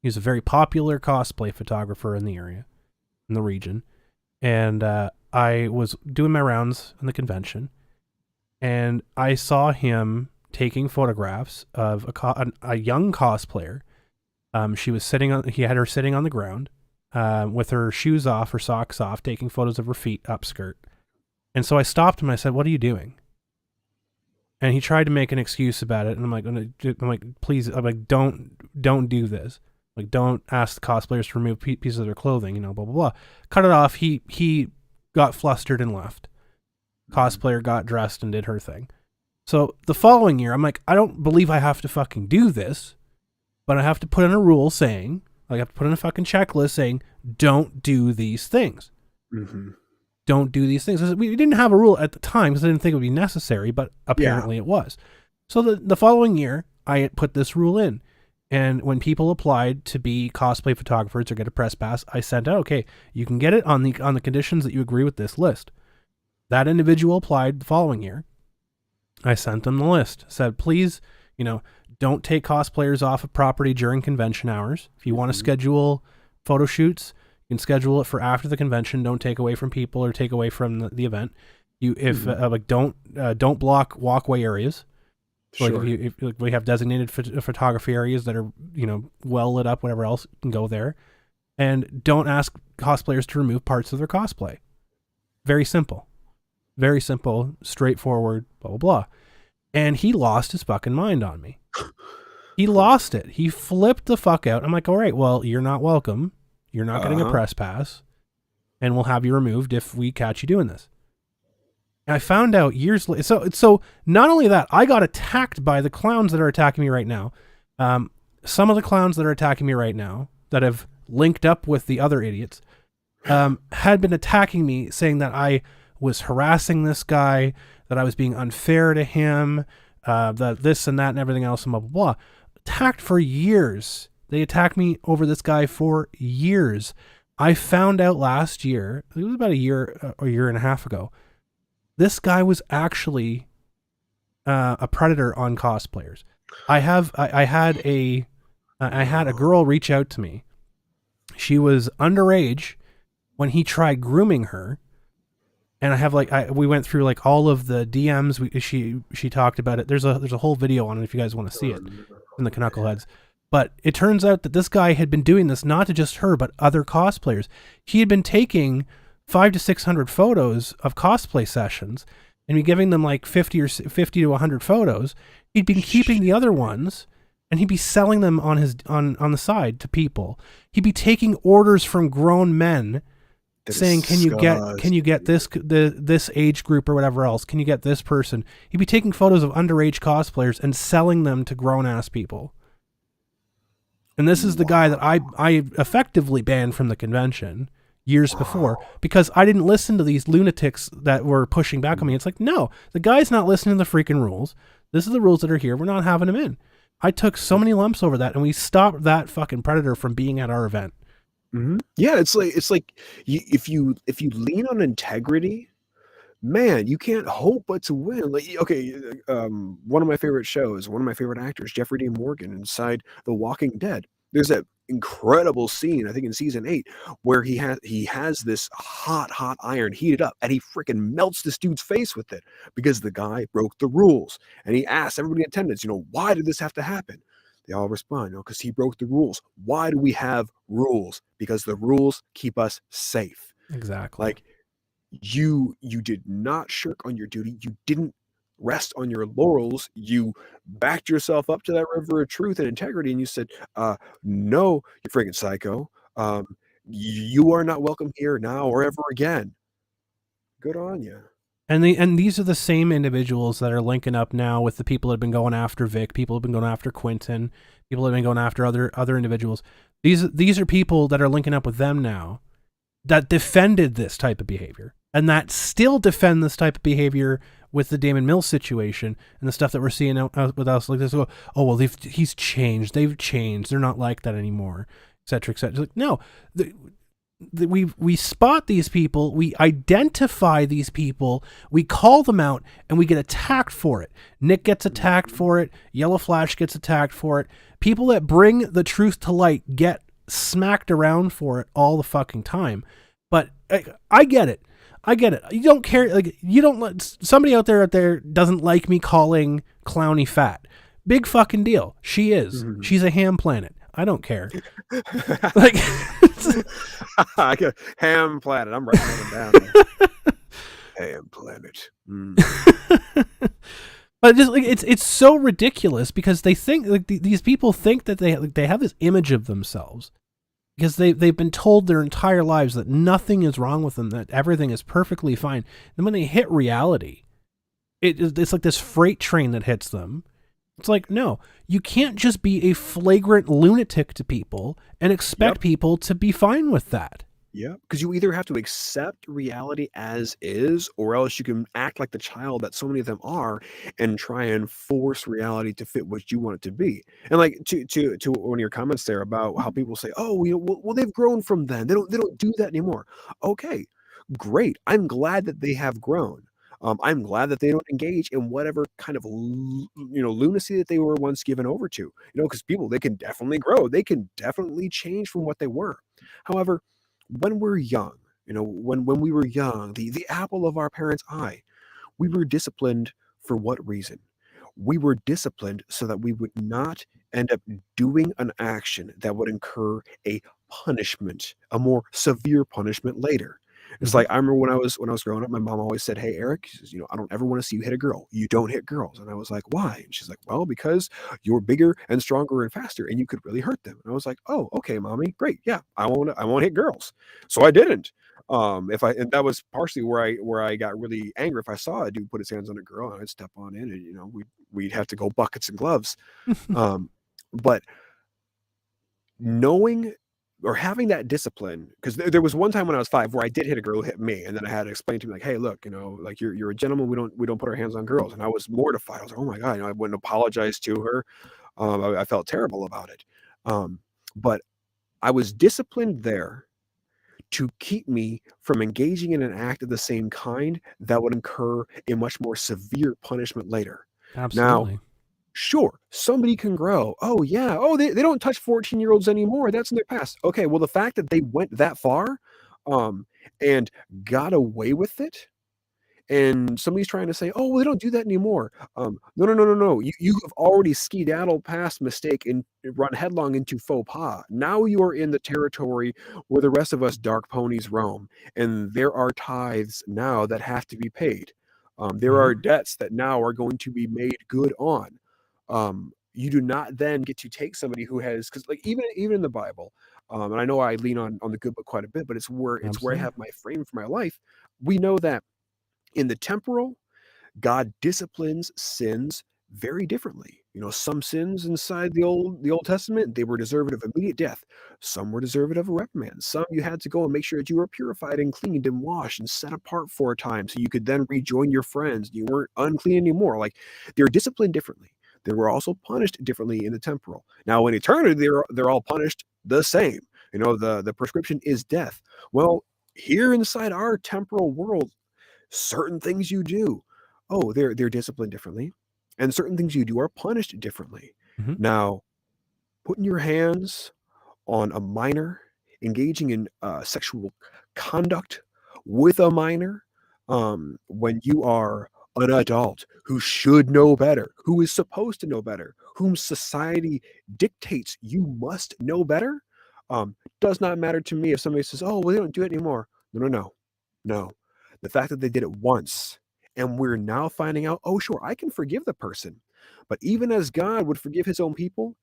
He was a very popular cosplay photographer in the area, in the region. And I was doing my rounds in the convention, and I saw him taking photographs of a young cosplayer. He had her sitting on the ground with her shoes off, her socks off, taking photos of her feet up skirt. And so I stopped him and I said, "What are you doing?" And he tried to make an excuse about it. And I'm like, please, I'm like, don't do this. Like, don't ask the cosplayers to remove pieces of their clothing, blah, blah, blah. Cut it off. He got flustered and left. Cosplayer got dressed and did her thing. So the following year, I'm like, I don't believe I have to fucking do this, but I have to put in a rule saying, like, I have to put in a fucking checklist saying, don't do these things. Mm-hmm. Don't do these things. We didn't have a rule at the time because I didn't think it would be necessary, but apparently it was. So the following year, I put this rule in. And when people applied to be cosplay photographers or get a press pass, I sent out, okay, you can get it on the conditions that you agree with this list. That individual applied the following year. I sent them the list. Said, please, don't take cosplayers off of property during convention hours. If you want to schedule photo shoots, you can schedule it for after the convention. Don't take away from people or take away from the event. If like don't block walkway areas. So Sure. like if we have designated photography areas that are, you know, well lit up, whatever else, can go there. And don't ask cosplayers to remove parts of their cosplay. Very simple, straightforward, blah blah blah. And he lost his fucking mind on me. He lost it. He flipped the fuck out. I'm like, all right, well, you're not welcome. You're not getting a press pass, and we'll have you removed if we catch you doing this. And I found out years later. So not only that, I got attacked by the clowns that are attacking me right now. Some of the clowns that are attacking me right now that have linked up with the other idiots had been attacking me, saying that I was harassing this guy, that I was being unfair to him, that this and that and everything else and blah, blah, blah. Attacked for years. They attacked me over this guy for years. I found out last year, it was about a year and a half ago, this guy was actually a predator on cosplayers. I had a girl reach out to me. She was underage when he tried grooming her. And I have we went through like all of the DMs. She talked about it. There's a whole video on it if you guys want to see it in the Canuckleheads. But it turns out that this guy had been doing this not to just her, but other cosplayers. He had been taking 500 to 600 photos of cosplay sessions and be giving them like 50 to 100 photos. He'd been keeping the other ones and he'd be selling them on the side to people. He'd be taking orders from grown men saying, can you get this age group or whatever else? Can you get this person? He'd be taking photos of underage cosplayers and selling them to grown ass people. And this is the guy that I effectively banned from the convention years before because I didn't listen to these lunatics that were pushing back on me. It's like, no, the guy's not listening to the freaking rules. This is the rules that are here. We're not having him in. I took so many lumps over that, and we stopped that fucking predator from being at our event. Mm-hmm. Yeah, it's like if you lean on integrity, man, you can't hope but to win. Like, okay, one of my favorite shows, one of my favorite actors, Jeffrey Dean Morgan, inside The Walking Dead. There's that incredible scene, I think in season 8, where he has this hot iron heated up, and he freaking melts this dude's face with it because the guy broke the rules. And he asks everybody in attendance, why did this have to happen? They all respond, because he broke the rules. Why do we have rules? Because the rules keep us safe. Exactly. Like, you did not shirk on your duty. You didn't rest on your laurels. You backed yourself up to that river of truth and integrity, and you said, no, you freaking psycho. You are not welcome here now or ever again. Good on you. And these are the same individuals that are linking up now with the people that have been going after Vic, people have been going after Quentin, people have been going after other individuals. These are people that are linking up with them now that defended this type of behavior and that still defend this type of behavior with the Damon Mills situation and the stuff that we're seeing out with us like this. Oh, well, he's changed. They've changed. They're not like that anymore, et cetera, et cetera. Like, no, we spot these people, we identify these people, we call them out, and we get attacked for it. Nick gets attacked for it. Yellow Flash gets attacked for it. People that bring the truth to light get smacked around for it all the fucking time. But I get it. You don't care. Like, you don't let somebody out there doesn't like me calling Clowny fat. Big fucking deal. She is. Mm-hmm. She's a ham planet. I don't care. Like, I got ham planet. I'm writing it down. Ham planet. But just like it's so ridiculous because they think like these people think that they have this image of themselves because they've been told their entire lives that nothing is wrong with them, that everything is perfectly fine. And when they hit reality, it's like this freight train that hits them. It's like, no, you can't just be a flagrant lunatic to people and expect people to be fine with that. Yeah, because you either have to accept reality as is, or else you can act like the child that so many of them are and try and force reality to fit what you want it to be. And like to one of your comments there about how people say, oh, well, they've grown from then. They don't do that anymore. Okay, great. I'm glad that they have grown. I'm glad that they don't engage in whatever kind of lunacy that they were once given over to. Because people, they can definitely grow. They can definitely change from what they were. However, when we're young, when we were young, the apple of our parents' eye, We were disciplined for what reason? We were disciplined so that we would not end up doing an action that would incur a punishment, a more severe punishment later. It's Mhm. like I remember when I was growing up, my mom always said, "Hey, Eric," she says, "I don't ever want to see you hit a girl. You don't hit girls." And I was like, "Why?" And she's like, "Well, because you're bigger and stronger and faster, and you could really hurt them." And I was like, "Oh, okay, mommy, great, yeah, I won't hit girls." So I didn't. If I and that was partially where I got really angry. If I saw a dude put his hands on a girl, I'd step on in, and we'd have to go buckets and gloves. Um, but knowing or having that discipline, because there was one time when I was 5 where I did hit a girl who hit me, and then I had to explain to him like, "Hey, look, like you're a gentleman. We don't put our hands on girls." And I was mortified. I was like, "Oh my god," I wouldn't apologize to her. I felt terrible about it. But I was disciplined there to keep me from engaging in an act of the same kind that would incur a much more severe punishment later. Now, Absolutely. sure, somebody can grow. Oh, yeah. Oh, they don't touch 14-year-olds anymore. That's in their past. Okay, well, the fact that they went that far um, and got away with it, and somebody's trying to say, "Oh, well, they don't do that anymore." No, no, no, no, no. You have already skedaddled past mistake and run headlong into faux pas. Now you are in the territory where the rest of us dark ponies roam, and there are tithes now that have to be paid. There Mhm. are debts that now are going to be made good on. You do not then get to take somebody who has, because like even in the Bible, and I know I lean on the good book quite a bit, but it's where I Absolutely. have my frame for my life. We know that in the temporal, God disciplines sins very differently. Some sins inside the Old Testament, they were deserving of immediate death. Some were deserving of a reprimand. Some you had to go and make sure that you were purified and cleaned and washed and set apart for a time so you could then rejoin your friends. You weren't unclean anymore. Like they were disciplined differently. They were also punished differently in the temporal. Now in eternity, they're all punished the same. The prescription is death. Well, here inside our temporal world, certain things you do, oh, they're disciplined differently, and certain things you do are punished differently. Mhm. Now, putting your hands on a minor, engaging in sexual conduct with a minor, when you are an adult who should know better, who is supposed to know better, whom society dictates you must know better, does not matter to me if somebody says, "Oh, well, they don't do it anymore." No, no, no, no. The fact that they did it once, and we're now finding out, oh, sure, I can forgive the person, but even as God would forgive His own people,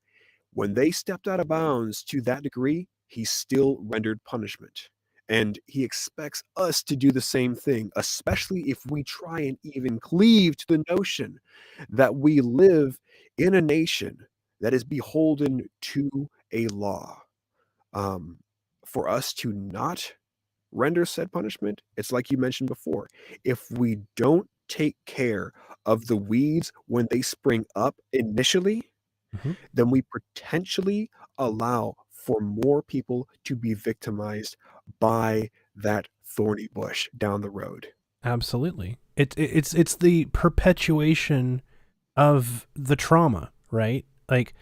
when they stepped out of bounds to that degree, he still rendered punishment. And he expects us to do the same thing, especially if we try and even cleave to the notion that we live in a nation that is beholden to a law. Um, for us to not render said punishment, it's like you mentioned before. If we don't take care of the weeds when they spring up initially, Mhm. then we potentially allow for more people to be victimized by that thorny bush down the road. Absolutely. It's the perpetuation of the trauma, right? Like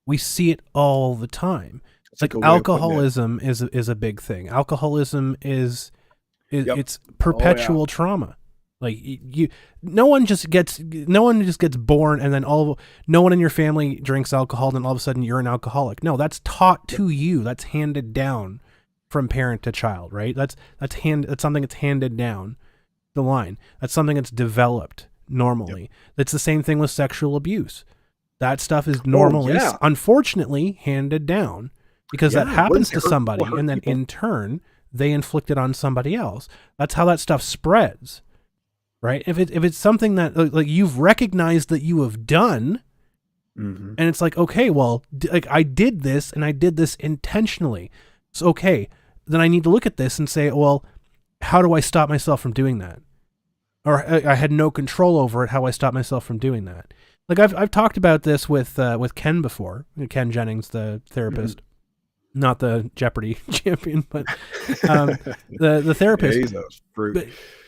we see it all the time. That's a Like good way of putting it. alcoholism is a big thing. Alcoholism is Yep. it's Oh, yeah. perpetual trauma. Like no one just gets born and then no one in your family drinks alcohol and all of a sudden you're an alcoholic. No, that's taught Yep. to you. That's handed down from parent to child, right? That's something that's handed down the line. That's something that's developed Yep. normally. It's the same thing with sexual abuse. That stuff is Oh, normally, yeah. unfortunately, handed down because that Yeah. What happens is to it? What somebody, hurt and then people? in turn they inflict it on somebody else. That's how that stuff spreads, right? If it's something that like you've recognized that you have done, Hmm. and it's like, okay, well, like I did this and I did this intentionally. So okay, then I need to look at this and say, well, how do I stop myself from doing that? Or I had no control over it. How I stopped myself from doing that? Like I've talked about this with Ken before. Ken Jennings, the Hmm. therapist, not the Jeopardy champion, but the Yeah, therapist. he's a fruit.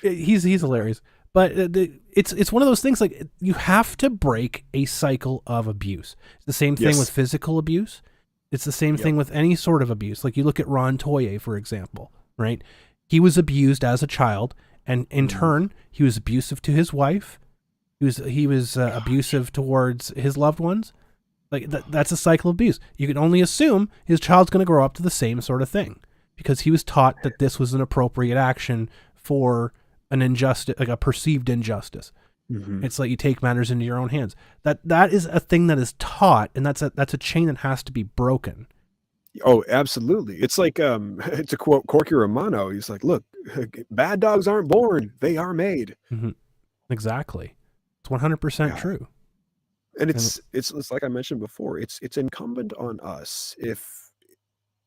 But he's hilarious. But it's one of those things like you have to break a cycle of abuse. It's the same thing with Yes. physical abuse. It's the same Yep. thing with any sort of abuse. Like you look at Ron Toye, for example, right? He was abused as a child, And in turn, he was abusive to his wife. He was abusive towards his loved ones. Like that's a cycle of abuse. You can only assume his child's going to grow up to the same sort of thing because he was taught that this was an appropriate action for an injustice, like a perceived injustice. It's like you take matters into your own hands. That is a thing that is taught, and that's a chain that has to be broken. Oh, absolutely. It's like, it's a quote Corky Romano. He's like, "Look, bad dogs aren't born; they are made." Exactly, it's 100% true. And it's like I mentioned before. It's incumbent on us if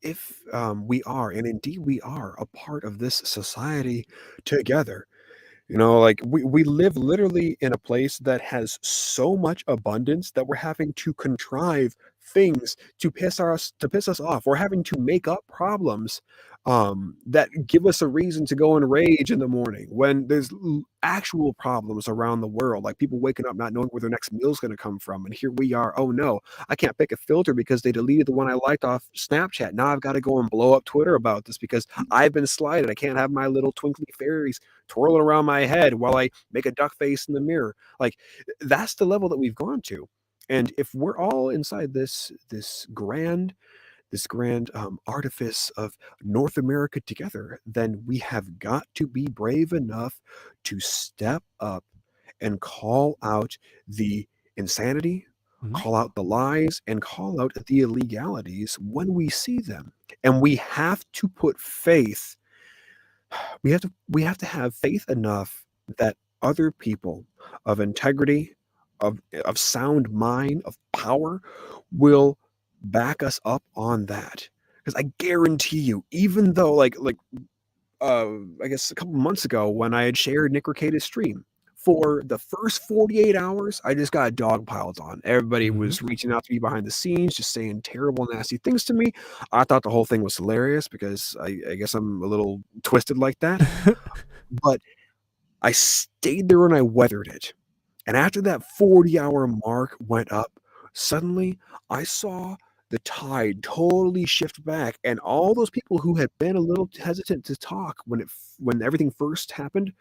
we are, and indeed we are, a part of this society together. Like we live literally in a place that has so much abundance that we're having to contrive things to piss us off. We're having to make up problems that give us a reason to go and rage in the morning when there's actual problems around the world, like people waking up not knowing where their next meal is going to come from. And here we are. Oh no, I can't pick a filter because they deleted the one I liked off Snapchat. Now I've got to go and blow up Twitter about this because I've been slighted. I can't have my little twinkly fairies twirling around my head while I make a duck face in the mirror. Like that's the level that we've gone to. And if we're all inside this grand artifice of North America together, then we have got to be brave enough to step up and call out the insanity, call out the lies, and call out the illegalities when we see them. And we have to put faith. We have to have faith enough that other people of integrity, of sound mind, of power will back us up on that. Because I guarantee you, even though I guess a couple months ago when I had shared Nick Ricada's stream, for the first 48 hours, I just got dogpiled on. Everybody was reaching out to me behind the scenes, just saying terrible, nasty things to me. I thought the whole thing was hilarious because I guess I'm a little twisted like that. But I stayed there and I weathered it. And after that 40-hour mark went up, suddenly I saw the tide totally shift back, and all those people who had been a little hesitant to talk when everything first happened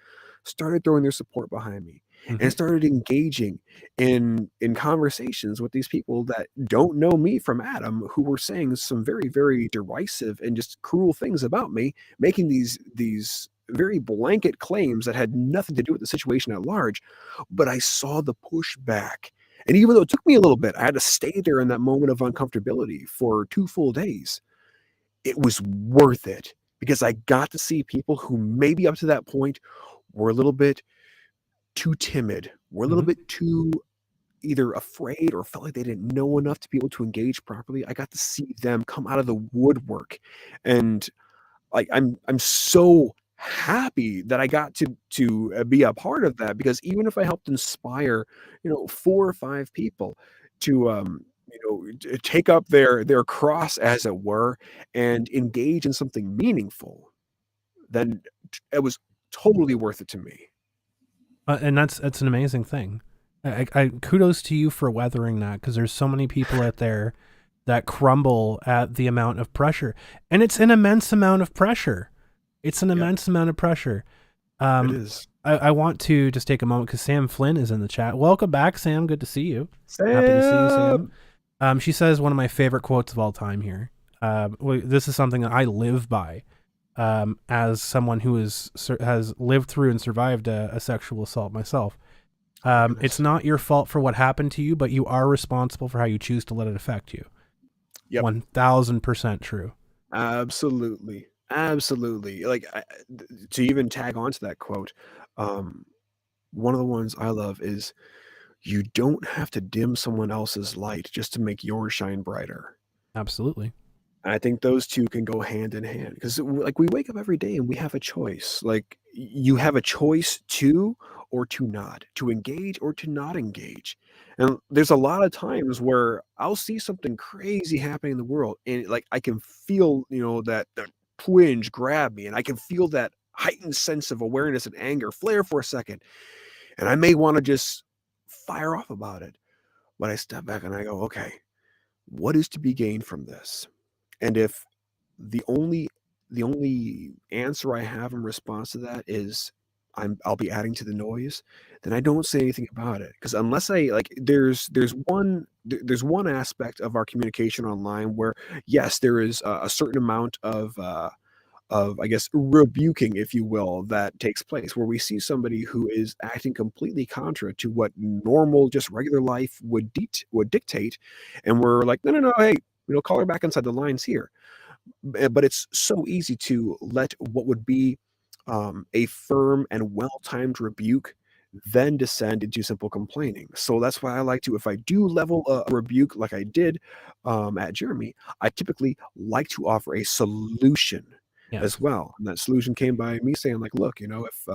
started throwing their support behind me and started engaging in conversations with these people that don't know me from Adam, who were saying some very, very derisive and just cruel things about me, making these very blanket claims that had nothing to do with the situation at large. But I saw the pushback. And even though it took me a little bit, I had to stay there in that moment of uncomfortability for 2 full days. It was worth it because I got to see people who maybe up to that point were a little bit too timid, were a little bit too either afraid or felt like they didn't know enough to be able to engage properly. I got to see them come out of the woodwork, and like I'm so happy that I got to be a part of that, because even if I helped inspire 4 or 5 people to take up their cross, as it were, and engage in something meaningful, then it was totally worth it to me. And that's an amazing thing. I kudos to you for weathering that, because there's so many people out there that crumble at the amount of pressure, and it's an immense amount of pressure. It's an immense amount of pressure. It is. I want to just take a moment because Sam Flynn is in the chat. Welcome back, Sam. Good to see you. Sam! Happy to see you, Sam. She says one of my favorite quotes of all time here. This is something that I live by as someone who has lived through and survived a sexual assault myself. It's not your fault for what happened to you, but you are responsible for how you choose to let it affect you. Yep. 1000% true. Absolutely. Like, to even tag on to that quote, one of the ones I love is, "You don't have to dim someone else's light just to make yours shine brighter." Absolutely. And I think those two can go hand in hand, because like, we wake up every day and we have a choice. Like, you have a choice to or to not, to engage or to not engage. And there's a lot of times where I'll see something crazy happening in the world, and like I can feel, that twinge grab me, and I can feel that heightened sense of awareness and anger flare for a second. And I may want to just fire off about it. But I step back and I go, okay, what is to be gained from this? And if the only answer I have in response to that is I'll be adding to the noise, then I don't say anything about it. Because unless I like, there's one aspect of our communication online where yes, there is a certain amount of, I guess, rebuking, if you will, that takes place where we see somebody who is acting completely contra to what normal, just regular life would dictate, and we're like, no, no, no, hey, call her back inside the lines here. But it's so easy to let what would be a firm and well-timed rebuke then descend into simple complaining. So that's why I like to, if I do level a rebuke like I did at Jeremy, I typically like to offer a solution as Yes. well. And that solution came by me saying, like, look, if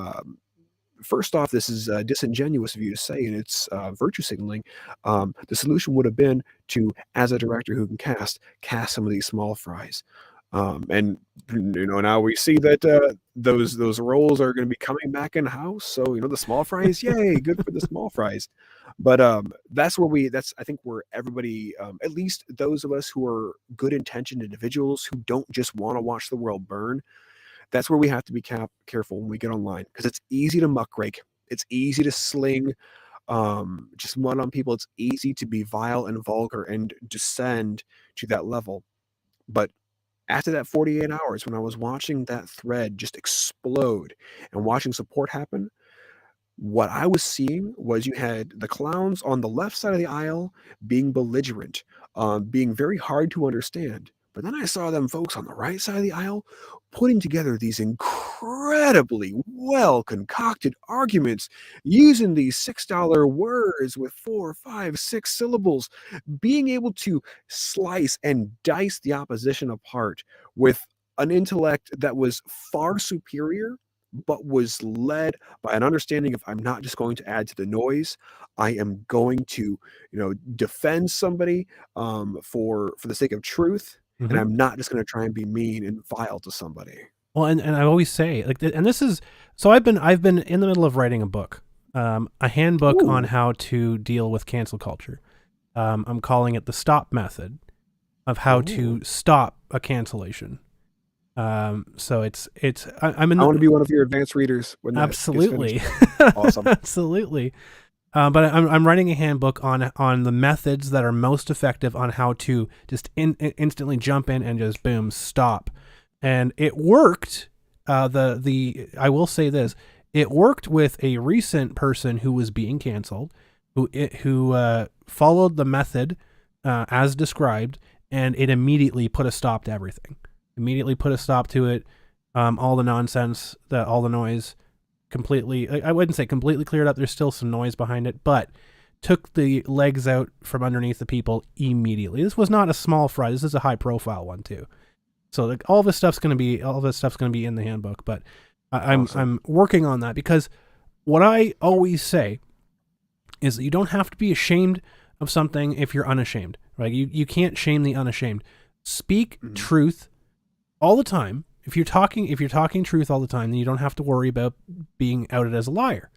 first off, this is disingenuous of you to say, and it's virtue signaling. The solution would have been to, as a director who can cast some of these small fries. And now we see that those roles are going to be coming back in house. So the small fries, yay, good for the small fries. But that's I think where everybody, at least those of us who are good intentioned individuals who don't just want to watch the world burn, that's where we have to be careful when we get online, because it's easy to muckrake. It's easy to sling just mud on people. It's easy to be vile and vulgar and descend to that level. But after that 48 hours, when I was watching that thread just explode and watching support happen, what I was seeing was you had the clowns on the left side of the aisle being belligerent, being very hard to understand. But then I saw them folks on the right side of the aisle putting together these incredibly well concocted arguments using these $6 words with 4, 5, 6 syllables, being able to slice and dice the opposition apart with an intellect that was far superior, but was led by an understanding of, I'm not just going to add to the noise. I am going to, defend somebody for the sake of truth, and Mhm. I'm not just going to try and be mean and vile to somebody. Well, and I always say like, and this is so I've been in the middle of writing a book, a handbook on Ooh, how to deal with cancel culture. I'm calling it the stop method of how ooh. to stop a cancellation. So I'm in I want to the be one of your advanced readers when that gets finished. absolutely, Awesome. absolutely. But I'm writing a handbook on the methods that are most effective on how to just instantly jump in and just boom stop, and it worked. I will say this, it worked with a recent person who was being canceled, who followed the method as described, and it immediately put a stop to everything. Immediately put a stop to it. All the nonsense, all the noise completely, I wouldn't say completely cleared up. There's still some noise behind it, but took the legs out from underneath the people immediately. This was not a small fry. This is a high profile one too. So like all this stuff's going to be in the handbook, but Awesome. I'm working on that, because what I always say is that you don't have to be ashamed of something if you're unashamed, right? You can't shame the unashamed. Speak Mhm. truth all the time. If you're talking truth all the time, then you don't have to worry about being outed as a liar.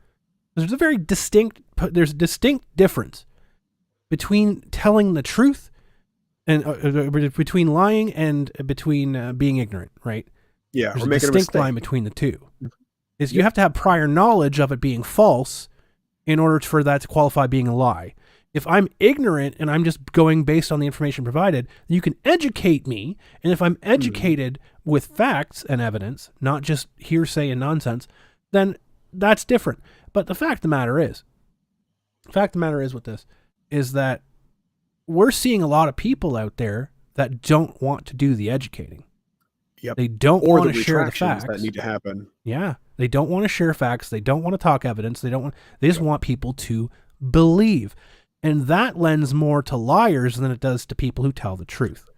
There's a distinct difference between telling the truth and between lying and between being ignorant, right? Yeah, There's or a making a distinct mistake. line between the two. Is you Yep. have to have prior knowledge of it being false in order for that to qualify being a lie. If I'm ignorant and I'm just going based on the information provided, then you can educate me. And if I'm Mhm. educated with facts and evidence, not just hearsay and nonsense, then that's different. But the fact of the matter is with this, is that we're seeing a lot of people out there that don't want to do the educating. Yep. They don't Or want the to share the retractions that facts. need to happen. Yeah. They don't want to share facts. They don't want to talk evidence. They just Yep. want people to believe. And that lends more to liars than it does to people who tell the truth.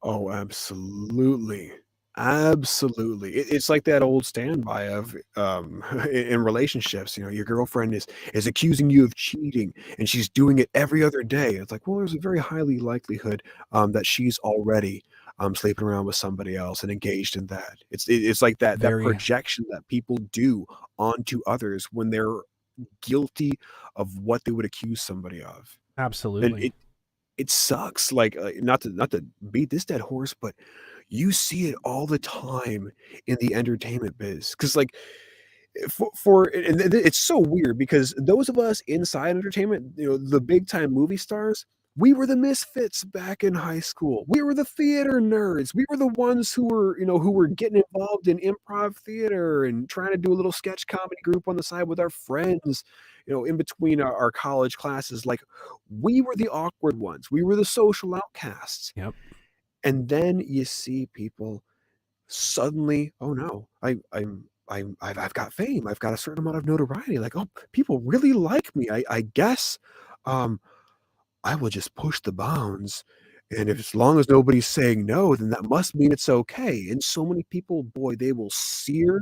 Oh, absolutely. Absolutely. It's like that old standby of in relationships, your girlfriend is accusing you of cheating and she's doing it every other day. It's like, well, there's a very highly likelihood that she's already sleeping around with somebody else and engaged in that. It's like that Very, projection that people do onto others when they're guilty of what they would accuse somebody of. And absolutely. it sucks, like, not to beat this dead horse, but you see it all the time in the entertainment biz. Because like, It's so weird because those of us inside entertainment, the big time movie stars, we were the misfits back in high school. We were the theater nerds. We were the ones who were getting involved in improv theater and trying to do a little sketch comedy group on the side with our friends, in between our college classes. Like, we were the awkward ones. We were the social outcasts. Yep. And then you see people suddenly, oh no, I've got fame. I've got a certain amount of notoriety. Like, oh, people really like me. I guess um, I will just push the bounds. And if as long as nobody's saying no, then that must mean it's okay. And so many people, boy, they will sear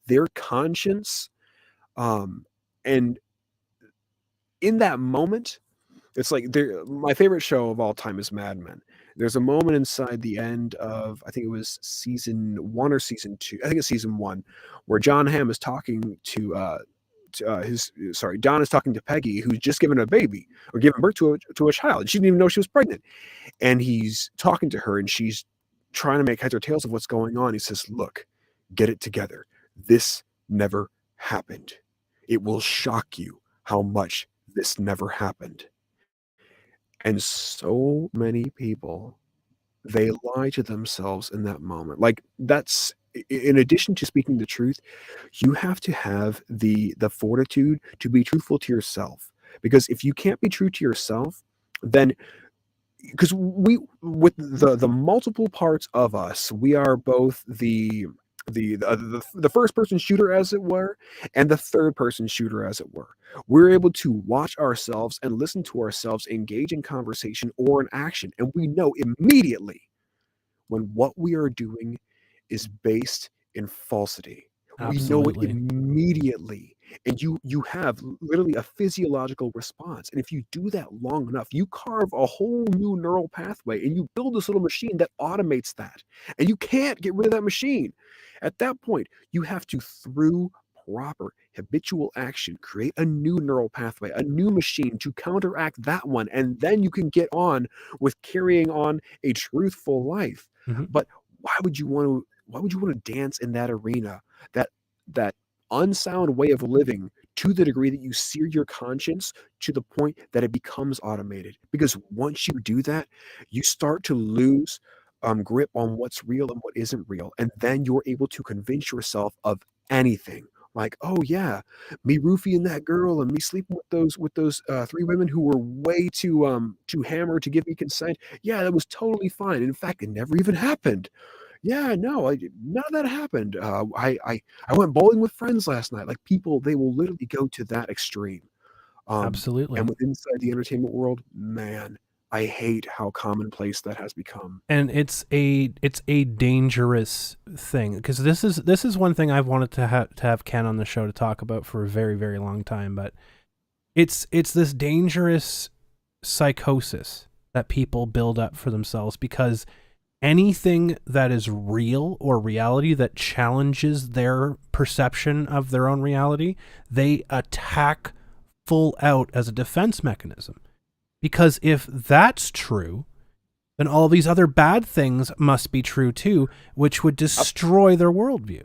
their conscience. Um, and in that moment, it's like my favorite show of all time is Mad Men. There's a moment inside the end of, I think it was season 1 or season 2. I think it's season 1, where John Hamm is talking Don is talking to Peggy, who's just given a baby or given birth to a child. And she didn't even know she was pregnant. And he's talking to her, and she's trying to make heads or tails of what's going on. He says, "Look, get it together. This never happened. It will shock you how much this never happened." And so many people, they lie to themselves in that moment. Like, that's in addition to speaking the truth, you have to have the fortitude to be truthful to yourself. Because if you can't be true to yourself, then because we with the multiple parts of us, we are both the first person shooter, as it were, and the third person shooter, as it were. We're able to watch ourselves and listen to ourselves engage in conversation or in action, and we know immediately when what we are doing is based in falsity. We know it Absolutely. immediately. And you have literally a physiological response. And if you do that long enough, you carve a whole new neural pathway and you build this little machine that automates that. And you can't get rid of that machine. At that point, you have to, through proper habitual action, create a new neural pathway, a new machine to counteract that one. And then you can get on with carrying on a truthful life. Hmm. But why would you want to dance in that arena, that unsound way of living, to the degree that you sear your conscience to the point that it becomes automated? Because once you do that, you start to lose grip on what's real and what isn't real, and then you're able to convince yourself of anything. Like, oh yeah, me roofing that girl and me sleeping with those 3 women who were way too hammered to give me consent. Yeah, that was totally fine. In fact, it never even happened. Yeah, no, none of that happened. I went bowling with friends last night. Like, people, they will literally go to that extreme. And Absolutely. with inside the entertainment world, man, I hate how commonplace that has become. And it's a dangerous thing, because this is one thing I've wanted to have Ken on the show to talk about for a very, very long time. But it's this dangerous psychosis that people build up for themselves, because anything that is real or reality that challenges their perception of their own reality, they attack full out as a defense mechanism. Because if that's true, then all these other bad things must be true too, which would destroy their worldview.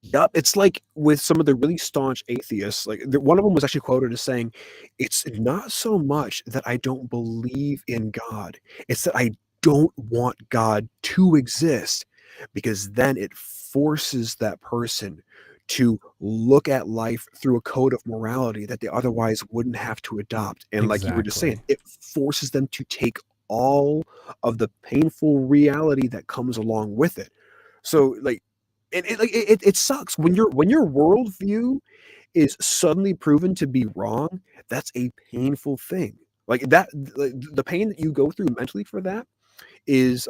Yup, it's like with some of the really staunch atheists, like, one of them was actually quoted as saying, "It's not so much that I don't believe in God, it's that I don't want God to exist, because then it forces that person to look at life through a code of morality that they otherwise wouldn't have to adopt." And like you were just saying, Exactly. it forces them to take all of the painful reality that comes along with it. So, like, it sucks when your worldview is suddenly proven to be wrong. That's a painful thing. Like that, like, the pain that you go through mentally for that is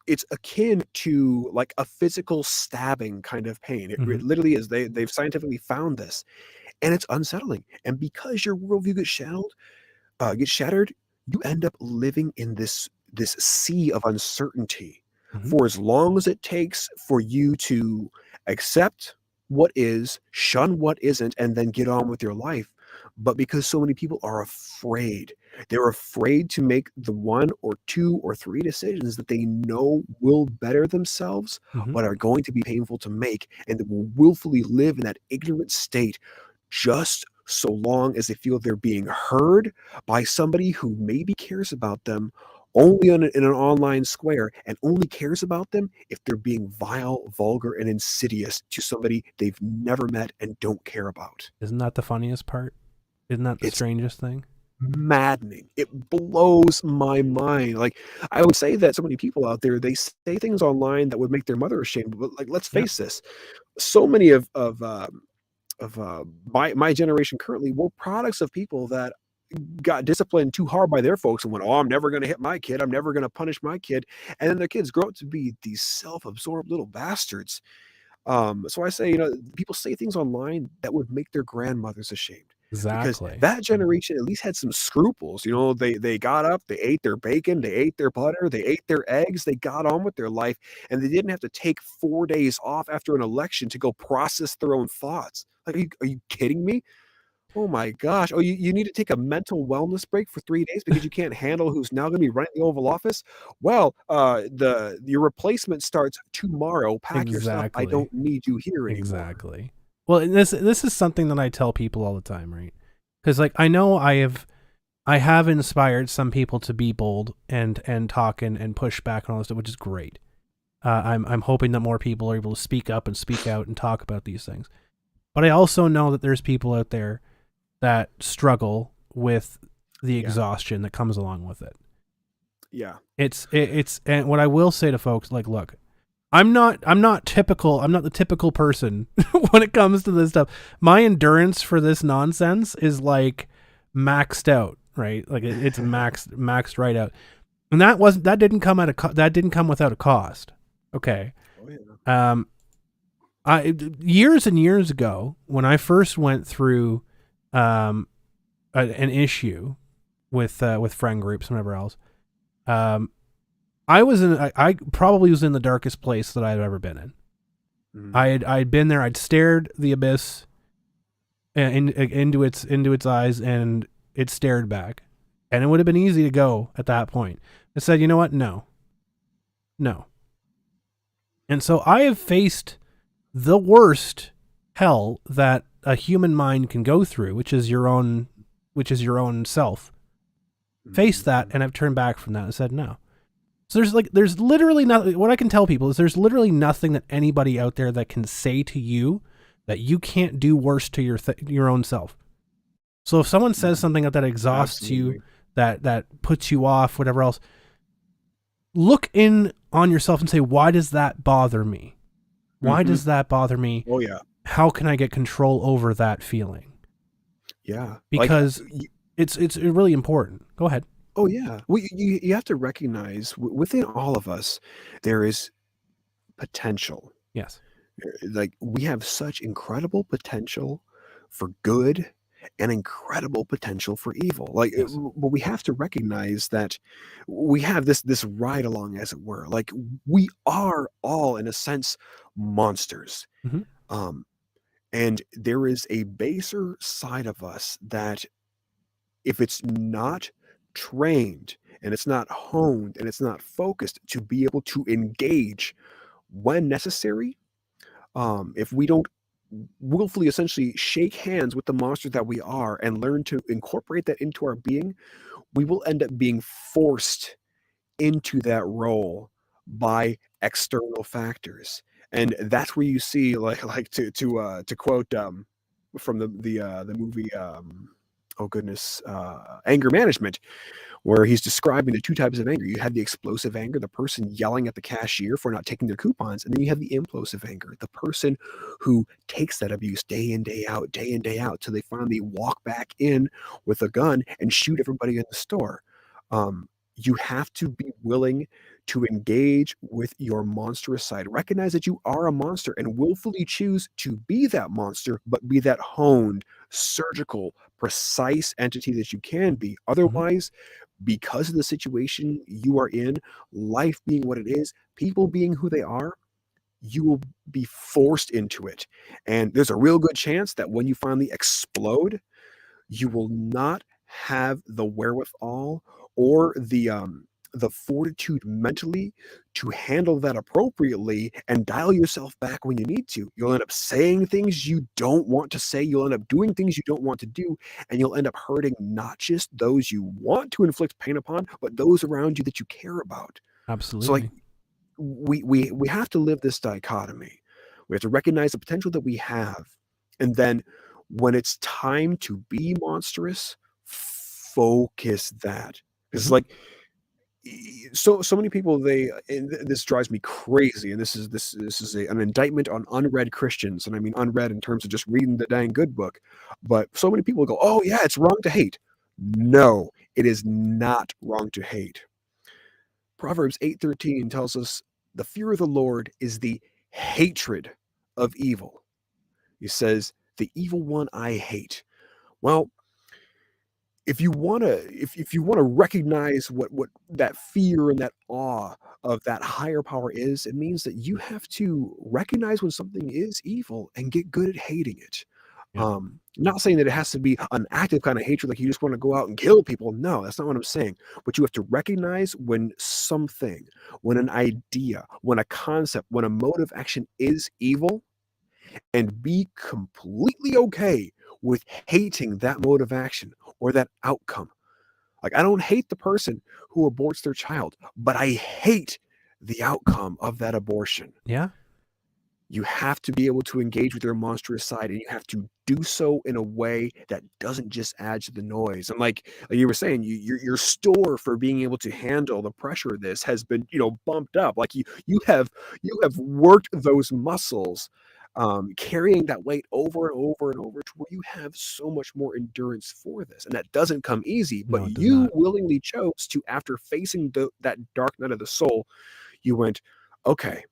it's akin to like a physical stabbing kind of pain. It Hmm. literally is. They've scientifically found this, and it's unsettling. And because your worldview gets shattered, you end up living in this sea of uncertainty Hmm. for as long as it takes for you to accept what is, shun what isn't, and then get on with your life. But because so many people are afraid They're afraid to make the 1 or 2 or 3 decisions that they know will better themselves, Mhm. but are going to be painful to make, and they will willfully live in that ignorant state just so long as they feel they're being heard by somebody who maybe cares about them only in an online square, and only cares about them if they're being vile, vulgar, and insidious to somebody they've never met and don't care about. Isn't that the funniest part? Isn't that the It's strangest thing? maddening. It blows my mind. Like, I would say that so many people out there, they say things online that would make their mother ashamed, but, like, let's Yep. face this, so many of my generation currently were products of people that got disciplined too hard by their folks and went, "Oh, I'm never gonna hit my kid. I'm never gonna punish my kid." And then their kids grow up to be these self-absorbed little bastards. So I say, people say things online that would make their grandmothers ashamed, because Exactly. that generation at least had some scruples. They got up, they ate their bacon, they ate their butter, they ate their eggs, they got on with their life, and they didn't have to take 4 days off after an election to go process their own thoughts. Like, are you kidding me? Oh my gosh. Oh, you need to take a mental wellness break for 3 days because you can't handle who's now gonna be running the Oval Office? Well, your replacement starts tomorrow. Pack your stuff. I Exactly. don't need you here anymore. Exactly. Well, and this is something that I tell people all the time, right? Because like I know I have inspired some people to be bold and talk and push back on all this stuff, which is great. I'm hoping that more people are able to speak up and speak out and talk about these things. But I also know that there's people out there that struggle with the Yeah. exhaustion that comes along with it. Yeah. It's and what I will say to folks, like, look, I'm not typical. I'm not the typical person when it comes to this stuff. My endurance for this nonsense is like maxed out, right? Like it's maxed right out. And that didn't come without a cost. Okay. Oh, yeah. Years and years ago, when I first went through an issue with friend groups and whatever else, I probably was in the darkest place that I've ever been in. Mhm. I'd been there. I'd stared the abyss into its eyes, and it stared back. And it would have been easy to go at that point. I said, you know what? No. And so I have faced the worst hell that a human mind can go through, which is your own self. Faced that, Mhm. and I've turned back from that and said no. So there's literally nothing. What I can tell people is there's literally nothing that anybody out there that can say to you that you can't do worse to your own self. So if someone says Mhm. something that exhausts you, Absolutely. that puts you off, whatever else, look in on yourself and say, why does that bother me? Why Mhm. does that bother me? Oh, yeah. How can I get control over that feeling? Yeah. Like, Because it's really important. Go ahead. oh, yeah. Well, you have to recognize within all of us, there is potential. Yes. Like, we have such incredible potential for good and incredible potential for evil. Like, Yes. but we have to recognize that we have this ride along, as it were. Like, we are all, in a sense, monsters. Mm-hmm. Um, and there is a baser side of us that, if it's not trained and it's not honed and it's not focused to be able to engage when necessary, if we don't willfully essentially shake hands with the monster that we are and learn to incorporate that into our being, we will end up being forced into that role by external factors. And that's where you see, like to quote from the movie, oh goodness, Anger Management, where he's describing the 2 types of anger. You have the explosive anger, the person yelling at the cashier for not taking their coupons, and then you have the implosive anger, the person who takes that abuse day in, day out, till they finally walk back in with a gun and shoot everybody in the store. You have to be willing to engage with your monstrous side. Recognize that you are a monster and willfully choose to be that monster, but be that honed, surgical, precise entity that you can be. Mm-hmm. Otherwise, because of the situation you are in, life being what it is, people being who they are, you will be forced into it. And there's a real good chance that when you finally explode, you will not have the wherewithal or the fortitude mentally to handle that appropriately and dial yourself back when you need to. You'll end up saying things you don't want to say. You'll end up doing things you don't want to do, and you'll end up hurting not just those you want to inflict pain upon, but those around you that you care about. So, like, Absolutely. we have to live this dichotomy. We have to recognize the potential that we have, and then when it's time to be monstrous, focus that. Because Mhm. like so many people this drives me crazy, and an indictment on unread Christians, and I mean unread in terms of just reading the dang good book. But so many people go, "Oh yeah, it's wrong to hate." No, it is not wrong to hate. Proverbs 8:13 tells us the fear of the Lord is the hatred of evil. He says, "The evil one I hate." Well, if you wanna recognize what that fear and that awe of that higher power is, it means that you have to recognize when something is evil and get good at hating it. Yep. Not saying that it has to be an active kind of hatred, like you just wanna go out and kill people. No, that's not what I'm saying. But you have to recognize when something, when an idea, when a concept, when a mode of action is evil, and be completely okay with hating that mode of action or that outcome. Like, I don't hate the person who aborts their child, but I hate the outcome of that abortion. Yeah. You have to be able to engage with their monstrous side, and you have to do so in a way that doesn't just add to the noise. And like you were saying, your store for being able to handle the pressure of this has been, bumped up. Like you have worked those muscles, carrying that weight over and over and over to where you have so much more endurance for this. And that doesn't come easy, but No, it does you not. willingly chose to, after facing that dark night of the soul, you went, okay,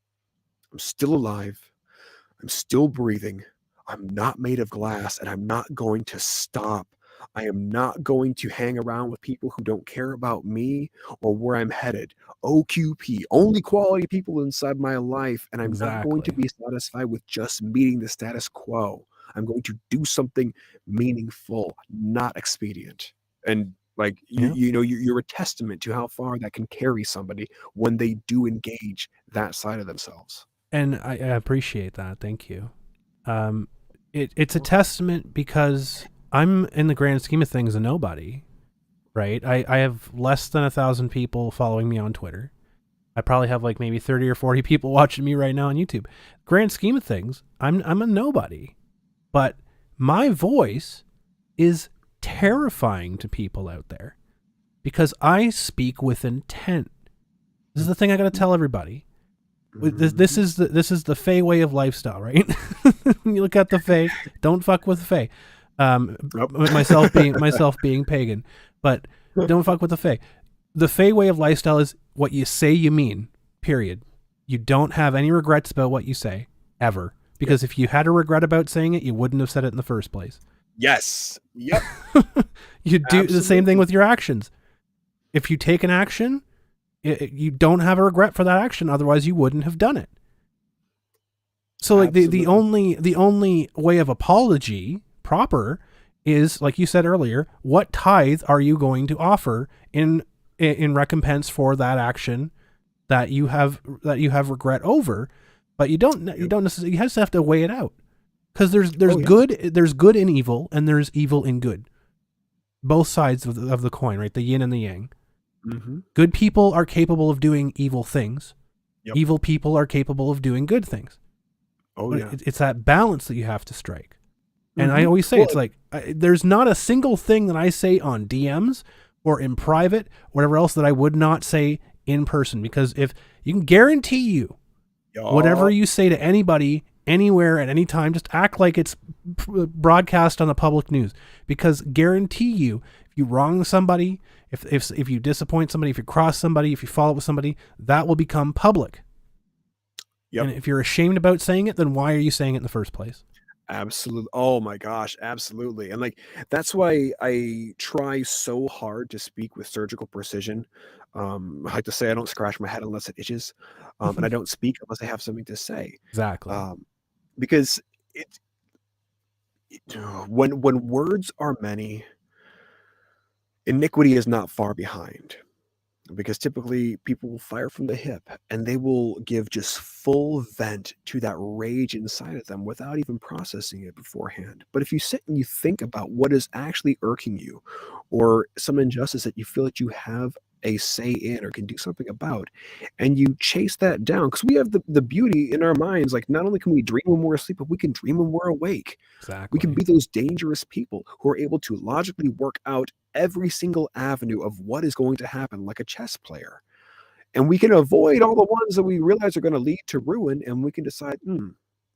I'm still alive. I'm still breathing. I'm not made of glass, and I'm not going to stop. I am not going to hang around with people who don't care about me or where I'm headed. OQP, only quality people inside my life, and I'm not going to Exactly. be satisfied with just meeting the status quo. I'm going to do something meaningful, not expedient. And like Yeah. you're a testament to how far that can carry somebody when they do engage that side of themselves. And I appreciate that. Thank you. Um, it's a testament because I'm, in the grand scheme of things, a nobody, right? I have less than 1,000 people following me on Twitter. I probably have like maybe 30 or 40 people watching me right now on YouTube. Grand scheme of things, I'm a nobody. But my voice is terrifying to people out there because I speak with intent. This is the thing I got to tell everybody. This Mhm. is the Fey way of lifestyle, right? You look at the Fey, don't fuck with the Fey. Yep. Myself being pagan, but don't fuck with the Fey. The Fey way of lifestyle is what you say you mean. Period. You don't have any regrets about what you say ever, Yep. because if you had a regret about saying it, you wouldn't have said it in the first place. Yes. Yep. You do the same thing Absolutely. with your actions. If you take an action, you don't have a regret for that action. Otherwise, you wouldn't have done it. So, like Absolutely. the only way of apology proper is, like you said earlier, what tithe are you going to offer in recompense for that action that you have regret over? But you don't Yep. necessarily, you just have to weigh it out, because Oh, yeah. there's good in evil, and there's evil in good. Both sides of the coin, right? The yin and the yang. Mhm. Good people are capable of doing evil things. Yep. Evil people are capable of doing good things. Oh, But yeah. it's that balance that you have to strike. And I Mhm. always say, Well, it's like, there's not a single thing that I say on DMs or in private, whatever else, that I would not say in person. Because if you can guarantee you, whatever yup. you say to anybody, anywhere, at any time, just act like it's broadcast on the public news. Because guarantee you, if you wrong somebody, if you disappoint somebody, if you cross somebody, if you follow up with somebody, that will become public. Yep. And if you're ashamed about saying it, then why are you saying it in the first place? Absolutely. Oh my gosh, absolutely. And like that's why I try so hard to speak with surgical precision. I like to say I don't scratch my head unless it itches. And I don't speak unless I have something to say. Exactly. Um, because it when words are many, iniquity is not far behind. Because typically people will fire from the hip and they will give just full vent to that rage inside of them without even processing it beforehand. But if you sit and you think about what is actually irking you or some injustice that you feel that you have a say in or can do something about, and you chase that down, because we have the beauty in our minds, like not only can we dream when we're asleep, but we can dream when we're awake. We can Exactly. be those dangerous people who are able to logically work out every single avenue of what is going to happen like a chess player. And we can avoid all the ones that we realize are going to lead to ruin. And we can decide,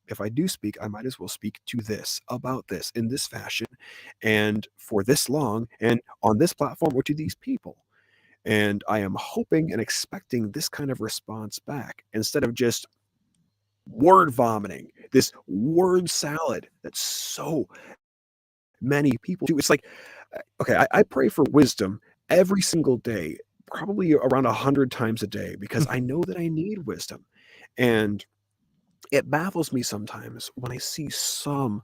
if I do speak, I might as well speak to this, about this, in this fashion, and for this long, and on this platform or to these people. And I am hoping and expecting this kind of response back instead of just word vomiting, this word salad that so many people do. It's like, okay, I pray for wisdom every single day, probably around 100 times a day, because I know that I need wisdom. And it baffles me sometimes when I see some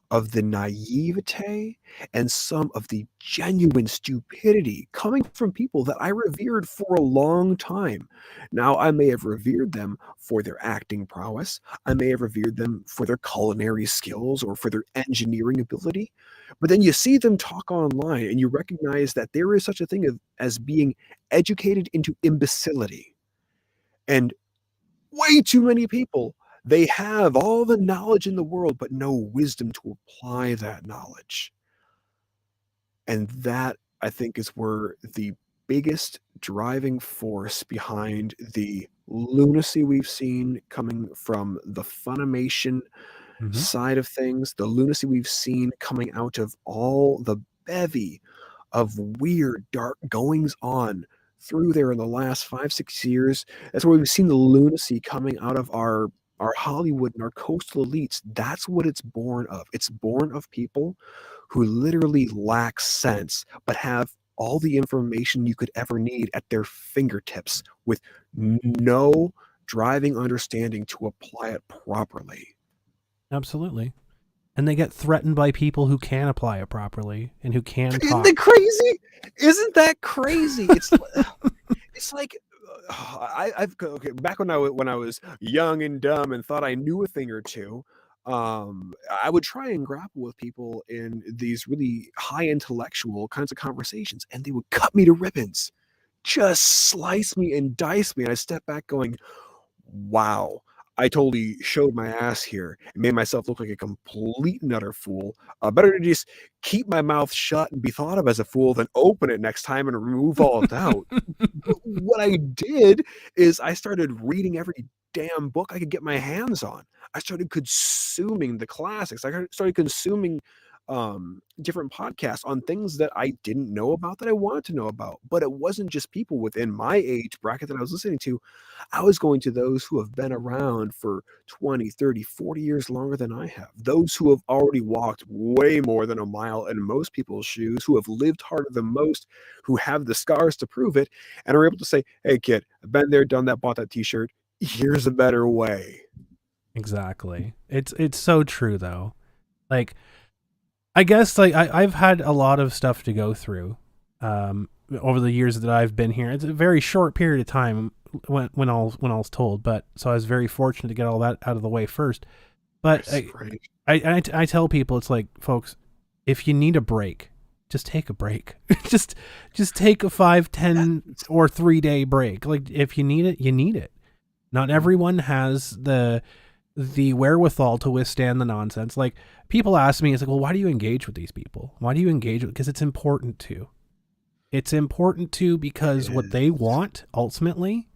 of the naivete and some of the genuine stupidity coming from people that I revered for a long time. Now, I may have revered them for their acting prowess. I may have revered them for their culinary skills or for their engineering ability. But then you see them talk online and you recognize that there is such a thing as being educated into imbecility. And way too many people, they have all the knowledge in the world, but no wisdom to apply that knowledge. And that, I think, is where the biggest driving force behind the lunacy we've seen coming from the Funimation Mm-hmm. side of things, the lunacy we've seen coming out of all the bevy of weird, dark goings on through there in the last 5, 6 years. That's where we've seen the lunacy coming out of our Hollywood and our coastal elites. That's what it's born of. It's born of people who literally lack sense, but have all the information you could ever need at their fingertips with no driving understanding to apply it properly. Absolutely. And they get threatened by people who can apply it properly and who can Isn't talk. that crazy? Isn't that crazy? It's like I've okay, back when I was young and dumb and thought I knew a thing or two. I would try and grapple with people in these really high intellectual kinds of conversations, and they would cut me to ribbons, just slice me and dice me. And I step back, going, wow, I totally showed my ass here and made myself look like a complete and utter fool. Better to just keep my mouth shut and be thought of as a fool than open it next time and remove all doubt. But what I did is I started reading every damn book I could get my hands on. I started consuming the classics. I started consuming different podcasts on things that I didn't know about that I wanted to know about. But it wasn't just people within my age bracket that I was listening to. I was going to those who have been around for 20, 30, 40 years longer than I have. Those who have already walked way more than a mile in most people's shoes, who have lived harder than most, who have the scars to prove it, and are able to say, hey, kid, I've been there, done that, bought that t-shirt. Here's a better way. Exactly. It's so true though. Like, I guess like I've had a lot of stuff to go through over the years that I've been here. It's a very short period of time when all's told, but so I was very fortunate to get all that out of the way first. But I tell people, it's like, folks, if you need a break, just take a break. just take a 5, 10, or 3-day break. Like, if you need it, you need it. Not everyone has the wherewithal to withstand the nonsense. Like, people ask me, it's like, well, why do you engage with these people? Why do you engage with? Because it's important to. It's important to, because what they want ultimately,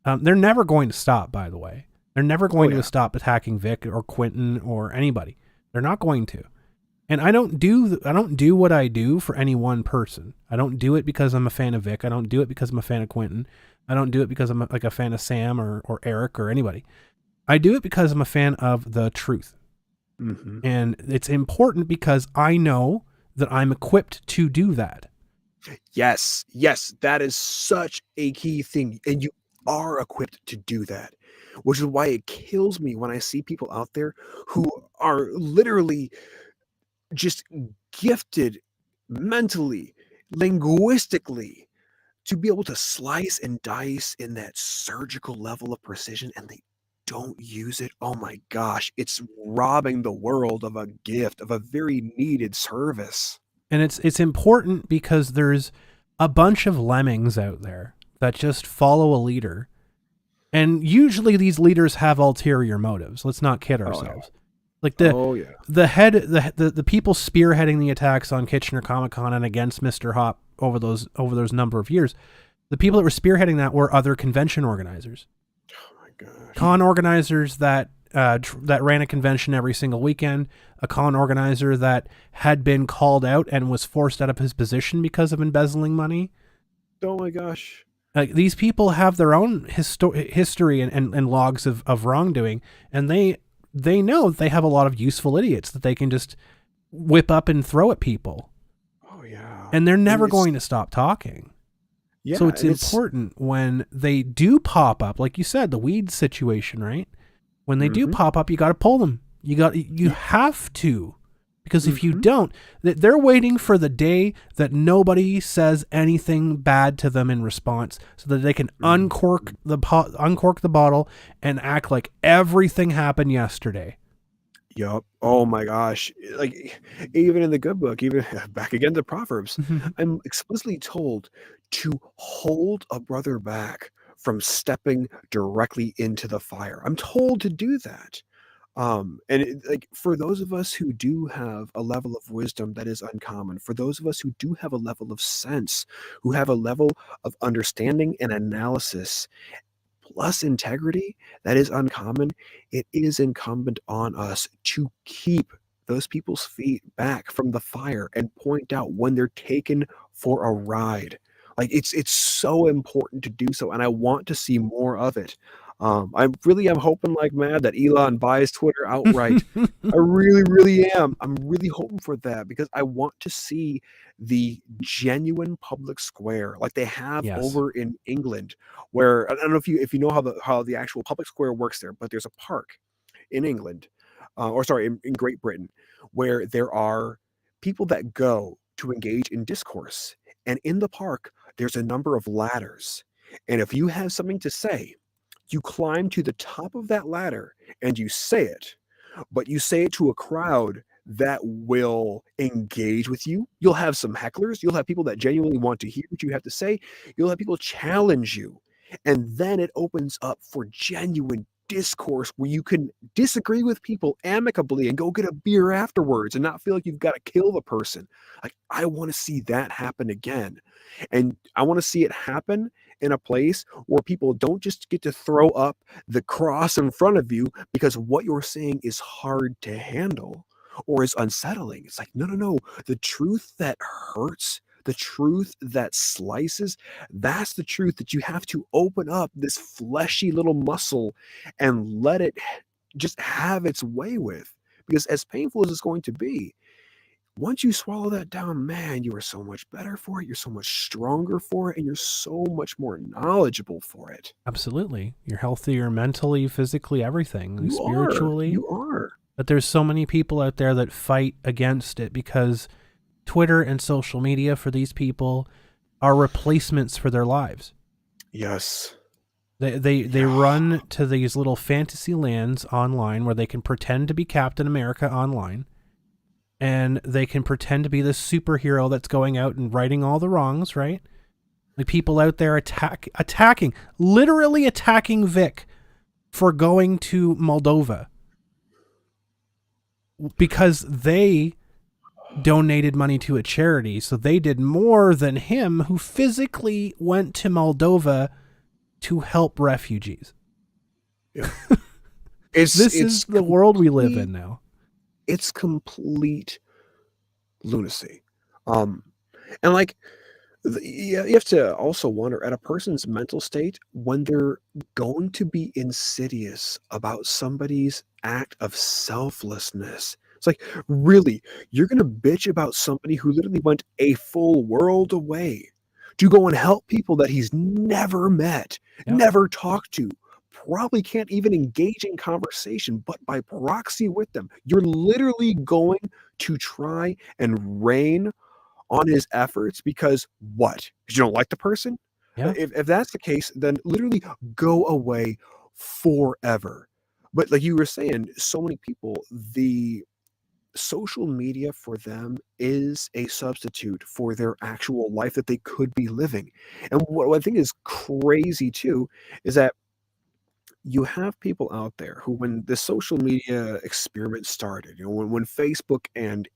they're never going to stop. By the way, they're never going to stop attacking Vic or Quentin or anybody. They're not going to. And I don't do what I do for any one person. I don't do it because I'm a fan of Vic. I don't do it because I'm a fan of Quentin. I don't do it because I'm like a fan of Sam or Eric or anybody. I do it because I'm a fan of the truth. Mm-hmm. And it's important because I know that I'm equipped to do that. Yes, that is such a key thing. And you are equipped to do that, which is why it kills me when I see people out there who are literally just gifted mentally, linguistically to be able to slice and dice in that surgical level of precision, and they don't use it. Oh my gosh, it's robbing the world of a gift, of a very needed service. And it's important because there's a bunch of lemmings out there that just follow a leader. And usually these leaders have ulterior motives. Let's not kid ourselves. Like the people spearheading the attacks on Kitchener Comic-Con and against Mr. Hop over those number of years, the people that were spearheading that were other convention organizers. Oh my gosh. Con organizers that ran a convention every single weekend, a con organizer that had been called out and was forced out of his position because of embezzling money. Oh my gosh. These people have their own history and logs of wrongdoing, and they know they have a lot of useful idiots that they can just whip up and throw at people. Oh yeah. And they're never going to stop talking. Yeah. So it's important when they do pop up, like you said, the weed situation, right? When they do pop up, you got to pull them. You have to, because if you don't, they're waiting for the day that nobody says anything bad to them in response, so that they can uncork the bottle and act like everything happened yesterday. Yup. Oh my gosh. Like, even in the good book, even back again to Proverbs, I'm explicitly told to hold a brother back from stepping directly into the fire. I'm told to do that. Like, for those of us who do have a level of wisdom that is uncommon, for those of us who do have a level of sense, who have a level of understanding and analysis, plus integrity that is uncommon, it is incumbent on us to keep those people's feet back from the fire and point out when they're taken for a ride. Like, it's so important to do so, and I want to see more of it. I really am hoping like mad that Elon buys Twitter outright. I really, really am. I'm really hoping for that, because I want to see the genuine public square like they have over in England, where I don't know if you know how the actual public square works there, but there's a park in England, or sorry, in Great Britain, where there are people that go to engage in discourse, and in the park there's a number of ladders, and if you have something to say, you climb to the top of that ladder and you say it, but you say it to a crowd that will engage with you. You'll have some hecklers. You'll have people that genuinely want to hear what you have to say. You'll have people challenge you. And then it opens up for genuine discourse where you can disagree with people amicably and go get a beer afterwards and not feel like you've got to kill the person. Like, I want to see that happen again. And I want to see it happen in a place where people don't just get to throw up the cross in front of you because what you're saying is hard to handle or is unsettling. It's like, no. The truth that hurts, the truth that slices, that's the truth that you have to open up this fleshy little muscle and let it just have its way with. Because as painful as it's going to be, once you swallow that down, man, you are so much better for it. You're so much stronger for it, and you're so much more knowledgeable for it. Absolutely. You're healthier mentally, physically, everything, You spiritually. You are. But there's so many people out there that fight against it because Twitter and social media for these people are replacements for their lives. Yes. They run to these little fantasy lands online where they can pretend to be Captain America online. And they can pretend to be this superhero that's going out and righting all the wrongs, right? Like, people out there literally attacking Vic for going to Moldova because they donated money to a charity. So they did more than him, who physically went to Moldova to help refugees. Yeah. This is the world we live in now. It's complete lunacy. And like, you have to also wonder at a person's mental state when they're going to be insidious about somebody's act of selflessness. It's like, really, you're going to bitch about somebody who literally went a full world away to go and help people that he's never met, never talked to, probably can't even engage in conversation, but by proxy with them, you're literally going to try and rain on his efforts because what? Because you don't like the person? Yeah. If that's the case, then literally go away forever. But like you were saying, so many people, the social media for them is a substitute for their actual life that they could be living. And what I think is crazy too is that you have people out there who, when the social media experiment started, when Facebook and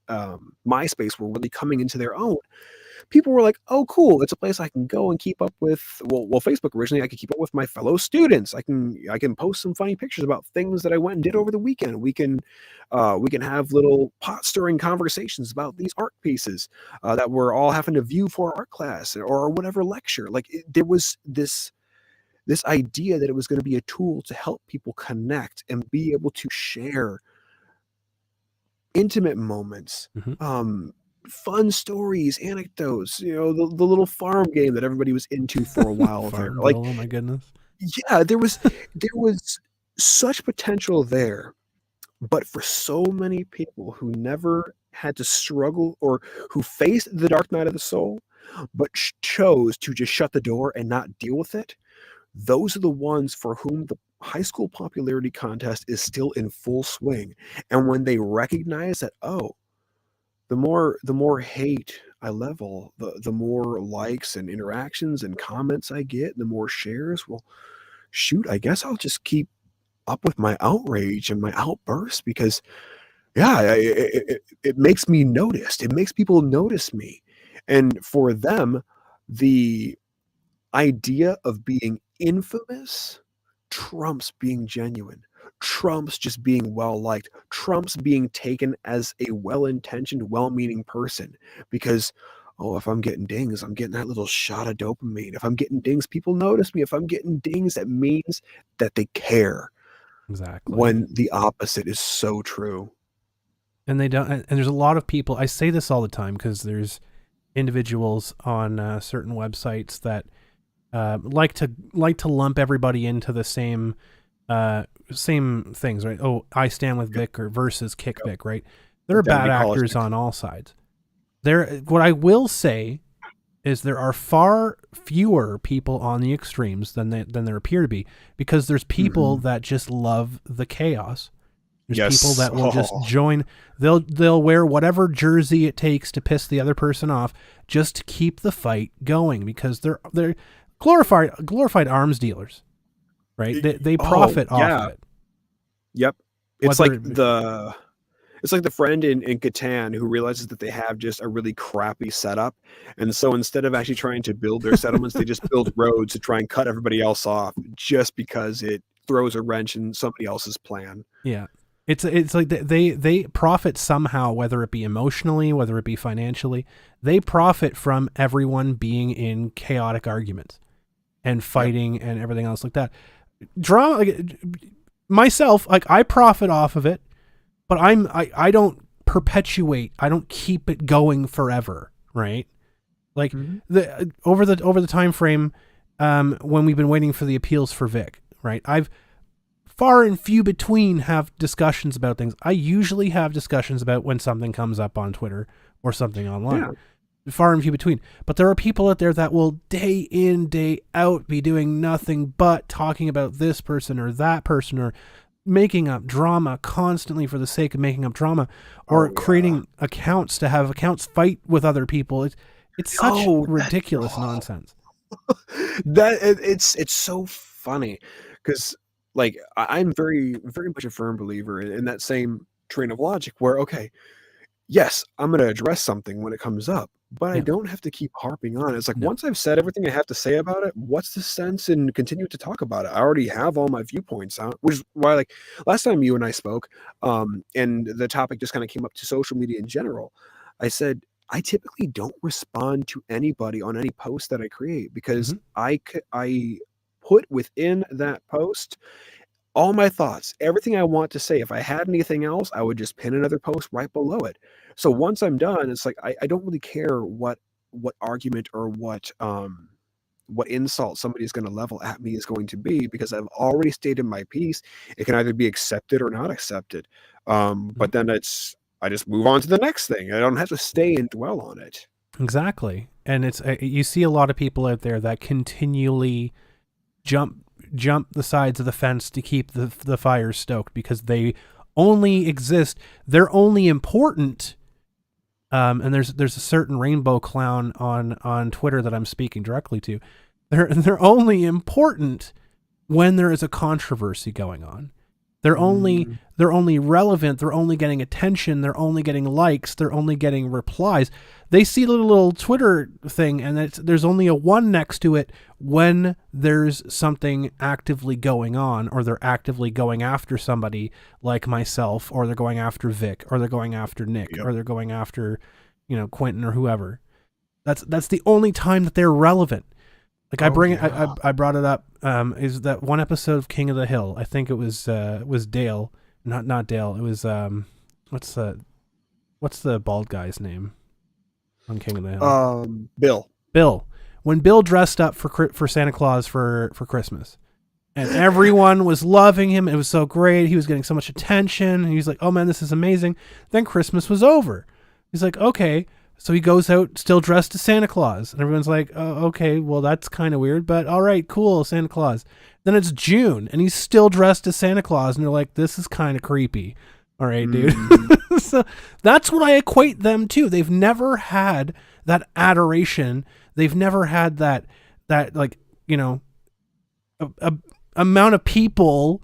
MySpace were really coming into their own, people were like, "Oh, cool! It's a place I can go and keep up with." Well, Facebook originally, I could keep up with my fellow students. I can post some funny pictures about things that I went and did over the weekend. We can have little pot stirring conversations about these art pieces that we're all having to view for art class or whatever lecture. There was this idea that it was going to be a tool to help people connect and be able to share intimate moments, Hmm. fun stories, anecdotes, the little farm game that everybody was into for a while there. Like, Farmville. Oh my goodness. yeah, there was such potential there, but for so many people who never had to struggle or who faced the dark night of the soul, but chose to just shut the door and not deal with it, those are the ones for whom the high school popularity contest is still in full swing. And when they recognize that, oh, the more hate I level, the more likes and interactions and comments I get, the more shares. Well, shoot, I guess I'll just keep up with my outrage and my outbursts because, yeah, it makes me noticed. It makes people notice me. And for them, the idea of being infamous trumps being genuine, trumps just being well liked, trumps being taken as a well-intentioned, well-meaning person. Because, oh, if I'm getting dings, I'm getting that little shot of dopamine. If I'm getting dings, people notice me. If I'm getting dings, that means that they care, Exactly. when the opposite is so true. And they don't. And there's a lot of people. I say this all the time because there's individuals on certain websites that like to lump everybody into the same things, right? Oh, I stand with Yep, Vic or versus Kick Vic, right? There are bad identity actors politics. on all sides. What I will say is there are far fewer people on the extremes than there appear to be, because there's people Mhm. that just love the chaos. There's people Yes. that will just Oh, join. They'll wear whatever jersey it takes to piss the other person off just to keep the fight going, because they're glorified arms dealers, right? They oh, profit off of yeah. it. Yep. It's Whether like the friend in Catan who realizes that they have just a really crappy setup, and so instead of actually trying to build their settlements, they just build roads to try and cut everybody else off just because it throws a wrench in somebody else's plan. Yeah. It's like they profit somehow, whether it be emotionally, whether it be financially. They profit from everyone being in chaotic arguments and Yep. fighting and everything else like that. Drama, like, myself, like, I profit off of it, but I don't perpetuate. I don't keep it going forever, right? Like, Mhm. the over the time frame, when we've been waiting for the appeals for Vic, right? I've far and few between have discussions about things. I usually have discussions about when something comes up on Twitter or something online. Yeah. Far and few between. But there are people out there that will day in, day out be doing nothing but talking about this person or that person, or making up drama constantly for the sake of making up drama, or Oh, yeah. creating accounts to have accounts fight with other people. It's such Oh, ridiculous nonsense. it's so funny because, like, I'm very very much a firm believer in that same train of logic where, okay, yes, I'm going to address something when it comes up, but I Yeah. don't have to keep harping on it. It's like, No. once I've said everything I have to say about it, what's the sense in continuing to talk about it? I already have all my viewpoints out, which is why, like, last time you and I spoke, and the topic just kind of came up to social media in general, I said, I typically don't respond to anybody on any post that I create because Hmm. I put within that post all my thoughts, everything I want to say. If I had anything else, I would just pin another post right below it. So once I'm done, it's like I don't really care what argument or what insult somebody is going to level at me is going to be because I've already stated my piece. It can either be accepted or not accepted. But then I just move on to the next thing. I don't have to stay and dwell on it. Exactly. And it's you see a lot of people out there that continually jump the sides of the fence to keep the fire stoked because they only exist. They're only important. And there's a certain rainbow clown on Twitter that I'm speaking directly to. They're only important when there is a controversy going on. They're only relevant. They're only getting attention. They're only getting likes. They're only getting replies. They see the little Twitter thing, and there's only a 1 next to it when there's something actively going on, or they're actively going after somebody like myself, or they're going after Vic, or they're going after Nick, or they're going after, Quentin or whoever. That's the only time that they're relevant. Like I brought it up. Is that one episode of King of the Hill? I think it was Dale, not Dale. It was what's the bald guy's name on King of the Hill? Bill. Bill. When Bill dressed up for Santa Claus for Christmas, and everyone was loving him. It was so great. He was getting so much attention. And he was like, "Oh man, this is amazing." Then Christmas was over. He's like, "Okay." So he goes out still dressed as Santa Claus. And everyone's like, "Oh, okay, well, that's kind of weird, but all right, cool, Santa Claus." Then it's June, and he's still dressed as Santa Claus. And they're like, "This is kind of creepy." All right, dude. So that's what I equate them to. They've never had that adoration. They've never had that like, a amount of people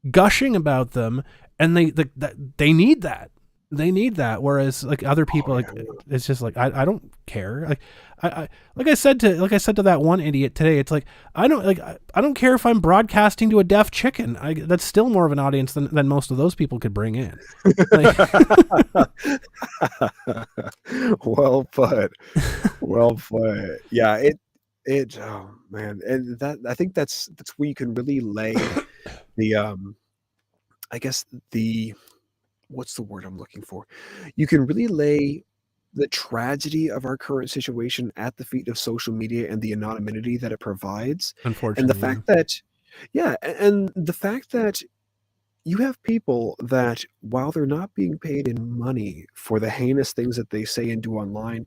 gushing about them. And they need that. They need that, whereas like other people, it's just like I don't care. Like I said to that one idiot today, it's like I don't care if I'm broadcasting to a deaf chicken. That's still more of an audience than most of those people could bring in. Like, well put. Yeah, it oh man, and that I think that's where you can really lay the I guess the what's the word I'm looking for? You can really lay the tragedy of our current situation at the feet of social media and the anonymity that it provides. And the unfortunately, fact that, and the fact that you have people that, while they're not being paid in money for the heinous things that they say and do online,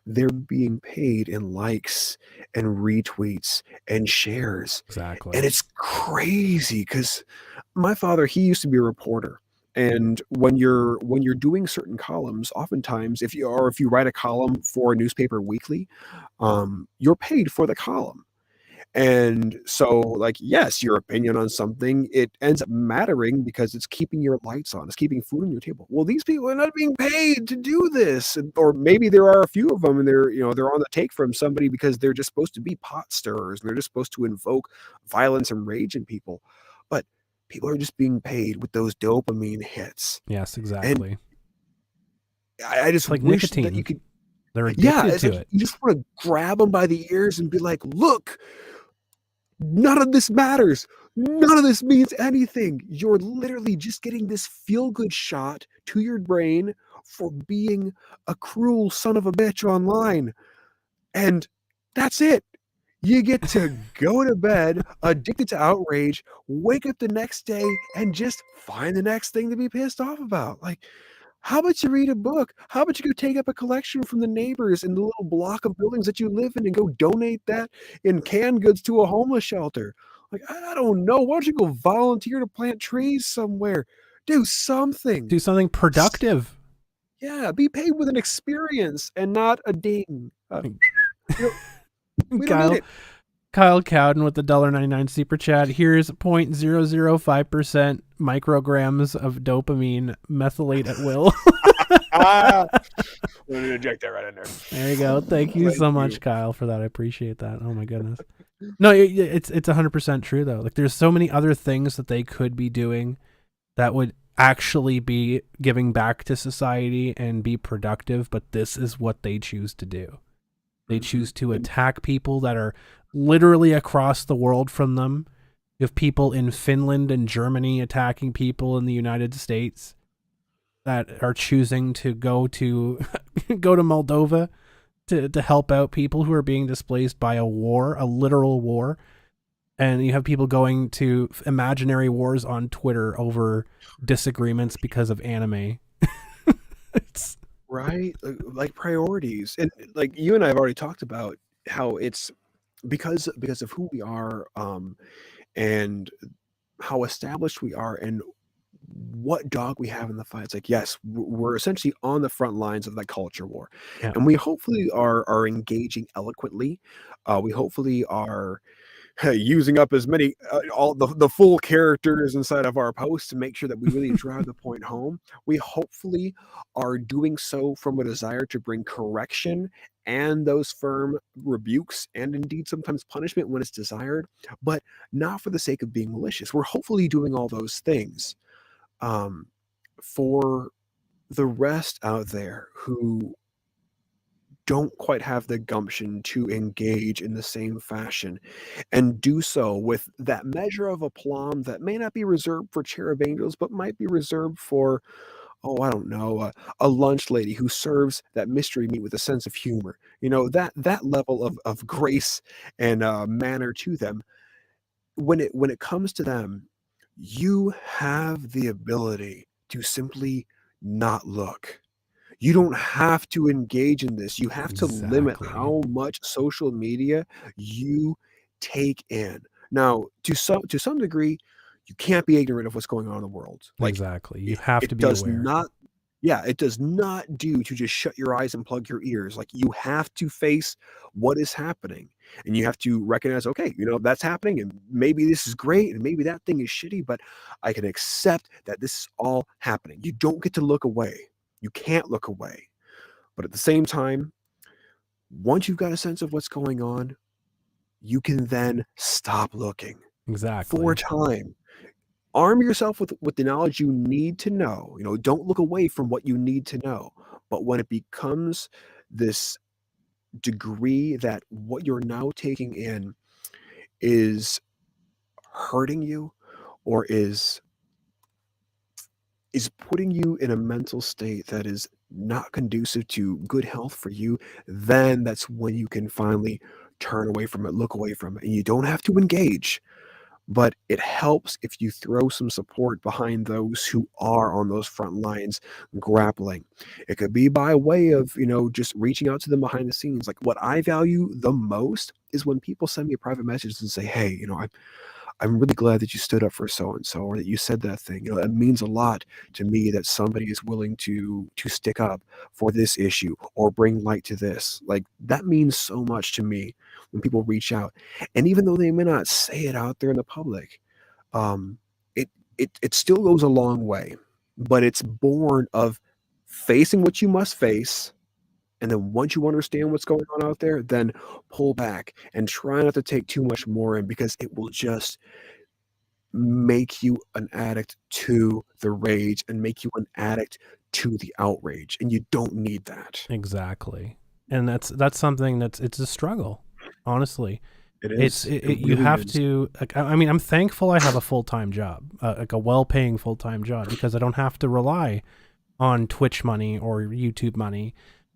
they're being paid in likes and retweets and shares. exactly. And it's crazy because my father, he used to be a reporter. And when you're doing certain columns, oftentimes if you write a column for a newspaper weekly, you're paid for the column. And so, like, yes, your opinion on something, it ends up mattering because it's keeping your lights on, it's keeping food on your table. Well, these people are not being paid to do this, or maybe there are a few of them, and they're on the take from somebody because they're just supposed to be pot stirrers, and they're just supposed to invoke violence and rage in people. But people are just being paid with those dopamine hits. Yes, exactly. And I just like wish nicotine. that you could. They're addicted to it. You just want to grab them by the ears and be like, "Look, none of this matters. None of this means anything. You're literally just getting this feel-good shot to your brain for being a cruel son of a bitch online." And that's it. You get to go to bed addicted to outrage, wake up the next day, and just find the next thing to be pissed off about. Like, how about you read a book? How about you go take up a collection from the neighbors in the little block of buildings that you live in and go donate that in canned goods to a homeless shelter? Like, I don't know. Why don't you go volunteer to plant trees somewhere? Do something. Do something productive. Yeah, be paid with an experience and not a ding. We don't need it. Kyle Cowden with the $1.99 super chat. Here's 0.005% micrograms of dopamine methylate at will. We're gonna inject that right in there. There you go. Thank you so much, Kyle, for that. I appreciate that. Oh my goodness. No, it's 100% true though. Like, there's so many other things that they could be doing that would actually be giving back to society and be productive, but this is what they choose to do. They choose to attack people that are literally across the world from them. You have people in Finland and Germany attacking people in the United States that are choosing to go to Moldova to help out people who are being displaced by a war, a literal war. And you have people going to imaginary wars on Twitter over disagreements because of anime. Right? Like priorities. And like you and I have already talked about how it's because of who we are, and how established we are and what dog we have in the fight. It's like, yes, we're essentially on the front lines of that culture war. Yeah. And we hopefully are engaging eloquently. We hopefully are using up as many all the full characters inside of our posts to make sure that we really drive the point home. We hopefully are doing so from a desire to bring correction and those firm rebukes and indeed sometimes punishment when it's desired, but not for the sake of being malicious. We're hopefully doing all those things um, for the rest out there who don't quite have the gumption to engage in the same fashion and do so with that measure of aplomb that may not be reserved for cherub angels, but might be reserved for, oh, I don't know, a lunch lady who serves that mystery meat with a sense of humor. You know, that level of grace and manner to them. When it comes to them, you have the ability to simply not look. You don't have to engage in this. You have to limit Exactly. how much social media you take in. Now, to some degree, you can't be ignorant of what's going on in the world. Like Exactly. You it, have to it be does aware. not yeah, it does not do to just shut your eyes and plug your ears. Like you have to face what is happening and you have to recognize, okay, that's happening and maybe this is great and maybe that thing is shitty, but I can accept that this is all happening. You don't get to look away. You can't look away. But at the same time, once you've got a sense of what's going on, you can then stop looking for a Exactly. time. Arm yourself with the knowledge you need to know. Don't look away from what you need to know. But when it becomes this degree that what you're now taking in is hurting you or is putting you in a mental state that is not conducive to good health for you, then that's when you can finally turn away from it, look away from it. And you don't have to engage, but it helps if you throw some support behind those who are on those front lines grappling. It could be by way of, just reaching out to them behind the scenes. Like what I value the most is when people send me a private message and say, hey, I'm really glad that you stood up for so and so, or that you said that thing. It means a lot to me that somebody is willing to stick up for this issue or bring light to this. Like that means so much to me when people reach out, and even though they may not say it out there in the public, um, it still goes a long way. But it's born of facing what you must face. And then once you understand what's going on out there, then pull back and try not to take too much more in because it will just make you an addict to the rage and make you an addict to the outrage. And you don't need that. Exactly. And that's something it's a struggle, honestly. It It's is. It you really have is. to like, I mean, I'm thankful I have a full-time job, like a well-paying full-time job, because I don't have to rely on Twitch money or YouTube money,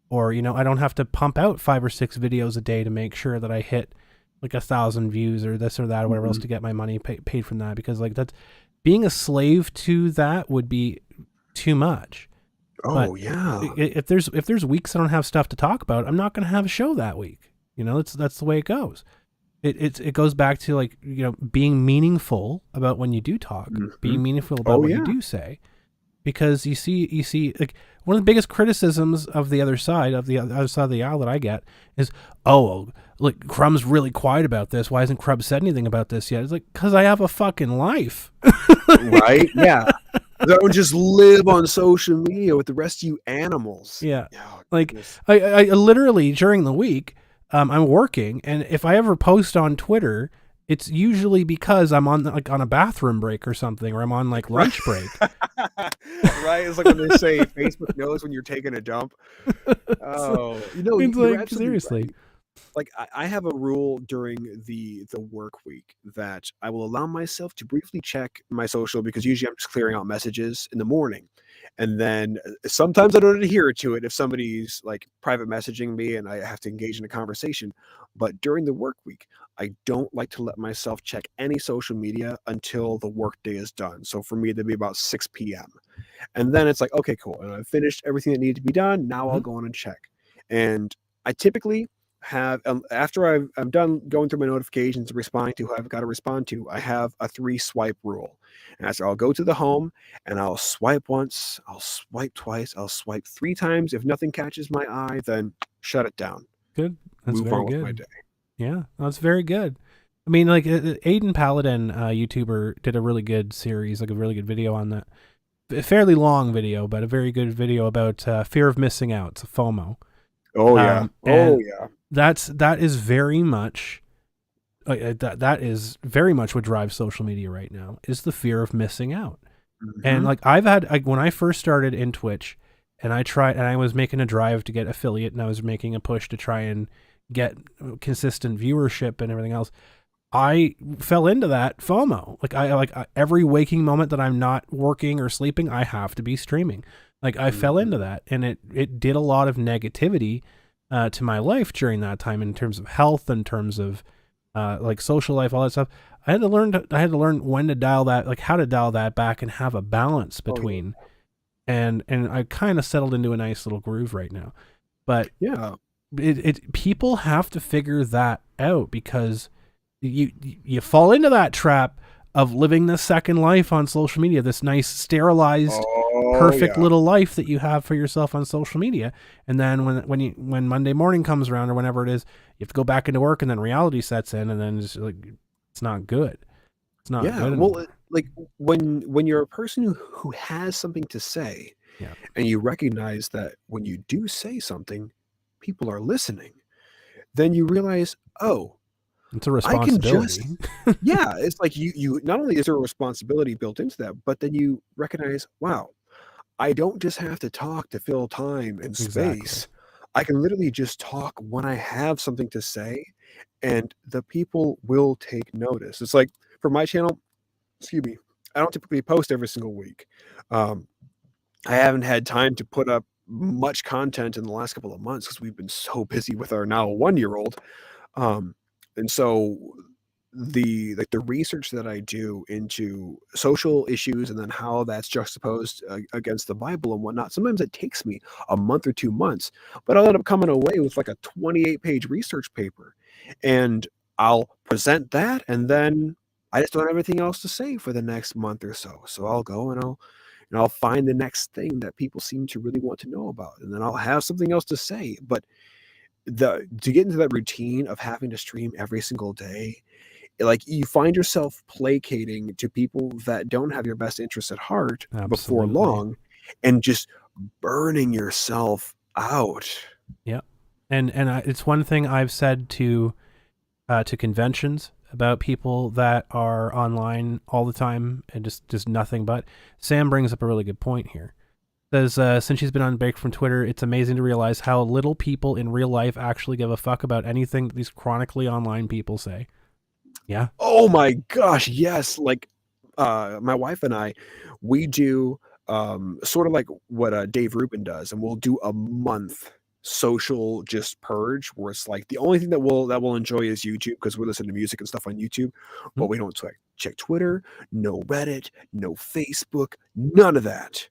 or I don't have to pump out 5 or 6 videos a day to make sure that I hit like 1,000 views or this or that or whatever else Mhm. to get my money paid from that, because like that's being a slave to that would be too much. But Oh, yeah. if there's weeks I don't have stuff to talk about, I'm not going to have a show that week. That's the way it goes. It goes back to like being meaningful about when you do talk, being Mhm. meaningful about Oh, what you yeah. do say, because you see like one of the biggest criticisms of the other side of the other side of the aisle that I get is, oh, well, like Crumb's really quiet about this. Why hasn't Crumb said anything about this yet? It's like, because I have a fucking life. Right? Yeah. Don't just live on social media with the rest of you animals. Yeah, Oh, like goodness. I literally during the week, I'm working, and if I ever post on Twitter, it's usually because I'm on a bathroom break or something, or I'm on like Right. lunch break. Right? It's like when they say Facebook knows when you're taking a dump. Oh, It's you're like absolutely seriously. right. Like I have a rule during the work week that I will allow myself to briefly check my social because usually I'm just clearing out messages in the morning. And then sometimes I don't adhere to it if somebody's like private messaging me and I have to engage in a conversation. But during the work week, I don't like to let myself check any social media until the work day is done. So for me, that'd be about 6 p.m. And then it's like, okay, cool. And I've finished everything that needed to be done. Now I'll go on and check. And I typically have, after I'm done going through my notifications and responding to who I've got to respond to, I have a 3 swipe rule. And so I'll go to the home and I'll swipe once, I'll swipe twice, I'll swipe 3 times. If nothing catches my eye, then shut it down. Good. That's Move very on with my good. day. Yeah, that's very good. I mean, like Aiden Paladin, YouTuber, did a really good series, like a really good video on that. A fairly long video, but a very good video about fear of missing out. It's a FOMO. Oh yeah. And Oh yeah. that is very much that is very much what drives social media right now, is the fear of missing out. And like I've had, like, when I first started in Twitch, and I was making a drive to get affiliate, and I was making a push to try and get consistent viewership and everything else, I fell into that FOMO. Like every waking moment that I'm not working or sleeping, I have to be streaming. Like I fell into that, and it did a lot of negativity to my life during that time, in terms of health, in terms of like social life, all that stuff. I had to learn when to dial that, like how to dial that back and have a balance between. And I kind of settled into a nice little groove right now. But yeah, people have to figure that out, because you fall into that trap of living this second life on social media, this nice sterilized perfect little life that you have for yourself on social media. And then when Monday morning comes around, or whenever it is, you have to go back into work, and then reality sets in, and then it's like, it's not good. It's not good anymore. Well, like when you're a person who has something to say, and you recognize that when you do say something, people are listening, then you realize, oh, it's a responsibility. It's like you not only is there a responsibility built into that, but then you recognize, wow, I don't just have to talk to fill time and space. Exactly. I can literally just talk when I have something to say, and the people will take notice. It's like, for my channel, excuse me, I don't typically post every single week. I haven't had time to put up much content in the last couple of months because we've been so busy with our now 1-year-old. And so the research that I do into social issues, and then how that's juxtaposed against the Bible and whatnot, sometimes it takes me a month or 2 months, but I'll end up coming away with like a 28-page research paper, and I'll present that, and then I just don't have anything else to say for the next month or so. So I'll go and I'll find the next thing that people seem to really want to know about, and then I'll have something else to say. But to get into that routine of having to stream every single day, like, you find yourself placating to people that don't have your best interests at heart before long, and just burning yourself out. Yeah. And it's one thing I've said to conventions about people that are online all the time and just nothing but. Sam brings up a really good point here. Says, since she's been on break from Twitter, it's amazing to realize how little people in real life actually give a fuck about anything that these chronically online people say. Yeah. Oh my gosh, yes. Like, my wife and I, we do sort of like what Dave Rubin does, and we'll do a month social just purge, where it's like the only thing that we'll enjoy is YouTube, because we listen to music and stuff on YouTube, but we don't check Twitter, no Reddit, no Facebook, none of that.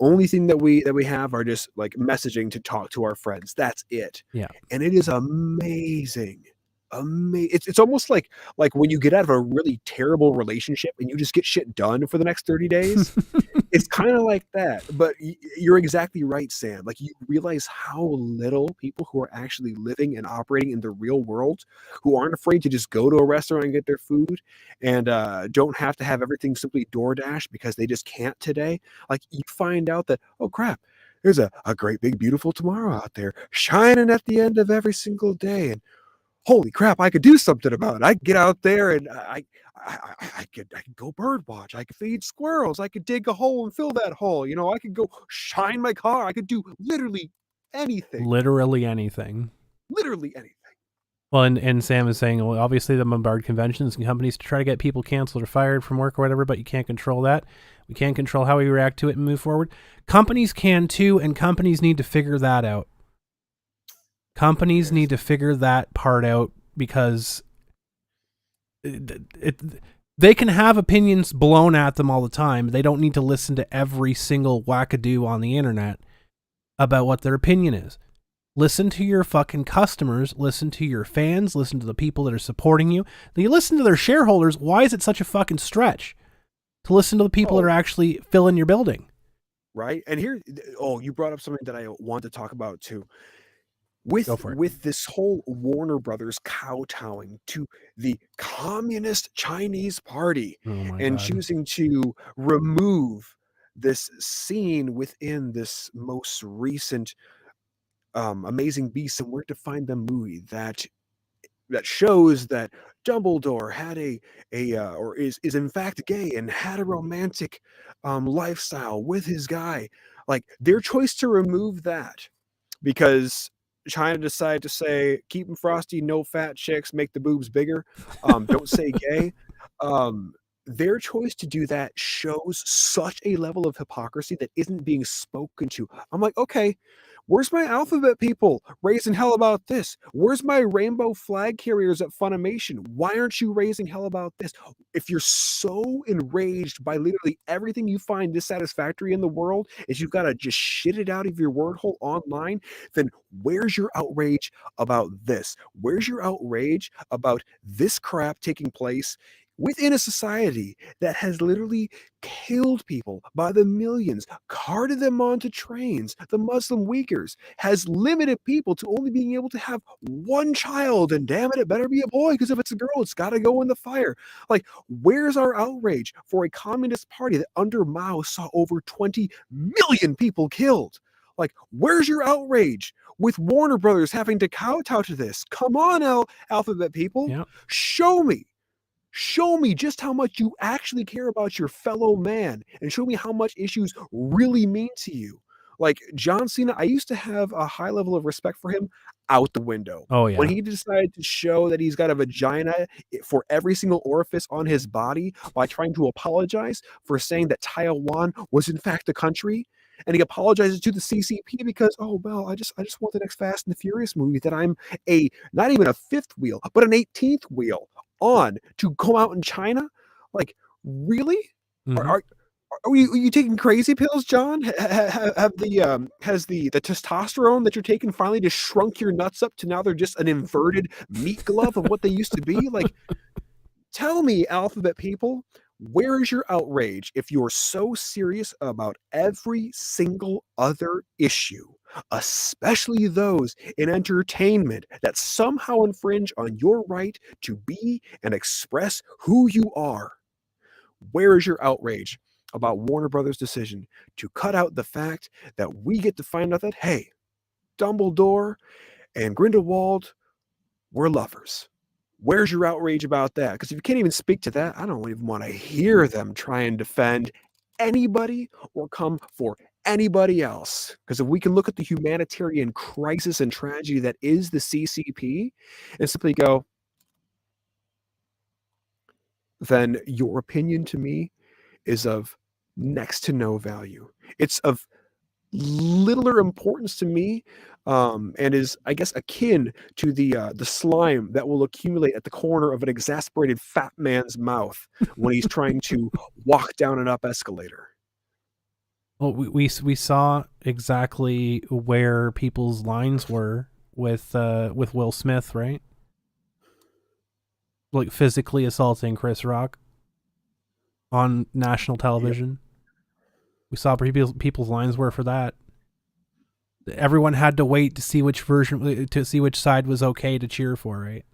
Only thing that we have are just like messaging to talk to our friends. That's it. Yeah. And it is amazing. It's almost like when you get out of a really terrible relationship and you just get shit done for the next 30 days. It's kind of like that. But you're exactly right, Sam. Like, you realize how little people who are actually living and operating in the real world, who aren't afraid to just go to a restaurant and get their food, and don't have to have everything simply DoorDash because they just can't today. Like, you find out that, oh crap, there's a great big beautiful tomorrow out there shining at the end of every single day, and holy crap, I could do something about it. I could get out there and I could go bird watch. I could feed squirrels. I could dig a hole and fill that hole. You know, I could go shine my car. I could do literally anything. Literally anything. Literally anything. Well, and Sam is saying, well, obviously the bombard conventions and companies to try to get people canceled or fired from work or whatever, but you can't control that. We can't control how we react to it and move forward. Companies can too, and companies need to figure that out. Companies need to figure that part out, because They can have opinions blown at them all the time. They don't need to listen to every single wackadoo on the internet about what their opinion is. Listen to your fucking customers, listen to your fans, listen to the people that are supporting you. Then you listen to their shareholders. Why is it such a fucking stretch to listen to the people that are actually filling your building? Right. And here, you brought up something that I want to talk about too. With this whole Warner Brothers kowtowing to the Communist Chinese Party and choosing to remove this scene within this most recent Amazing Beasts and Where to Find Them movie that shows that Dumbledore had or is in fact gay and had a romantic lifestyle with his guy. Like their choice to remove that because China decided to say keep them frosty, no fat chicks, make the boobs bigger, don't say gay. Their choice to do that shows such a level of hypocrisy that isn't being spoken to. I'm like, okay, where's my alphabet people raising hell about this? Where's my rainbow flag carriers at Funimation? Why aren't you raising hell about this? If you're so enraged by literally everything you find dissatisfactory in the world is you've got to just shit it out of your word hole online, then where's your outrage about this? Where's your outrage about this crap taking place within a society that has literally killed people by the millions, carted them onto trains? The Muslim Uyghurs has limited people to only being able to have one child, and damn it, it better be a boy, because if it's a girl, it's got to go in the fire. Like, where's our outrage for a communist party that under Mao saw over 20 million people killed? Like, where's your outrage with Warner Brothers having to kowtow to this? Come on, alphabet people. Yep. Show me just how much you actually care about your fellow man, and show me how much issues really mean to you. Like John Cena, I used to have a high level of respect for him, out the window. Oh, yeah. When he decided to show that he's got a vagina for every single orifice on his body by trying to apologize for saying that Taiwan was in fact a country. And he apologizes to the CCP because, oh, well, I just want the next Fast and the Furious movie that I'm not even a fifth wheel, but an 18th wheel on to come out in China. Like, really? Mm-hmm. Are you taking crazy pills, John? Has the testosterone that you're taking finally just shrunk your nuts up to now they're just an inverted meat glove of what they used to be? Like, tell me, alphabet people, where is your outrage if you're so serious about every single other issue, especially those in entertainment that somehow infringe on your right to be and express who you are? Where is your outrage about Warner Brothers' decision to cut out the fact that we get to find out that, hey, Dumbledore and Grindelwald were lovers? Where's your outrage about that? Because if you can't even speak to that, I don't even want to hear them try and defend anybody or come for anybody else. Because if we can look at the humanitarian crisis and tragedy that is the CCP and simply go, then your opinion to me is of next to no value. It's of littler importance to me, and is, I guess, akin to the slime that will accumulate at the corner of an exasperated fat man's mouth when he's trying to walk down an up escalator. Well, we saw exactly where people's lines were with Will Smith, right? Like physically assaulting Chris Rock on national television. Yep. We saw where people's lines were for that. Everyone had to wait to see which side was okay to cheer for, right?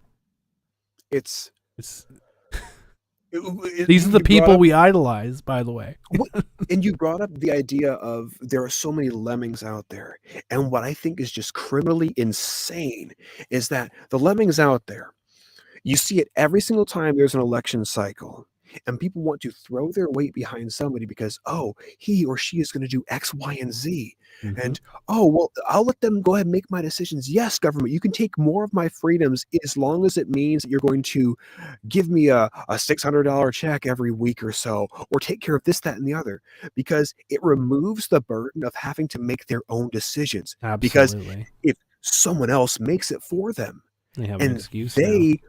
These are the people we idolize, by the way. And you brought up the idea of there are so many lemmings out there. And what I think is just criminally insane is that the lemmings out there, you see it every single time there's an election cycle. And people want to throw their weight behind somebody because, oh, he or she is going to do X, Y, and Z. Mm-hmm. And, oh, well, I'll let them go ahead and make my decisions. Yes, government, you can take more of my freedoms as long as it means that you're going to give me a $600 check every week or so, or take care of this, that, and the other, because it removes the burden of having to make their own decisions. Absolutely. Because if someone else makes it for them, they have an excuse they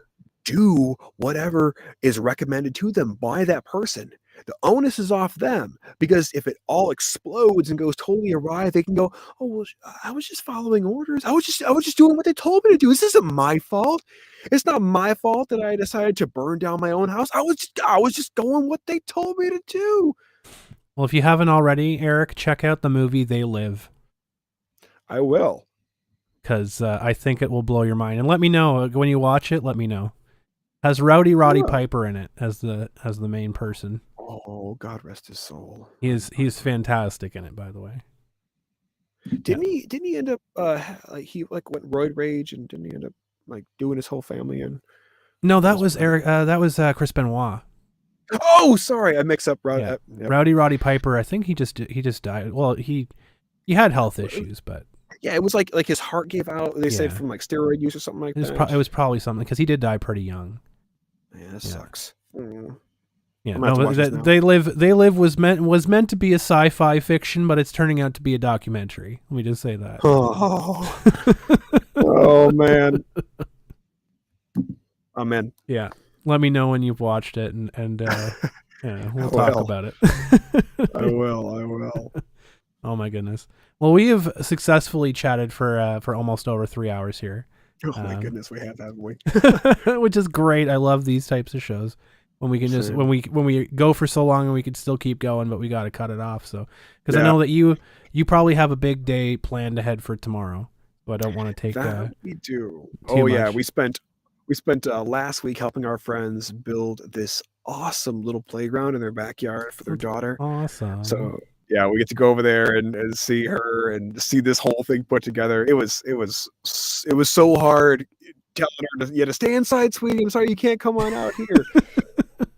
do whatever is recommended to them by that person. The onus is off them, because if it all explodes and goes totally awry, they can go, "Oh well, I was just following orders. I was just doing what they told me to do. This isn't my fault. It's not my fault that I decided to burn down my own house. I was just doing what they told me to do." Well, if you haven't already, Eric, check out the movie They Live, I will. because I think it will blow your mind. And let me know when you watch it. Let me know. Has Roddy Yeah. Piper in it as the main person. Oh, God rest his soul. He's fantastic in it, by the way. Didn't he end up he went roid rage, and didn't he end up like doing his whole family in? No, that was Eric. That was Chris Benoit. Oh, sorry, I mix up. Yeah. Yep. Roddy Piper. I think he just died. Well, he had health issues, but Yeah, it was like his heart gave out. They said Yeah. from like steroid use or something like that. it was probably something, because he did die pretty young. Yeah, that sucks. Yeah, I'm gonna have to no, watch this now. They Live was meant to be a sci-fi fiction, but it's turning out to be a documentary. Let me just say that. Oh, oh man. I'm in. Yeah, let me know when you've watched it, and yeah, we'll I talk will. about it. I will. Oh my goodness. Well, we have successfully chatted for almost over 3 hours here. Oh my goodness, we have, haven't we? Which is great. I love these types of shows when we can just Same. when we go for so long and we could still keep going, but we got to cut it off. So because I Yeah. know that you probably have a big day planned ahead for tomorrow, so I don't want to take That we do. too Oh yeah, much. we spent last week helping our friends build this awesome little playground in their backyard for their daughter. Awesome. So yeah, we get to go over there and see her and see this whole thing put together. It was so hard telling her to stay inside, sweetie. I'm sorry you can't come on out here.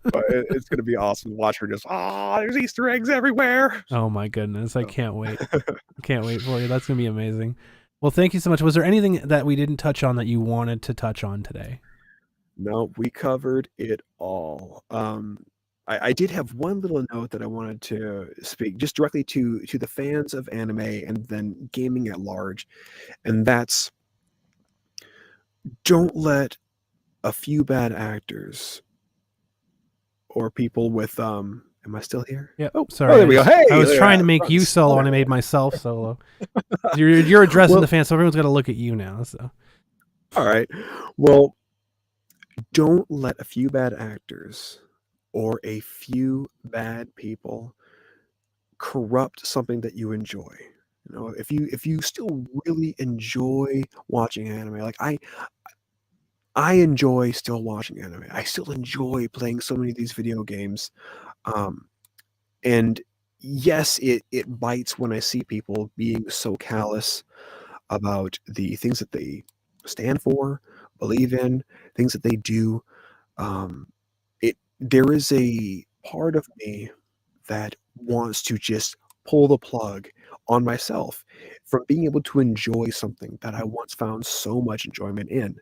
But it's gonna be awesome to watch her just there's Easter eggs everywhere. Oh my goodness, I can't wait. I can't wait for you. That's gonna be amazing. Well, thank you so much. Was there anything that we didn't touch on that you wanted to touch on today? No, we covered it all. I did have one little note that I wanted to speak just directly to the fans of anime and then gaming at large, and that's, don't let a few bad actors or people with am I still here? Yeah. Oh, sorry. there we go. Hey, I was there, trying to that make you runs. solo, and I made myself solo. You're addressing Well- the fans, so everyone's got to look at you now. So All right. Well, don't let a few bad actors or a few bad people corrupt something that you enjoy. You know, if you still really enjoy watching anime, like I enjoy still watching anime. I still enjoy playing so many of these video games. And yes, it bites when I see people being so callous about the things that they stand for, believe in, things that they do. There is a part of me that wants to just pull the plug on myself from being able to enjoy something that I once found so much enjoyment in.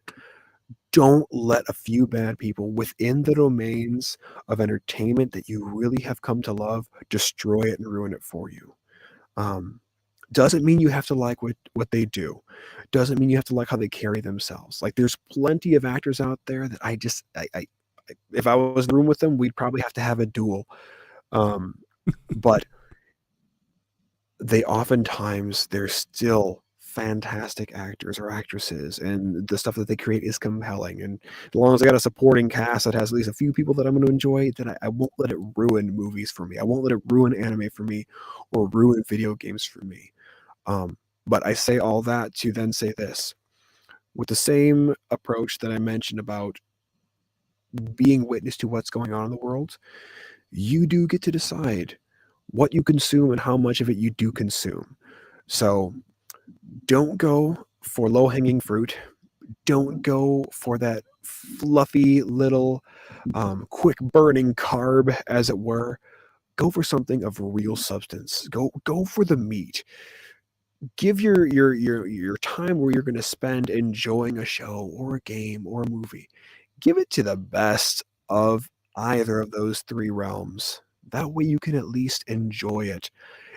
Don't let a few bad people within the domains of entertainment that you really have come to love destroy it and ruin it for you. Doesn't mean you have to like what they do. Doesn't mean you have to like how they carry themselves. Like there's plenty of actors out there that I if I was in the room with them, we'd probably have to have a duel. But they're still fantastic actors or actresses, and the stuff that they create is compelling. And as long as I got a supporting cast that has at least a few people that I'm going to enjoy, then I won't let it ruin movies for me. I won't let it ruin anime for me or ruin video games for me. But I say all that to then say this. With the same approach that I mentioned about being witness to what's going on in the world, you do get to decide what you consume and how much of it you do consume. So don't go for low-hanging fruit. Don't go for that fluffy little quick burning carb, as it were. Go for something of real substance. Go for the meat. Give your time where you're going to spend enjoying a show or a game or a movie. Give it to the best of either of those three realms. That way you can at least enjoy it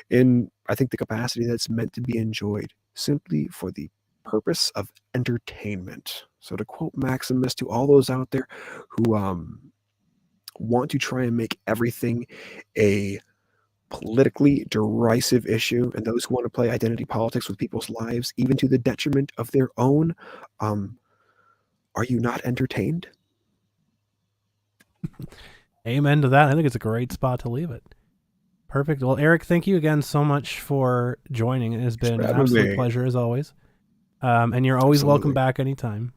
in, I think, the capacity that's meant to be enjoyed, simply for the purpose of entertainment. So to quote Maximus to all those out there who want to try and make everything a politically derisive issue, and those who want to play identity politics with people's lives, even to the detriment of their own, are you not entertained? Amen to that. I think it's a great spot to leave it. Perfect. Well, Eric, thank you again so much for joining. It has been an absolute pleasure as always. And you're always welcome back anytime.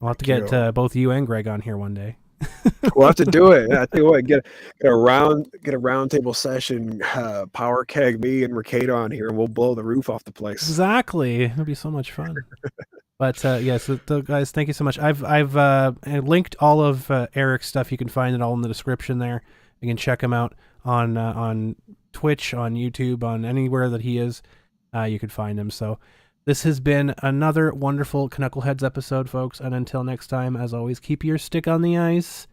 We'll have to get both you and Greg on here one day. We'll have to do it. I tell you what, get a round table session, power keg me and Mercado on here, and we'll blow the roof off the place. Exactly. It'll be so much fun. But yes, guys, thank you so much. I've linked all of Eric's stuff. You can find it all in the description there. You can check him out on Twitch, on YouTube, on anywhere that he is. You can find him. So this has been another wonderful Canuckleheads episode, folks. And until next time, as always, keep your stick on the ice